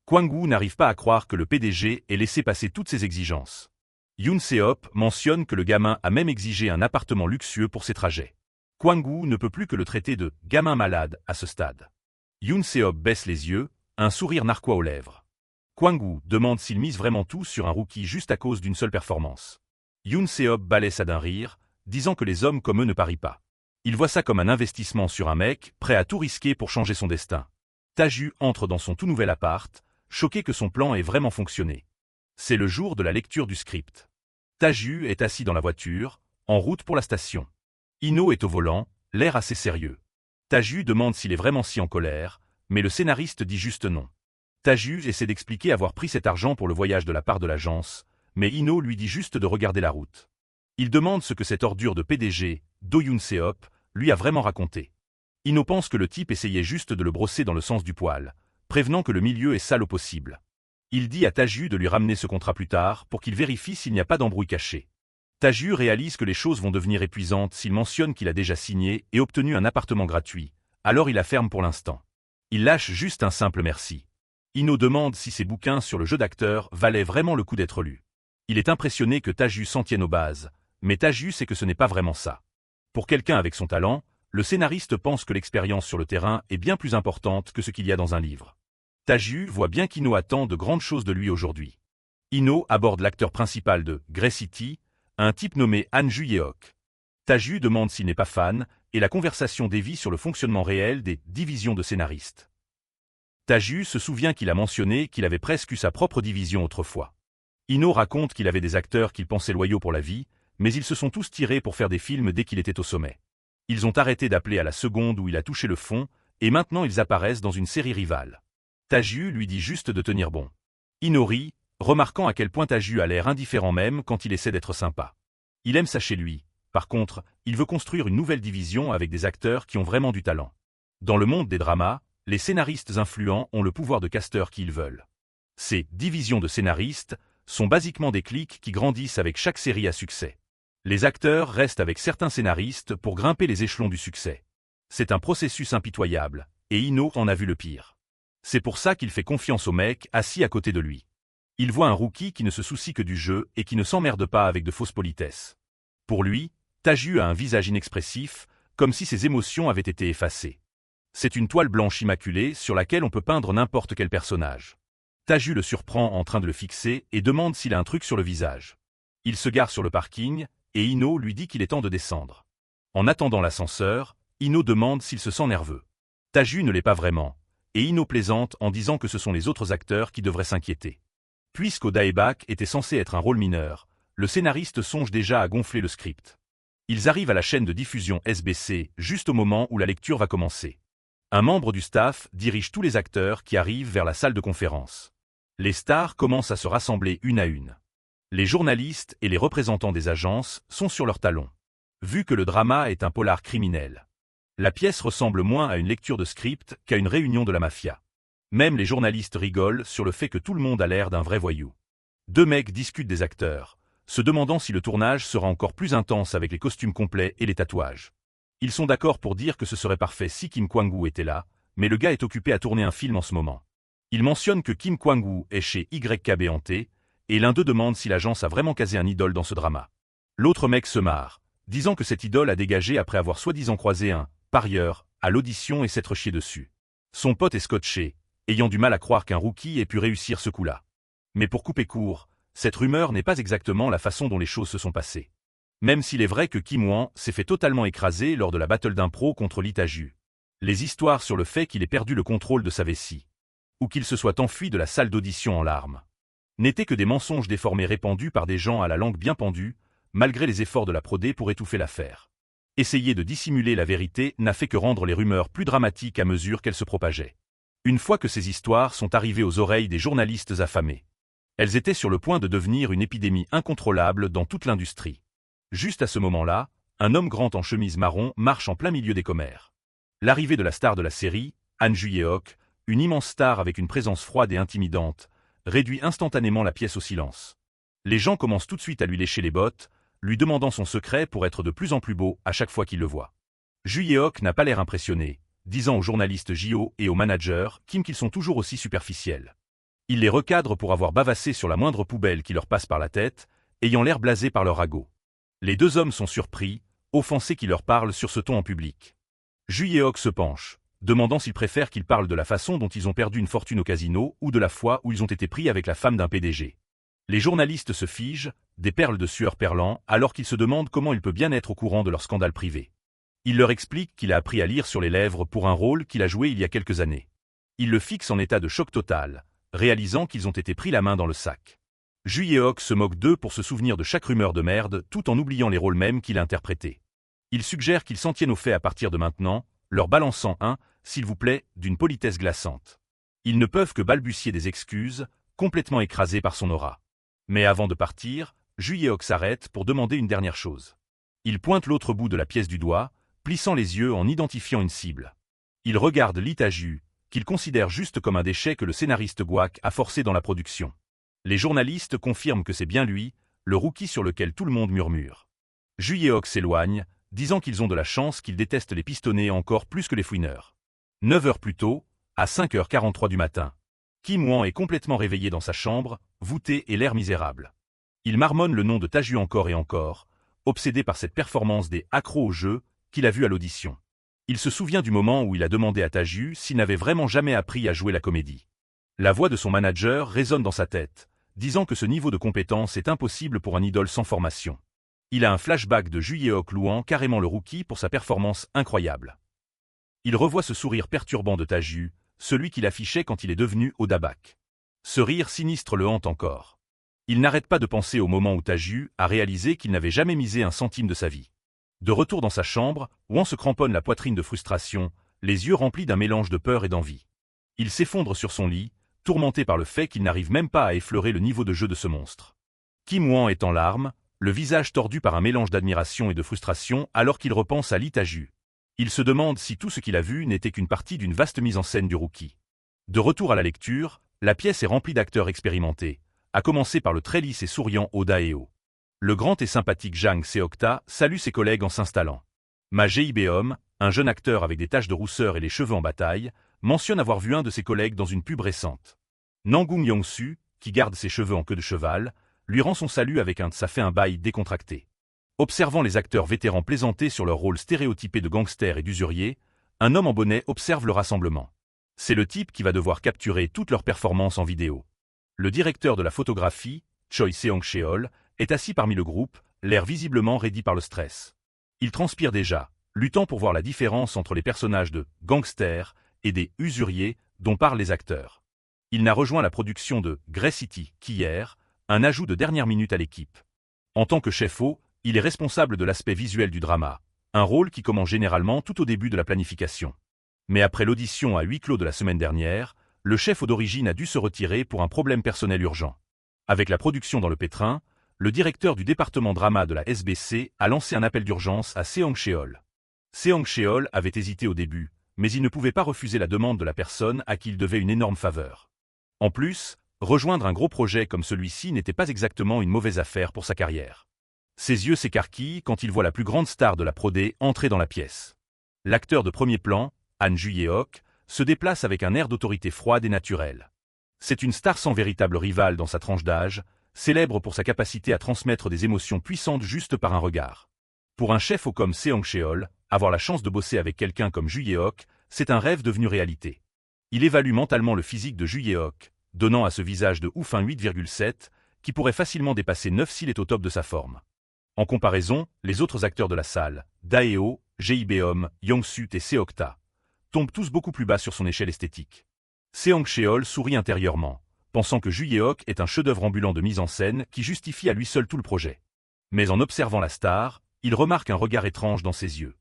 Kwang-woo n'arrive pas à croire que le PDG ait laissé passer toutes ses exigences. Yoon Se-hop mentionne que le gamin a même exigé un appartement luxueux pour ses trajets. Kwang-woo ne peut plus que le traiter de « gamin malade » à ce stade. Yoon Se-hop baisse les yeux, un sourire narquois aux lèvres. Kwang-woo demande s'il mise vraiment tout sur un rookie juste à cause d'une seule performance. Yoon Se-hop balaie ça d'un rire, disant que les hommes comme eux ne parient pas. Il voit ça comme un investissement sur un mec, prêt à tout risquer pour changer son destin. Taju entre dans son tout nouvel appart, choqué que son plan ait vraiment fonctionné. C'est le jour de la lecture du script. Taju est assis dans la voiture, en route pour la station. Ino est au volant, l'air assez sérieux. Taju demande s'il est vraiment si en colère, mais le scénariste dit juste non. Taju essaie d'expliquer avoir pris cet argent pour le voyage de la part de l'agence, mais Ino lui dit juste de regarder la route. Il demande ce que cette ordure de PDG, Do Yoon Se-hop, lui a vraiment raconté. Ino pense que le type essayait juste de le brosser dans le sens du poil, prévenant que le milieu est sale au possible. Il dit à Taju de lui ramener ce contrat plus tard pour qu'il vérifie s'il n'y a pas d'embrouille cachée. Taju réalise que les choses vont devenir épuisantes s'il mentionne qu'il a déjà signé et obtenu un appartement gratuit, alors il la ferme pour l'instant. Il lâche juste un simple merci. Ino demande si ses bouquins sur le jeu d'acteur valaient vraiment le coup d'être lus. Il est impressionné que Taju s'en tienne aux bases, mais Taju sait que ce n'est pas vraiment ça. Pour quelqu'un avec son talent, le scénariste pense que l'expérience sur le terrain est bien plus importante que ce qu'il y a dans un livre. Taju voit bien qu'Ino attend de grandes choses de lui aujourd'hui. Ino aborde l'acteur principal de Grey City, un type nommé Han Ju-yeok. Taju demande s'il n'est pas fan, et la conversation dévie sur le fonctionnement réel des divisions de scénaristes. Taju se souvient qu'il a mentionné qu'il avait presque eu sa propre division autrefois. Ino raconte qu'il avait des acteurs qu'il pensait loyaux pour la vie, mais ils se sont tous tirés pour faire des films dès qu'il était au sommet. Ils ont arrêté d'appeler à la seconde où il a touché le fond, et maintenant ils apparaissent dans une série rivale. Taju lui dit juste de tenir bon. Ino rit, remarquant à quel point Taju a l'air indifférent même quand il essaie d'être sympa. Il aime ça chez lui, par contre, il veut construire une nouvelle division avec des acteurs qui ont vraiment du talent. Dans le monde des dramas, les scénaristes influents ont le pouvoir de casteur qu'ils veulent. Ces divisions de scénaristes sont basiquement des cliques qui grandissent avec chaque série à succès. Les acteurs restent avec certains scénaristes pour grimper les échelons du succès. C'est un processus impitoyable, et Ino en a vu le pire. C'est pour ça qu'il fait confiance au mec assis à côté de lui. Il voit un rookie qui ne se soucie que du jeu et qui ne s'emmerde pas avec de fausses politesses. Pour lui, Taju a un visage inexpressif, comme si ses émotions avaient été effacées. C'est une toile blanche immaculée sur laquelle on peut peindre n'importe quel personnage. Taju le surprend en train de le fixer et demande s'il a un truc sur le visage. Il se gare sur le parking, et Ino lui dit qu'il est temps de descendre. En attendant l'ascenseur, Ino demande s'il se sent nerveux. Taju ne l'est pas vraiment, et Ino plaisante en disant que ce sont les autres acteurs qui devraient s'inquiéter. Puisqu'Odaebak était censé être un rôle mineur, le scénariste songe déjà à gonfler le script. Ils arrivent à la chaîne de diffusion SBC juste au moment où la lecture va commencer. Un membre du staff dirige tous les acteurs qui arrivent vers la salle de conférence. Les stars commencent à se rassembler une à une. Les journalistes et les représentants des agences sont sur leurs talons. Vu que le drama est un polar criminel, la pièce ressemble moins à une lecture de script qu'à une réunion de la mafia. Même les journalistes rigolent sur le fait que tout le monde a l'air d'un vrai voyou. Deux mecs discutent des acteurs, se demandant si le tournage sera encore plus intense avec les costumes complets et les tatouages. Ils sont d'accord pour dire que ce serait parfait si Kim Kwang-woo était là, mais le gars est occupé à tourner un film en ce moment. Il mentionne que Kim Kwang-woo est chez YKB Hanté, et l'un d'eux demande si l'agence a vraiment casé un idole dans ce drama. L'autre mec se marre, disant que cette idole a dégagé après avoir soi-disant croisé un parieur à l'audition et s'être chié dessus. Son pote est scotché, ayant du mal à croire qu'un rookie ait pu réussir ce coup-là. Mais pour couper court, cette rumeur n'est pas exactement la façon dont les choses se sont passées. Même s'il est vrai que Kim Wan s'est fait totalement écraser lors de la battle d'impro contre Lee Ta-ju. Les histoires sur le fait qu'il ait perdu le contrôle de sa vessie, ou qu'il se soit enfui de la salle d'audition en larmes, n'étaient que des mensonges déformés répandus par des gens à la langue bien pendue, malgré les efforts de la prodé pour étouffer l'affaire. Essayer de dissimuler la vérité n'a fait que rendre les rumeurs plus dramatiques à mesure qu'elles se propageaient. Une fois que ces histoires sont arrivées aux oreilles des journalistes affamés, elles étaient sur le point de devenir une épidémie incontrôlable dans toute l'industrie. Juste à ce moment-là, un homme grand en chemise marron marche en plein milieu des commères. L'arrivée de la star de la série, Han Ju-yeok, une immense star avec une présence froide et intimidante, réduit instantanément la pièce au silence. Les gens commencent tout de suite à lui lécher les bottes, lui demandant son secret pour être de plus en plus beau à chaque fois qu'ils le voient. Ju-yeok n'a pas l'air impressionné, disant aux journalistes Jo et aux managers Kim qu'ils sont toujours aussi superficiels. Il les recadre pour avoir bavassé sur la moindre poubelle qui leur passe par la tête, ayant l'air blasés par leur ragot. Les deux hommes sont surpris, offensés qu'il leur parle sur ce ton en public. Ju-yeok se penche, demandant s'ils préfèrent qu'ils parlent de la façon dont ils ont perdu une fortune au casino ou de la fois où ils ont été pris avec la femme d'un PDG. Les journalistes se figent, des perles de sueur perlant, alors qu'ils se demandent comment il peut bien être au courant de leur scandale privé. Il leur explique qu'il a appris à lire sur les lèvres pour un rôle qu'il a joué il y a quelques années. Il le fixe en état de choc total, réalisant qu'ils ont été pris la main dans le sac. Ju-yeok se moque d'eux pour se souvenir de chaque rumeur de merde tout en oubliant les rôles mêmes qu'il a interprétés. Il suggère qu'ils s'en tiennent aux faits à partir de maintenant, leur balançant un « s'il vous plaît » d'une politesse glaçante. Ils ne peuvent que balbutier des excuses, complètement écrasés par son aura. Mais avant de partir, Ju-yeok s'arrête pour demander une dernière chose. Il pointe l'autre bout de la pièce du doigt, plissant les yeux en identifiant une cible. Il regarde Lee Ta-ju, qu'il considère juste comme un déchet que le scénariste Gwaak a forcé dans la production. Les journalistes confirment que c'est bien lui, le rookie sur lequel tout le monde murmure. Ju-yeok s'éloigne, disant qu'ils ont de la chance qu'ils détestent les pistonnés encore plus que les fouineurs. 9 heures plus tôt, à 5h43 du matin, Kim Wan est complètement réveillé dans sa chambre, voûté et l'air misérable. Il marmonne le nom de Ta-ju encore et encore, obsédé par cette performance des accros au jeu qu'il a vu à l'audition. Il se souvient du moment où il a demandé à Ta-ju s'il n'avait vraiment jamais appris à jouer la comédie. La voix de son manager résonne dans sa tête, disant que ce niveau de compétence est impossible pour un idole sans formation. Il a un flashback de Ju-yeok louant carrément le rookie pour sa performance incroyable. Il revoit ce sourire perturbant de Ta-ju, celui qu'il affichait quand il est devenu Odaebak. Ce rire sinistre le hante encore. Il n'arrête pas de penser au moment où Ta-ju a réalisé qu'il n'avait jamais misé un centime de sa vie. De retour dans sa chambre, Wan se cramponne la poitrine de frustration, les yeux remplis d'un mélange de peur et d'envie. Il s'effondre sur son lit, tourmenté par le fait qu'il n'arrive même pas à effleurer le niveau de jeu de ce monstre. Kim Wan est en larmes, le visage tordu par un mélange d'admiration et de frustration alors qu'il repense à Lee Ta-ju. Il se demande si tout ce qu'il a vu n'était qu'une partie d'une vaste mise en scène du rookie. De retour à la lecture, la pièce est remplie d'acteurs expérimentés, à commencer par le très lisse et souriant Oda Eo. Le grand et sympathique Jang Seokta salue ses collègues en s'installant. Ma Gi-beom, un jeune acteur avec des taches de rousseur et les cheveux en bataille, mentionne avoir vu un de ses collègues dans une pub récente. Nangung Yong-su, qui garde ses cheveux en queue de cheval, lui rend son salut avec un « ça fait un bail » décontracté. Observant les acteurs vétérans plaisanter sur leur rôle stéréotypé de gangster et d'usurier, un homme en bonnet observe le rassemblement. C'est le type qui va devoir capturer toutes leurs performances en vidéo. Le directeur de la photographie, Choi Seong-cheol, est assis parmi le groupe, l'air visiblement raidi par le stress. Il transpire déjà, luttant pour voir la différence entre les personnages de gangsters et des usuriers dont parlent les acteurs. Il n'a rejoint la production de Grey City qu'hier, un ajout de dernière minute à l'équipe. En tant que chef-O, il est responsable de l'aspect visuel du drama, un rôle qui commence généralement tout au début de la planification. Mais après l'audition à huis clos de la semaine dernière, le chef-O d'origine a dû se retirer pour un problème personnel urgent. Avec la production dans le pétrin, le directeur du département drama de la SBC a lancé un appel d'urgence à Seong-cheol. Seong-cheol avait hésité au début, mais il ne pouvait pas refuser la demande de la personne à qui il devait une énorme faveur. En plus, rejoindre un gros projet comme celui-ci n'était pas exactement une mauvaise affaire pour sa carrière. Ses yeux s'écarquillent quand il voit la plus grande star de la prodé entrer dans la pièce. L'acteur de premier plan, Han Ju-yeok, se déplace avec un air d'autorité froide et naturelle. C'est une star sans véritable rival dans sa tranche d'âge, célèbre pour sa capacité à transmettre des émotions puissantes juste par un regard. Pour un chef comme Seong-cheol, avoir la chance de bosser avec quelqu'un comme Ju-yeok, c'est un rêve devenu réalité. Il évalue mentalement le physique de Ju-yeok, donnant à ce visage de ouf un 8,7, qui pourrait facilement dépasser 9 s'il est au top de sa forme. En comparaison, les autres acteurs de la salle, Dae-ho, Jae-beom, Young-sut et Seokta, tombent tous beaucoup plus bas sur son échelle esthétique. Seong-cheol sourit intérieurement, pensant que Ju-yeok est un chef-d'œuvre ambulant de mise en scène qui justifie à lui seul tout le projet. Mais en observant la star, il remarque un regard étrange dans ses yeux.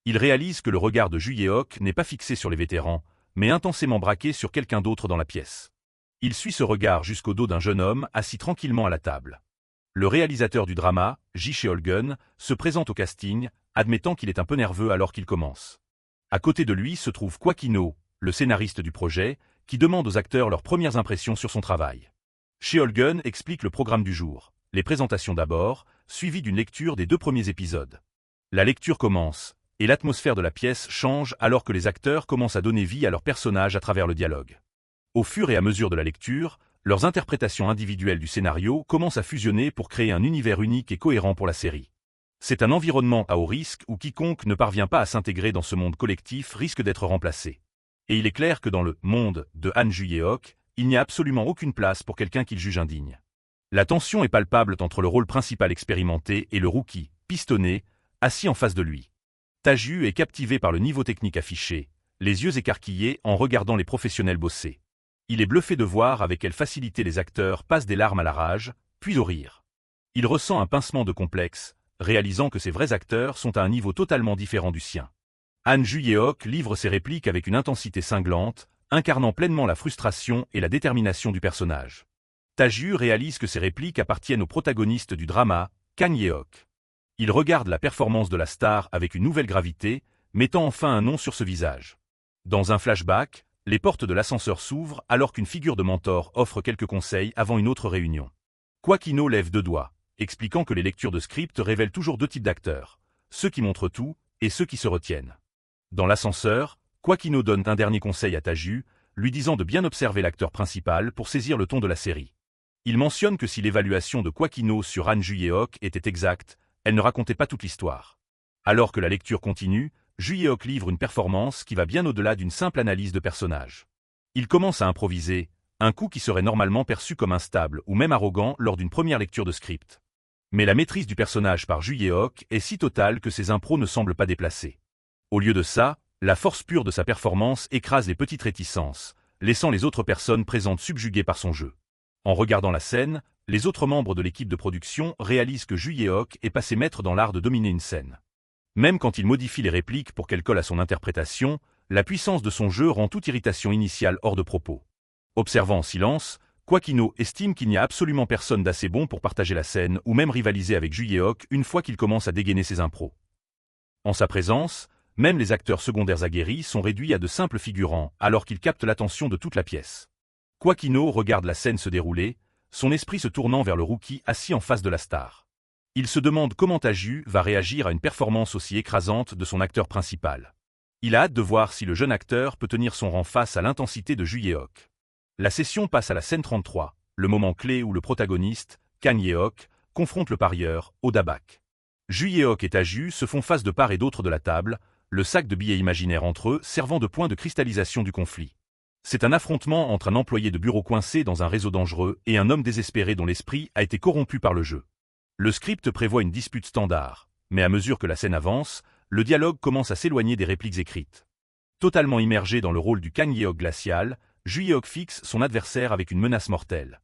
Il réalise que le regard de Ju-yeok n'est pas fixé sur les vétérans, mais intensément braqué sur quelqu'un d'autre dans la pièce. Il suit ce regard jusqu'au dos d'un jeune homme assis tranquillement à la table. Le réalisateur du drama, Ji Cheol-gun, se présente au casting, admettant qu'il est un peu nerveux alors qu'il commence. À côté de lui se trouve Kwak In-ho, le scénariste du projet, qui demande aux acteurs leurs premières impressions sur son travail. Cheol-gun explique le programme du jour, les présentations d'abord, suivies d'une lecture des 2 premiers épisodes. La lecture commence, et l'atmosphère de la pièce change alors que les acteurs commencent à donner vie à leurs personnages à travers le dialogue. Au fur et à mesure de la lecture, leurs interprétations individuelles du scénario commencent à fusionner pour créer un univers unique et cohérent pour la série. C'est un environnement à haut risque où quiconque ne parvient pas à s'intégrer dans ce monde collectif risque d'être remplacé. Et il est clair que dans le monde de Han Ju-yeok, il n'y a absolument aucune place pour quelqu'un qu'il juge indigne. La tension est palpable entre le rôle principal expérimenté et le rookie, pistonné, assis en face de lui. Tae-ju est captivé par le niveau technique affiché, les yeux écarquillés en regardant les professionnels bosser. Il est bluffé de voir avec quelle facilité les acteurs passent des larmes à la rage, puis au rire. Il ressent un pincement de complexe, réalisant que ces vrais acteurs sont à un niveau totalement différent du sien. Han Ju-yeok livre ses répliques avec une intensité cinglante, incarnant pleinement la frustration et la détermination du personnage. Tae-ju réalise que ces répliques appartiennent au protagoniste du drama, Kang Yeok. Il regarde la performance de la star avec une nouvelle gravité, mettant enfin un nom sur ce visage. Dans un flashback, les portes de l'ascenseur s'ouvrent alors qu'une figure de mentor offre quelques conseils avant une autre réunion. Kwak In-ho lève 2 doigts, expliquant que les lectures de script révèlent toujours 2 types d'acteurs, ceux qui montrent tout et ceux qui se retiennent. Dans l'ascenseur, Kwak In-ho donne un dernier conseil à Tae-ju, lui disant de bien observer l'acteur principal pour saisir le ton de la série. Il mentionne que si l'évaluation de Kwak In-ho sur Han Ju-yeok était exacte, elle ne racontait pas toute l'histoire. Alors que la lecture continue, Ju-yeok livre une performance qui va bien au-delà d'une simple analyse de personnage. Il commence à improviser, un coup qui serait normalement perçu comme instable ou même arrogant lors d'une première lecture de script. Mais la maîtrise du personnage par Ju-yeok est si totale que ses impros ne semblent pas déplacés. Au lieu de ça, la force pure de sa performance écrase les petites réticences, laissant les autres personnes présentes subjuguées par son jeu. En regardant la scène, les autres membres de l'équipe de production réalisent que Ju-yeok est passé maître dans l'art de dominer une scène. Même quand il modifie les répliques pour qu'elles collent à son interprétation, la puissance de son jeu rend toute irritation initiale hors de propos. Observant en silence, Kwak In-ho estime qu'il n'y a absolument personne d'assez bon pour partager la scène ou même rivaliser avec Ju-yeok une fois qu'il commence à dégainer ses impros. En sa présence, même les acteurs secondaires aguerris sont réduits à de simples figurants alors qu'ils captent l'attention de toute la pièce. Kwak In-ho regarde la scène se dérouler, son esprit se tournant vers le rookie assis en face de la star. Il se demande comment Tae-ju va réagir à une performance aussi écrasante de son acteur principal. Il a hâte de voir si le jeune acteur peut tenir son rang face à l'intensité de Ju-yeok. La session passe à la scène 33, le moment clé où le protagoniste, Kang Yeok, confronte le parieur, Odabak. Ju-yeok et Tae-ju se font face de part et d'autre de la table, le sac de billets imaginaire entre eux servant de point de cristallisation du conflit. C'est un affrontement entre un employé de bureau coincé dans un réseau dangereux et un homme désespéré dont l'esprit a été corrompu par le jeu. Le script prévoit une dispute standard, mais à mesure que la scène avance, le dialogue commence à s'éloigner des répliques écrites. Totalement immergé dans le rôle du Kang Yeok glacial, Ju Yeok fixe son adversaire avec une menace mortelle.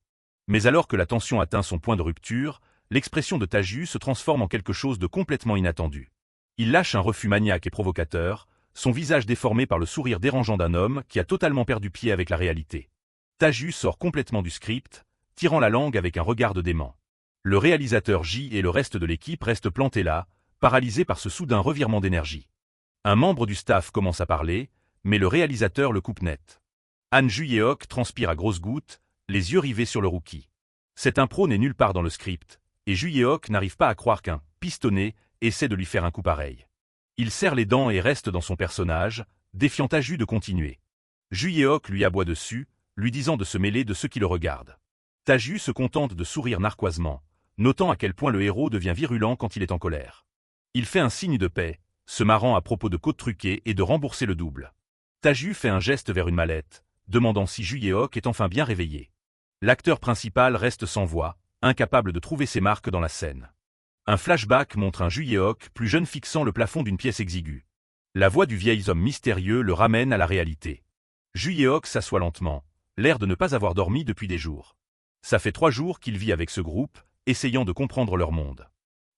Mais alors que la tension atteint son point de rupture, l'expression de Tae-ju se transforme en quelque chose de complètement inattendu. Il lâche un refus maniaque et provocateur, son visage déformé par le sourire dérangeant d'un homme qui a totalement perdu pied avec la réalité. Tae-ju sort complètement du script, tirant la langue avec un regard de dément. Le réalisateur J et le reste de l'équipe restent plantés là, paralysés par ce soudain revirement d'énergie. Un membre du staff commence à parler, mais le réalisateur le coupe net. Han Ju-yeok transpire à grosses gouttes, les yeux rivés sur le rookie. Cette impro n'est nulle part dans le script, et Ju-yeok n'arrive pas à croire qu'un pistonné essaie de lui faire un coup pareil. Il serre les dents et reste dans son personnage, défiant Tae-ju de continuer. Ju-yeok lui aboie dessus, lui disant de se mêler de ceux qui le regardent. Tae-ju se contente de sourire narquoisement, notant à quel point le héros devient virulent quand il est en colère. Il fait un signe de paix, se marrant à propos de côtes truquées et de rembourser le double. Tae-ju fait un geste vers une mallette, demandant si Ju-yeok est enfin bien réveillé. L'acteur principal reste sans voix, incapable de trouver ses marques dans la scène. Un flashback montre un Ju-yeok plus jeune fixant le plafond d'une pièce exiguë. La voix du vieil homme mystérieux le ramène à la réalité. Ju-yeok s'assoit lentement, l'air de ne pas avoir dormi depuis des jours. Ça fait 3 jours qu'il vit avec ce groupe, essayant de comprendre leur monde.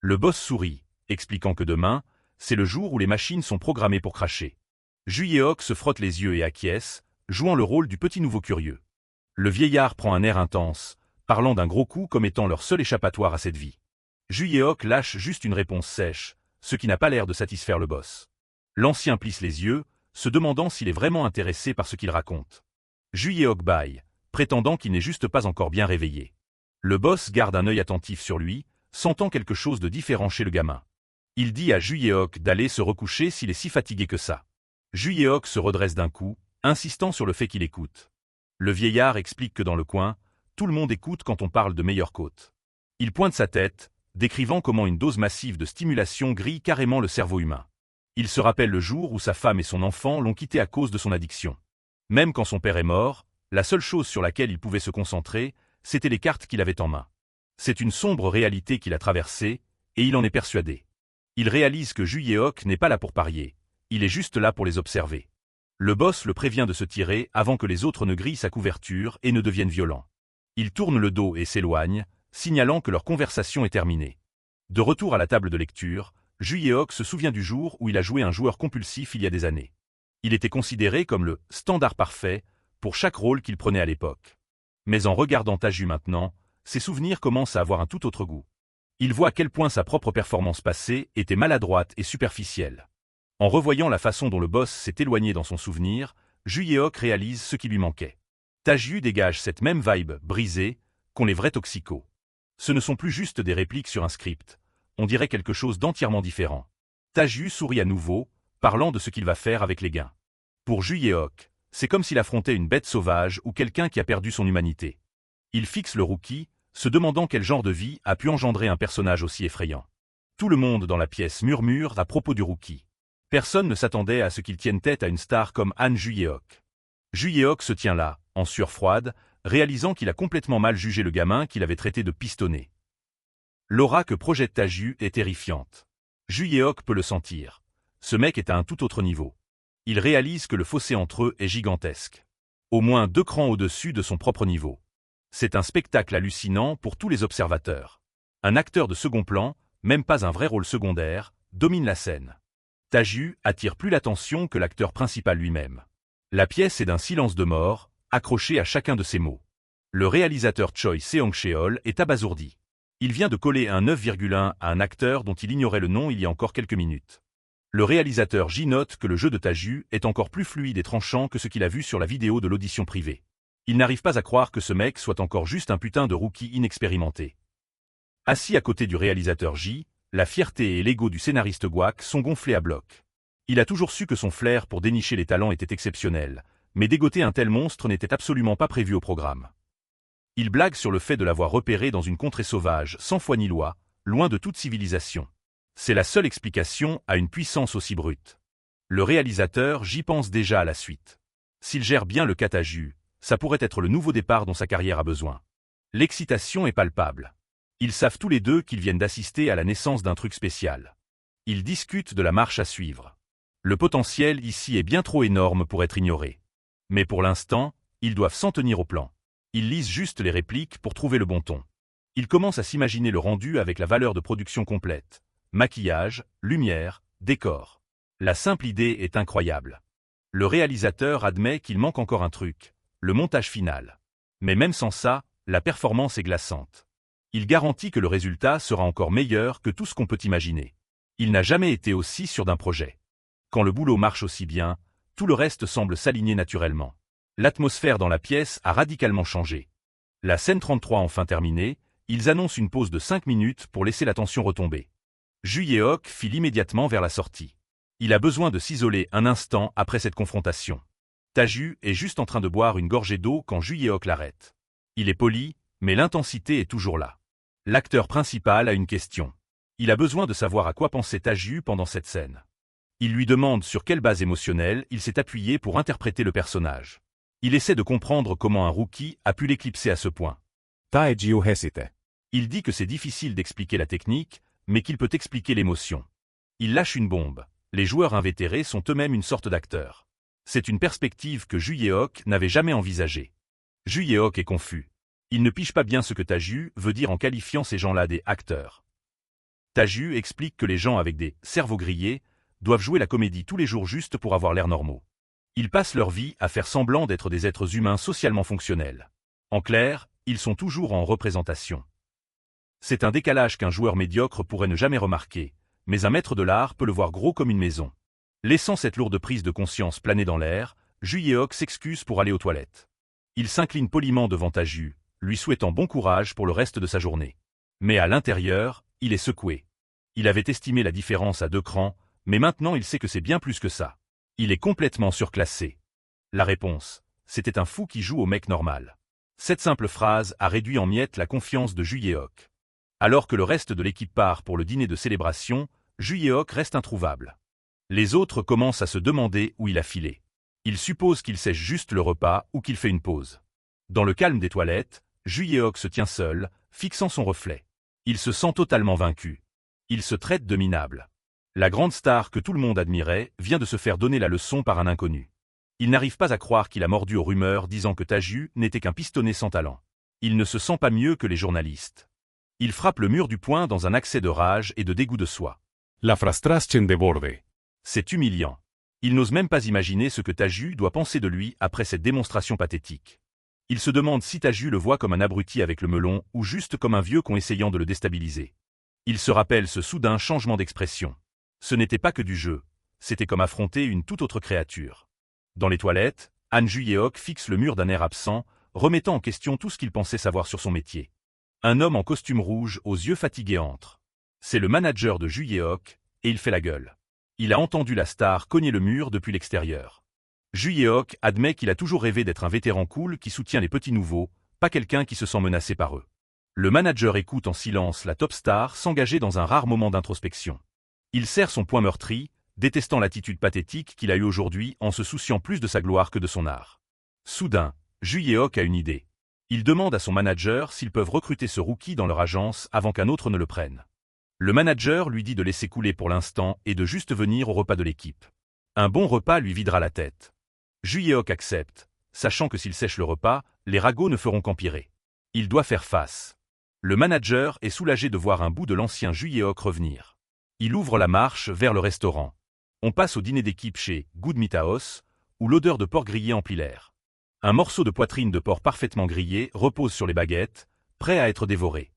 Le boss sourit, expliquant que demain, c'est le jour où les machines sont programmées pour cracher. Ju-yeok se frotte les yeux et acquiesce, jouant le rôle du petit nouveau curieux. Le vieillard prend un air intense, parlant d'un gros coup comme étant leur seul échappatoire à cette vie. Ju-yeok lâche juste une réponse sèche, ce qui n'a pas l'air de satisfaire le boss. L'ancien plisse les yeux, se demandant s'il est vraiment intéressé par ce qu'il raconte. Ju-yeok bâille, prétendant qu'il n'est juste pas encore bien réveillé. Le boss garde un œil attentif sur lui, sentant quelque chose de différent chez le gamin. Il dit à Ju-yeok d'aller se recoucher s'il est si fatigué que ça. Ju-yeok se redresse d'un coup, insistant sur le fait qu'il écoute. Le vieillard explique que dans le coin, tout le monde écoute quand on parle de meilleure côte. Il pointe sa tête, décrivant comment une dose massive de stimulation grille carrément le cerveau humain. Il se rappelle le jour où sa femme et son enfant l'ont quitté à cause de son addiction. Même quand son père est mort, la seule chose sur laquelle il pouvait se concentrer, c'était les cartes qu'il avait en main. C'est une sombre réalité qu'il a traversée, et il en est persuadé. Il réalise que Ju-yeok n'est pas là pour parier, il est juste là pour les observer. Le boss le prévient de se tirer avant que les autres ne grillent sa couverture et ne deviennent violents. Il tourne le dos et s'éloigne, signalant que leur conversation est terminée. De retour à la table de lecture, Ju-yeok se souvient du jour où il a joué un joueur compulsif il y a des années. Il était considéré comme le « standard parfait » pour chaque rôle qu'il prenait à l'époque. Mais en regardant Tae-ju maintenant, ses souvenirs commencent à avoir un tout autre goût. Il voit à quel point sa propre performance passée était maladroite et superficielle. En revoyant la façon dont le boss s'est éloigné dans son souvenir, Ju-yeok réalise ce qui lui manquait. Tae-ju dégage cette même vibe brisée qu'ont les vrais toxicos. Ce ne sont plus juste des répliques sur un script, on dirait quelque chose d'entièrement différent. Tae-ju sourit à nouveau, parlant de ce qu'il va faire avec les gains. Pour Ju-yeok, c'est comme s'il affrontait une bête sauvage ou quelqu'un qui a perdu son humanité. Il fixe le rookie, se demandant quel genre de vie a pu engendrer un personnage aussi effrayant. Tout le monde dans la pièce murmure à propos du rookie. Personne ne s'attendait à ce qu'il tienne tête à une star comme Han Ju-yeok. Ju-yeok se tient là, en sueur froide, réalisant qu'il a complètement mal jugé le gamin qu'il avait traité de pistonné. L'aura que projette Tae-ju est terrifiante. Ju-yeok peut le sentir. Ce mec est à un tout autre niveau. Il réalise que le fossé entre eux est gigantesque. Au moins 2 crans au-dessus de son propre niveau. C'est un spectacle hallucinant pour tous les observateurs. Un acteur de second plan, même pas un vrai rôle secondaire, domine la scène. Tae-ju attire plus l'attention que l'acteur principal lui-même. La pièce est d'un silence de mort, accroché à chacun de ses mots. Le réalisateur Choi Seong-cheol est abasourdi. Il vient de coller un 9,1 à un acteur dont il ignorait le nom il y a encore quelques minutes. Le réalisateur J note que le jeu de Tae-ju est encore plus fluide et tranchant que ce qu'il a vu sur la vidéo de l'audition privée. Il n'arrive pas à croire que ce mec soit encore juste un putain de rookie inexpérimenté. Assis à côté du réalisateur J, la fierté et l'ego du scénariste Gwaak sont gonflés à bloc. Il a toujours su que son flair pour dénicher les talents était exceptionnel, mais dégoter un tel monstre n'était absolument pas prévu au programme. Il blague sur le fait de l'avoir repéré dans une contrée sauvage, sans foi ni loi, loin de toute civilisation. C'est la seule explication à une puissance aussi brute. Le réalisateur J pense déjà à la suite. S'il gère bien le cas Taju, ça pourrait être le nouveau départ dont sa carrière a besoin. L'excitation est palpable. Ils savent tous les deux qu'ils viennent d'assister à la naissance d'un truc spécial. Ils discutent de la marche à suivre. Le potentiel ici est bien trop énorme pour être ignoré. Mais pour l'instant, ils doivent s'en tenir au plan. Ils lisent juste les répliques pour trouver le bon ton. Ils commencent à s'imaginer le rendu avec la valeur de production complète. Maquillage, lumière, décor. La simple idée est incroyable. Le réalisateur admet qu'il manque encore un truc, le montage final. Mais même sans ça, la performance est glaçante. Il garantit que le résultat sera encore meilleur que tout ce qu'on peut imaginer. Il n'a jamais été aussi sûr d'un projet. Quand le boulot marche aussi bien, tout le reste semble s'aligner naturellement. L'atmosphère dans la pièce a radicalement changé. La scène 33 enfin terminée, ils annoncent une pause de 5 minutes pour laisser la tension retomber. Ju Yeok file immédiatement vers la sortie. Il a besoin de s'isoler un instant après cette confrontation. Taju est juste en train de boire une gorgée d'eau quand Ju Yeok l'arrête. Il est poli, mais l'intensité est toujours là. L'acteur principal a une question. Il a besoin de savoir à quoi pensait Taju pendant cette scène. Il lui demande sur quelle base émotionnelle il s'est appuyé pour interpréter le personnage. Il essaie de comprendre comment un rookie a pu l'éclipser à ce point. Taju hésite. Il dit que c'est difficile d'expliquer la technique, mais qu'il peut expliquer l'émotion. Il lâche une bombe. Les joueurs invétérés sont eux-mêmes une sorte d'acteurs. C'est une perspective que Ju Yeok n'avait jamais envisagée. Ju Yeok est confus. Il ne pige pas bien ce que Taju veut dire en qualifiant ces gens-là des acteurs. Taju explique que les gens avec des cerveaux grillés doivent jouer la comédie tous les jours juste pour avoir l'air normaux. Ils passent leur vie à faire semblant d'être des êtres humains socialement fonctionnels. En clair, ils sont toujours en représentation. C'est un décalage qu'un joueur médiocre pourrait ne jamais remarquer, mais un maître de l'art peut le voir gros comme une maison. Laissant cette lourde prise de conscience planer dans l'air, Ju Yeok s'excuse pour aller aux toilettes. Il s'incline poliment devant Taju, lui souhaitant bon courage pour le reste de sa journée. Mais à l'intérieur, il est secoué. Il avait estimé la différence à 2 crans, mais maintenant il sait que c'est bien plus que ça. Il est complètement surclassé. La réponse, c'était un fou qui joue au mec normal. Cette simple phrase a réduit en miettes la confiance de Ju Yeok. Alors que le reste de l'équipe part pour le dîner de célébration, Ju Yeok reste introuvable. Les autres commencent à se demander où il a filé. Ils supposent qu'il sèche juste le repas ou qu'il fait une pause. Dans le calme des toilettes, Ju Yeok se tient seul, fixant son reflet. Il se sent totalement vaincu. Il se traite de minable. La grande star que tout le monde admirait vient de se faire donner la leçon par un inconnu. Il n'arrive pas à croire qu'il a mordu aux rumeurs disant que Taju n'était qu'un pistonné sans talent. Il ne se sent pas mieux que les journalistes. Il frappe le mur du poing dans un accès de rage et de dégoût de soi. La frustrazione deborde. C'est humiliant. Il n'ose même pas imaginer ce que Taju doit penser de lui après cette démonstration pathétique. Il se demande si Taju le voit comme un abruti avec le melon ou juste comme un vieux con essayant de le déstabiliser. Il se rappelle ce soudain changement d'expression. Ce n'était pas que du jeu, c'était comme affronter une toute autre créature. Dans les toilettes, Han Ju Yeok fixe le mur d'un air absent, remettant en question tout ce qu'il pensait savoir sur son métier. Un homme en costume rouge aux yeux fatigués entre. C'est le manager de Ju Yeok, et il fait la gueule. Il a entendu la star cogner le mur depuis l'extérieur. Ju Yeok admet qu'il a toujours rêvé d'être un vétéran cool qui soutient les petits nouveaux, pas quelqu'un qui se sent menacé par eux. Le manager écoute en silence la top star s'engager dans un rare moment d'introspection. Il serre son poing meurtri, détestant l'attitude pathétique qu'il a eue aujourd'hui en se souciant plus de sa gloire que de son art. Soudain, Ju Yeok a une idée. Il demande à son manager s'ils peuvent recruter ce rookie dans leur agence avant qu'un autre ne le prenne. Le manager lui dit de laisser couler pour l'instant et de juste venir au repas de l'équipe. Un bon repas lui videra la tête. Ju Yeok accepte, sachant que s'il sèche le repas, les ragots ne feront qu'empirer. Il doit faire face. Le manager est soulagé de voir un bout de l'ancien Ju Yeok revenir. Il ouvre la marche vers le restaurant. On passe au dîner d'équipe chez Good Meat House, où l'odeur de porc grillé emplit l'air. Un morceau de poitrine de porc parfaitement grillé repose sur les baguettes, prêt à être dévoré.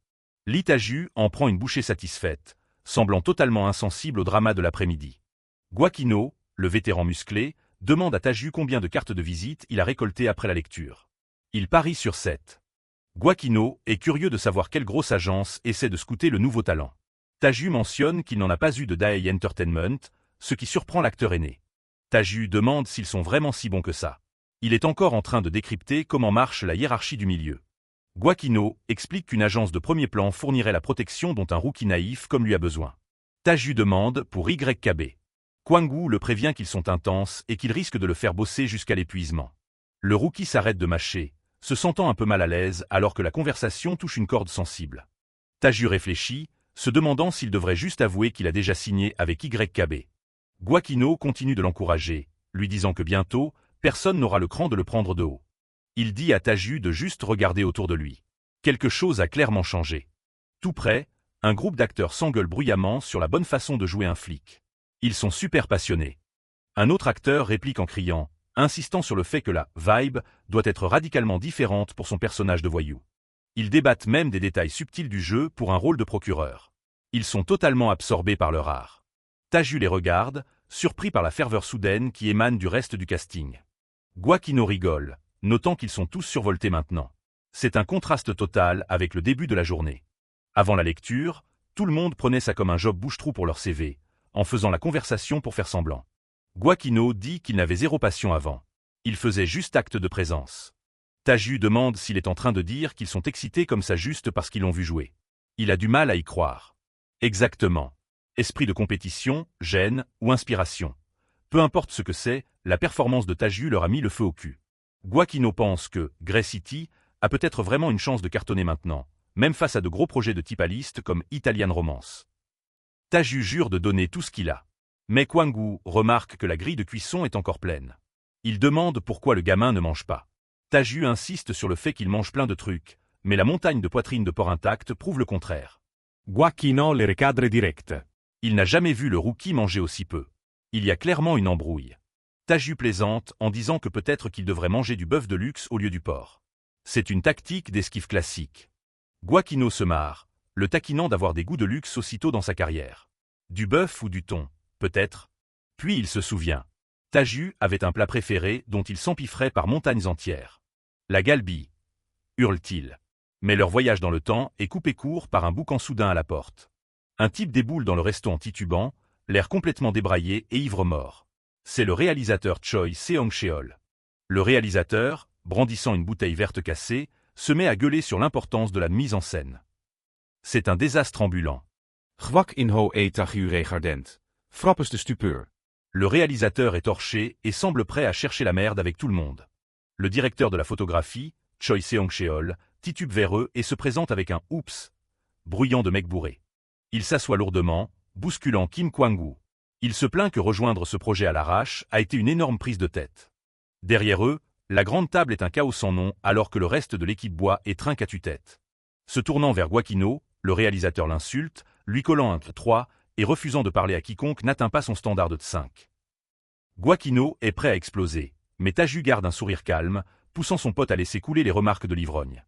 Lee Taju en prend une bouchée satisfaite, semblant totalement insensible au drama de l'après-midi. Gwaquino, le vétéran musclé, demande à Taju combien de cartes de visite il a récoltées après la lecture. Il parie sur 7. Gwaquino est curieux de savoir quelle grosse agence essaie de scouter le nouveau talent. Taju mentionne qu'il n'en a pas eu de Daei Entertainment, ce qui surprend l'acteur aîné. Taju demande s'ils sont vraiment si bons que ça. Il est encore en train de décrypter comment marche la hiérarchie du milieu. Gwaquino explique qu'une agence de premier plan fournirait la protection dont un rookie naïf comme lui a besoin. Taju demande pour YKB. Kwang-woo le prévient qu'ils sont intenses et qu'ils risquent de le faire bosser jusqu'à l'épuisement. Le rookie s'arrête de mâcher, se sentant un peu mal à l'aise alors que la conversation touche une corde sensible. Taju réfléchit, se demandant s'il devrait juste avouer qu'il a déjà signé avec YKB. Gwaquino continue de l'encourager, lui disant que bientôt, personne n'aura le cran de le prendre de haut. Il dit à Taju de juste regarder autour de lui. Quelque chose a clairement changé. Tout près, un groupe d'acteurs s'engueule bruyamment sur la bonne façon de jouer un flic. Ils sont super passionnés. Un autre acteur réplique en criant, insistant sur le fait que la « vibe » doit être radicalement différente pour son personnage de voyou. Ils débattent même des détails subtils du jeu pour un rôle de procureur. Ils sont totalement absorbés par leur art. Taju les regarde, surpris par la ferveur soudaine qui émane du reste du casting. Gwaquino rigole, notant qu'ils sont tous survoltés maintenant. C'est un contraste total avec le début de la journée. Avant la lecture, tout le monde prenait ça comme un job bouche-trou pour leur CV, en faisant la conversation pour faire semblant. Gwaquino dit qu'il n'avait zéro passion avant. Il faisait juste acte de présence. Taju demande s'il est en train de dire qu'ils sont excités comme ça juste parce qu'ils l'ont vu jouer. Il a du mal à y croire. Exactement. Esprit de compétition, gêne ou inspiration. Peu importe ce que c'est, la performance de Taju leur a mis le feu au cul. Gwaquino pense que Grey City a peut-être vraiment une chance de cartonner maintenant, même face à de gros projets de type A-list comme Italian Romance. Taju jure de donner tout ce qu'il a. Mais Kwangu remarque que la grille de cuisson est encore pleine. Il demande pourquoi le gamin ne mange pas. Taju insiste sur le fait qu'il mange plein de trucs, mais la montagne de poitrine de porc intacte prouve le contraire. Gwaquino le recadre direct. Il n'a jamais vu le rookie manger aussi peu. Il y a clairement une embrouille. Taju plaisante en disant que peut-être qu'il devrait manger du bœuf de luxe au lieu du porc. C'est une tactique d'esquive classique. Gwaquino se marre, le taquinant d'avoir des goûts de luxe aussitôt dans sa carrière. Du bœuf ou du thon, peut-être. Puis il se souvient. Taju avait un plat préféré dont il s'empiffrait par montagnes entières. La galbi, hurle-t-il. Mais leur voyage dans le temps est coupé court par un boucan soudain à la porte. Un type déboule dans le resto en titubant, l'air complètement débraillé et ivre-mort. C'est le réalisateur Choi Seong-cheol. Le réalisateur, brandissant une bouteille verte cassée, se met à gueuler sur l'importance de la mise en scène. C'est un désastre ambulant. Gwaquino e Taju regardent. Frappes de stupeur. Le réalisateur est torché et semble prêt à chercher la merde avec tout le monde. Le directeur de la photographie, Choi Seong-cheol, titube vers eux et se présente avec un « oups » bruyant de mec bourré. Il s'assoit lourdement, bousculant Kim Kwangu. Il se plaint que rejoindre ce projet à l'arrache a été une énorme prise de tête. Derrière eux, la grande table est un chaos sans nom alors que le reste de l'équipe boit et trinque à tue-tête. Se tournant vers Gwaquino, le réalisateur l'insulte, lui collant un 3 et refusant de parler à quiconque n'atteint pas son standard de 5. Gwaquino est prêt à exploser, mais Taju garde un sourire calme, poussant son pote à laisser couler les remarques de l'ivrogne.